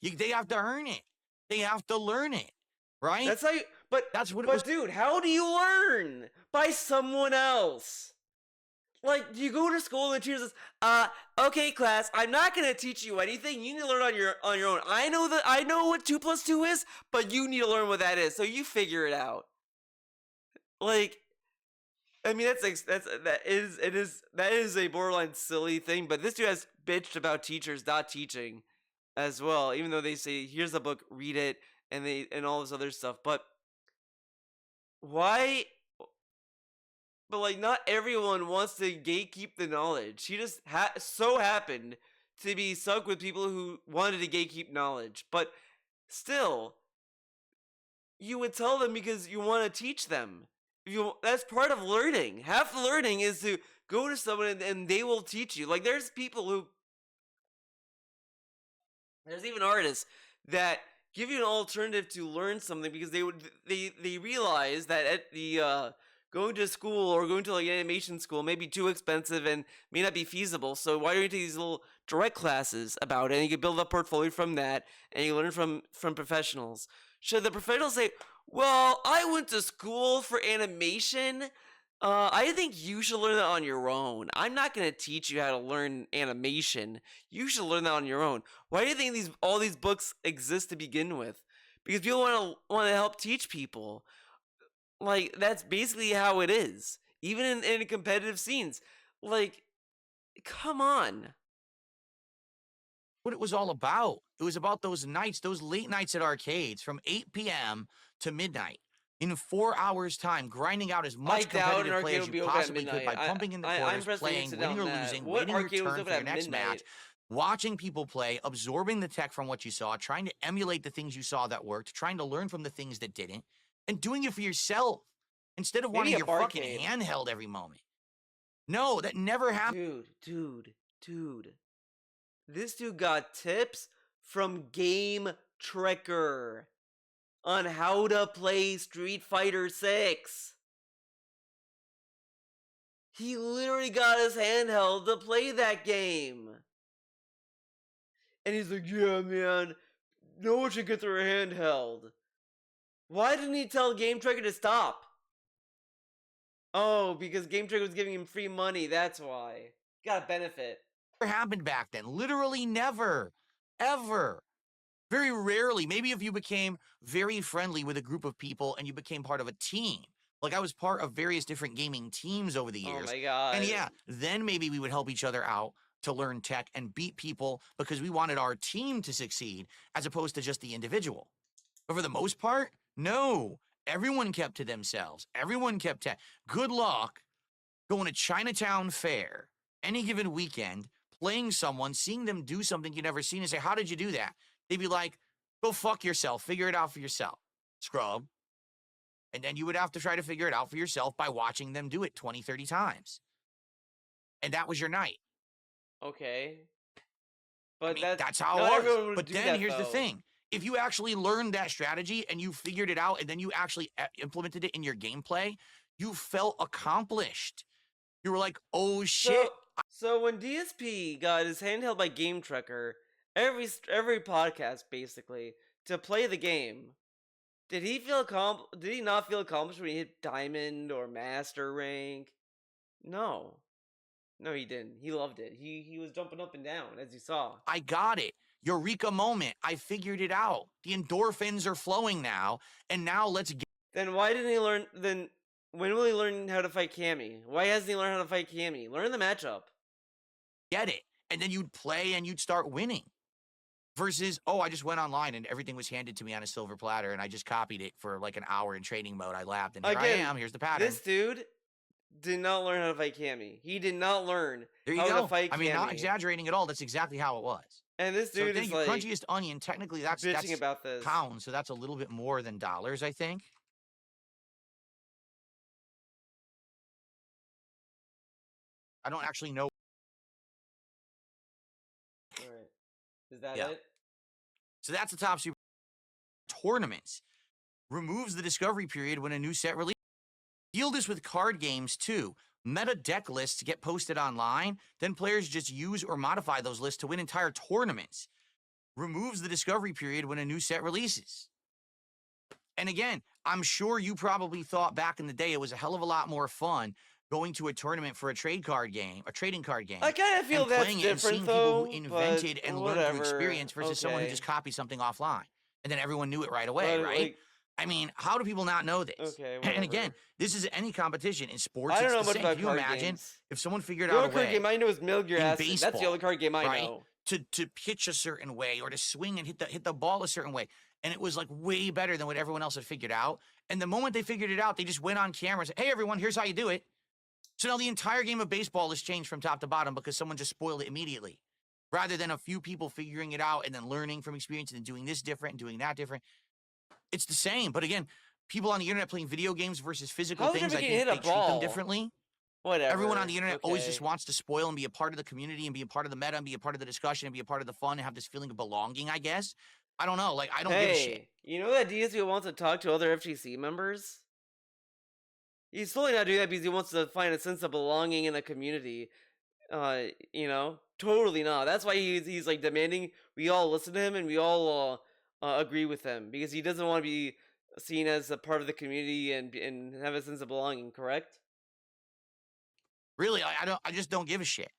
B: They have to earn it. They have to learn it, right?
A: That's how you, but
B: that's what it
A: but
B: was.
A: Dude, how do you learn? By someone else. Like, you go to school and the teacher says, okay, class, I'm not gonna teach you anything. You need to learn on your own. I know what 2 + 2 is, but you need to learn what that is. So you figure it out. Like, I mean, that is a borderline silly thing. But this dude has bitched about teachers not teaching, as well. Even though they say, here's a book, read it, and all this other stuff. But why? But, like, not everyone wants to gatekeep the knowledge. He just so happened to be stuck with people who wanted to gatekeep knowledge. But still, you would tell them because you want to teach them. That's part of learning. Half learning is to go to someone and they will teach you. Like, there's people who... There's even artists that give you an alternative to learn something because they realize that at the... going to school or going to like animation school may be too expensive and may not be feasible. So why don't you take these little direct classes about it and you can build up portfolio from that and you learn from professionals. Should the professionals say, well, I went to school for animation. I think you should learn that on your own. I'm not going to teach you how to learn animation. You should learn that on your own. Why do you think all these books exist to begin with? Because people want to help teach people. Like, that's basically how it is. Even in competitive scenes. Like, come on.
B: What it was all about. It was about those nights, those late nights at arcades from 8 p.m. to midnight. In 4 hours' time, grinding out as much competitive play as you possibly could by pumping in the quarters, playing, winning or losing, waiting your turn for your next match. watching people play, absorbing the tech from what you saw, trying to emulate the things you saw that worked, trying to learn from the things that didn't, and doing it for yourself instead of
A: Maybe
B: wanting
A: a
B: your fucking
A: barcade.
B: handheld every moment. No, that never happened.
A: Dude. This dude got tips from Game Trekker on how to play Street Fighter 6. He literally got his handheld to play that game. And he's like, yeah, man, no one should get their handheld. Why didn't he tell Game Trekker to stop? Oh, because Game Trekker was giving him free money, that's why. Got a benefit.
B: Never happened back then. Literally never. Ever. Very rarely. Maybe if you became very friendly with a group of people and you became part of a team. Like I was part of various different gaming teams over the years.
A: Oh my god.
B: And yeah, then maybe we would help each other out to learn tech and beat people because we wanted our team to succeed as opposed to just the individual. But for the most part, no. Everyone kept to themselves. Everyone kept tech. Good luck going to Chinatown Fair any given weekend, playing someone, seeing them do something you've never seen and say, how did you do that? They'd be like, go fuck yourself. Figure it out for yourself, scrub. And then you would have to try to figure it out for yourself by watching them do it 20, 30 times. And that was your night.
A: Okay. But
B: I mean, that's
A: not
B: how it
A: everyone
B: was.
A: would
B: But
A: do
B: then
A: that,
B: here's the
A: though.
B: thing. If you actually learned that strategy and you figured it out and then you actually implemented it in your gameplay, you felt accomplished. You were like, oh shit.
A: So when DSP got his handheld by Game Trekker, every podcast basically to play the game, did he not feel accomplished when he hit Diamond or Master rank? No, he didn't. He loved it. He was jumping up and down as you saw.
B: I got it. Eureka moment. I figured it out. The endorphins are flowing now, and now let's get.
A: Then why didn't he learn? Then when will he learn how to fight Cammy? Why hasn't he learned how to fight Cammy? Learn the matchup.
B: Get it. And then you'd play and you'd start winning. Versus, oh, I just went online and everything was handed to me on a silver platter and I just copied it for like an hour in training mode. I laughed and here I am. Here's the pattern.
A: This dude did not learn how to fight Cammy. He did not learn
B: there you
A: how
B: go.
A: to fight Cammy.
B: I mean, not exaggerating at all. That's exactly how it was.
A: And this dude is like
B: crunchiest onion. Technically, that's
A: about this.
B: pounds, so that's a little bit more than dollars, I think. I don't actually know.
A: All right. Is that
B: Yeah.
A: it?
B: So that's the top super tournaments. Removes the discovery period when a new set releases. Deal this with card games too. Meta deck lists get posted online, then players just use or modify those lists to win entire tournaments. Removes the discovery period when a new set releases. And again, I'm sure you probably thought back in the day it was a hell of a lot more fun going to a tournament for a trading card game.
A: I kind of feel that's different though.
B: People who invented
A: but
B: and
A: whatever.
B: learned through experience versus someone who
A: Okay.
B: just copied something offline. And then everyone knew it right away,
A: But,
B: right?
A: like,
B: I mean, how do people not know this?
A: Okay,
B: And
A: whatever.
B: again, this is any competition. In sports,
A: I don't know
B: it's the
A: much
B: same.
A: about
B: Can you
A: card
B: imagine
A: games.
B: if someone figured
A: The
B: out
A: only
B: a
A: card
B: way
A: game I know is Milk Your
B: in
A: Acid. That's the
B: baseball,
A: only card game I
B: right?
A: know.
B: to pitch a certain way or to swing and hit the ball a certain way. And it was like way better than what everyone else had figured out. And the moment they figured it out, they just went on camera and said, hey, everyone, here's how you do it. So now the entire game of baseball has changed from top to bottom because someone just spoiled it immediately. Rather than a few people figuring it out and then learning from experience and then doing this different and doing that different. It's the same. But again, people on the internet playing video games versus physical
A: How's
B: things, I
A: everybody
B: think
A: hit a
B: they treat them
A: ball?
B: differently.
A: Whatever.
B: Everyone on the internet always just
A: Okay.
B: wants to spoil and be a part of the community and be a part of the meta and be a part of the discussion and be a part of the fun and have this feeling of belonging, I guess. I don't know. Like, I don't give a shit.
A: Hey, you know that DSP wants to talk to other FGC members? He's totally not doing that because he wants to find a sense of belonging in the community. You know? Totally not. That's why he's like demanding we all listen to him and we all agree with him. Because he doesn't want to be seen as a part of the community and have a sense of belonging, correct?
B: Really, I just don't give a shit.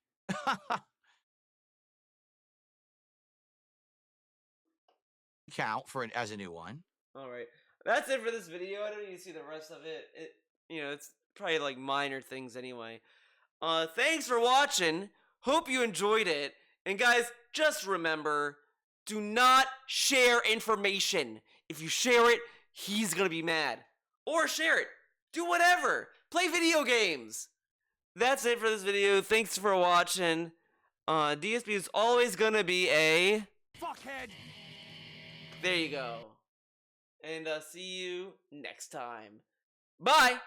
B: Count for it as a new one.
A: Alright. That's it for this video. I don't need to see the rest of it. It's probably like minor things anyway. Thanks for watching. Hope you enjoyed it. And guys, just remember, do not share information. If you share it, he's gonna be mad. Or share it. Do whatever. Play video games. That's it for this video. Thanks for watching. DSP is always gonna be a
B: Fuckhead!
A: There you go. And see you next time. Bye!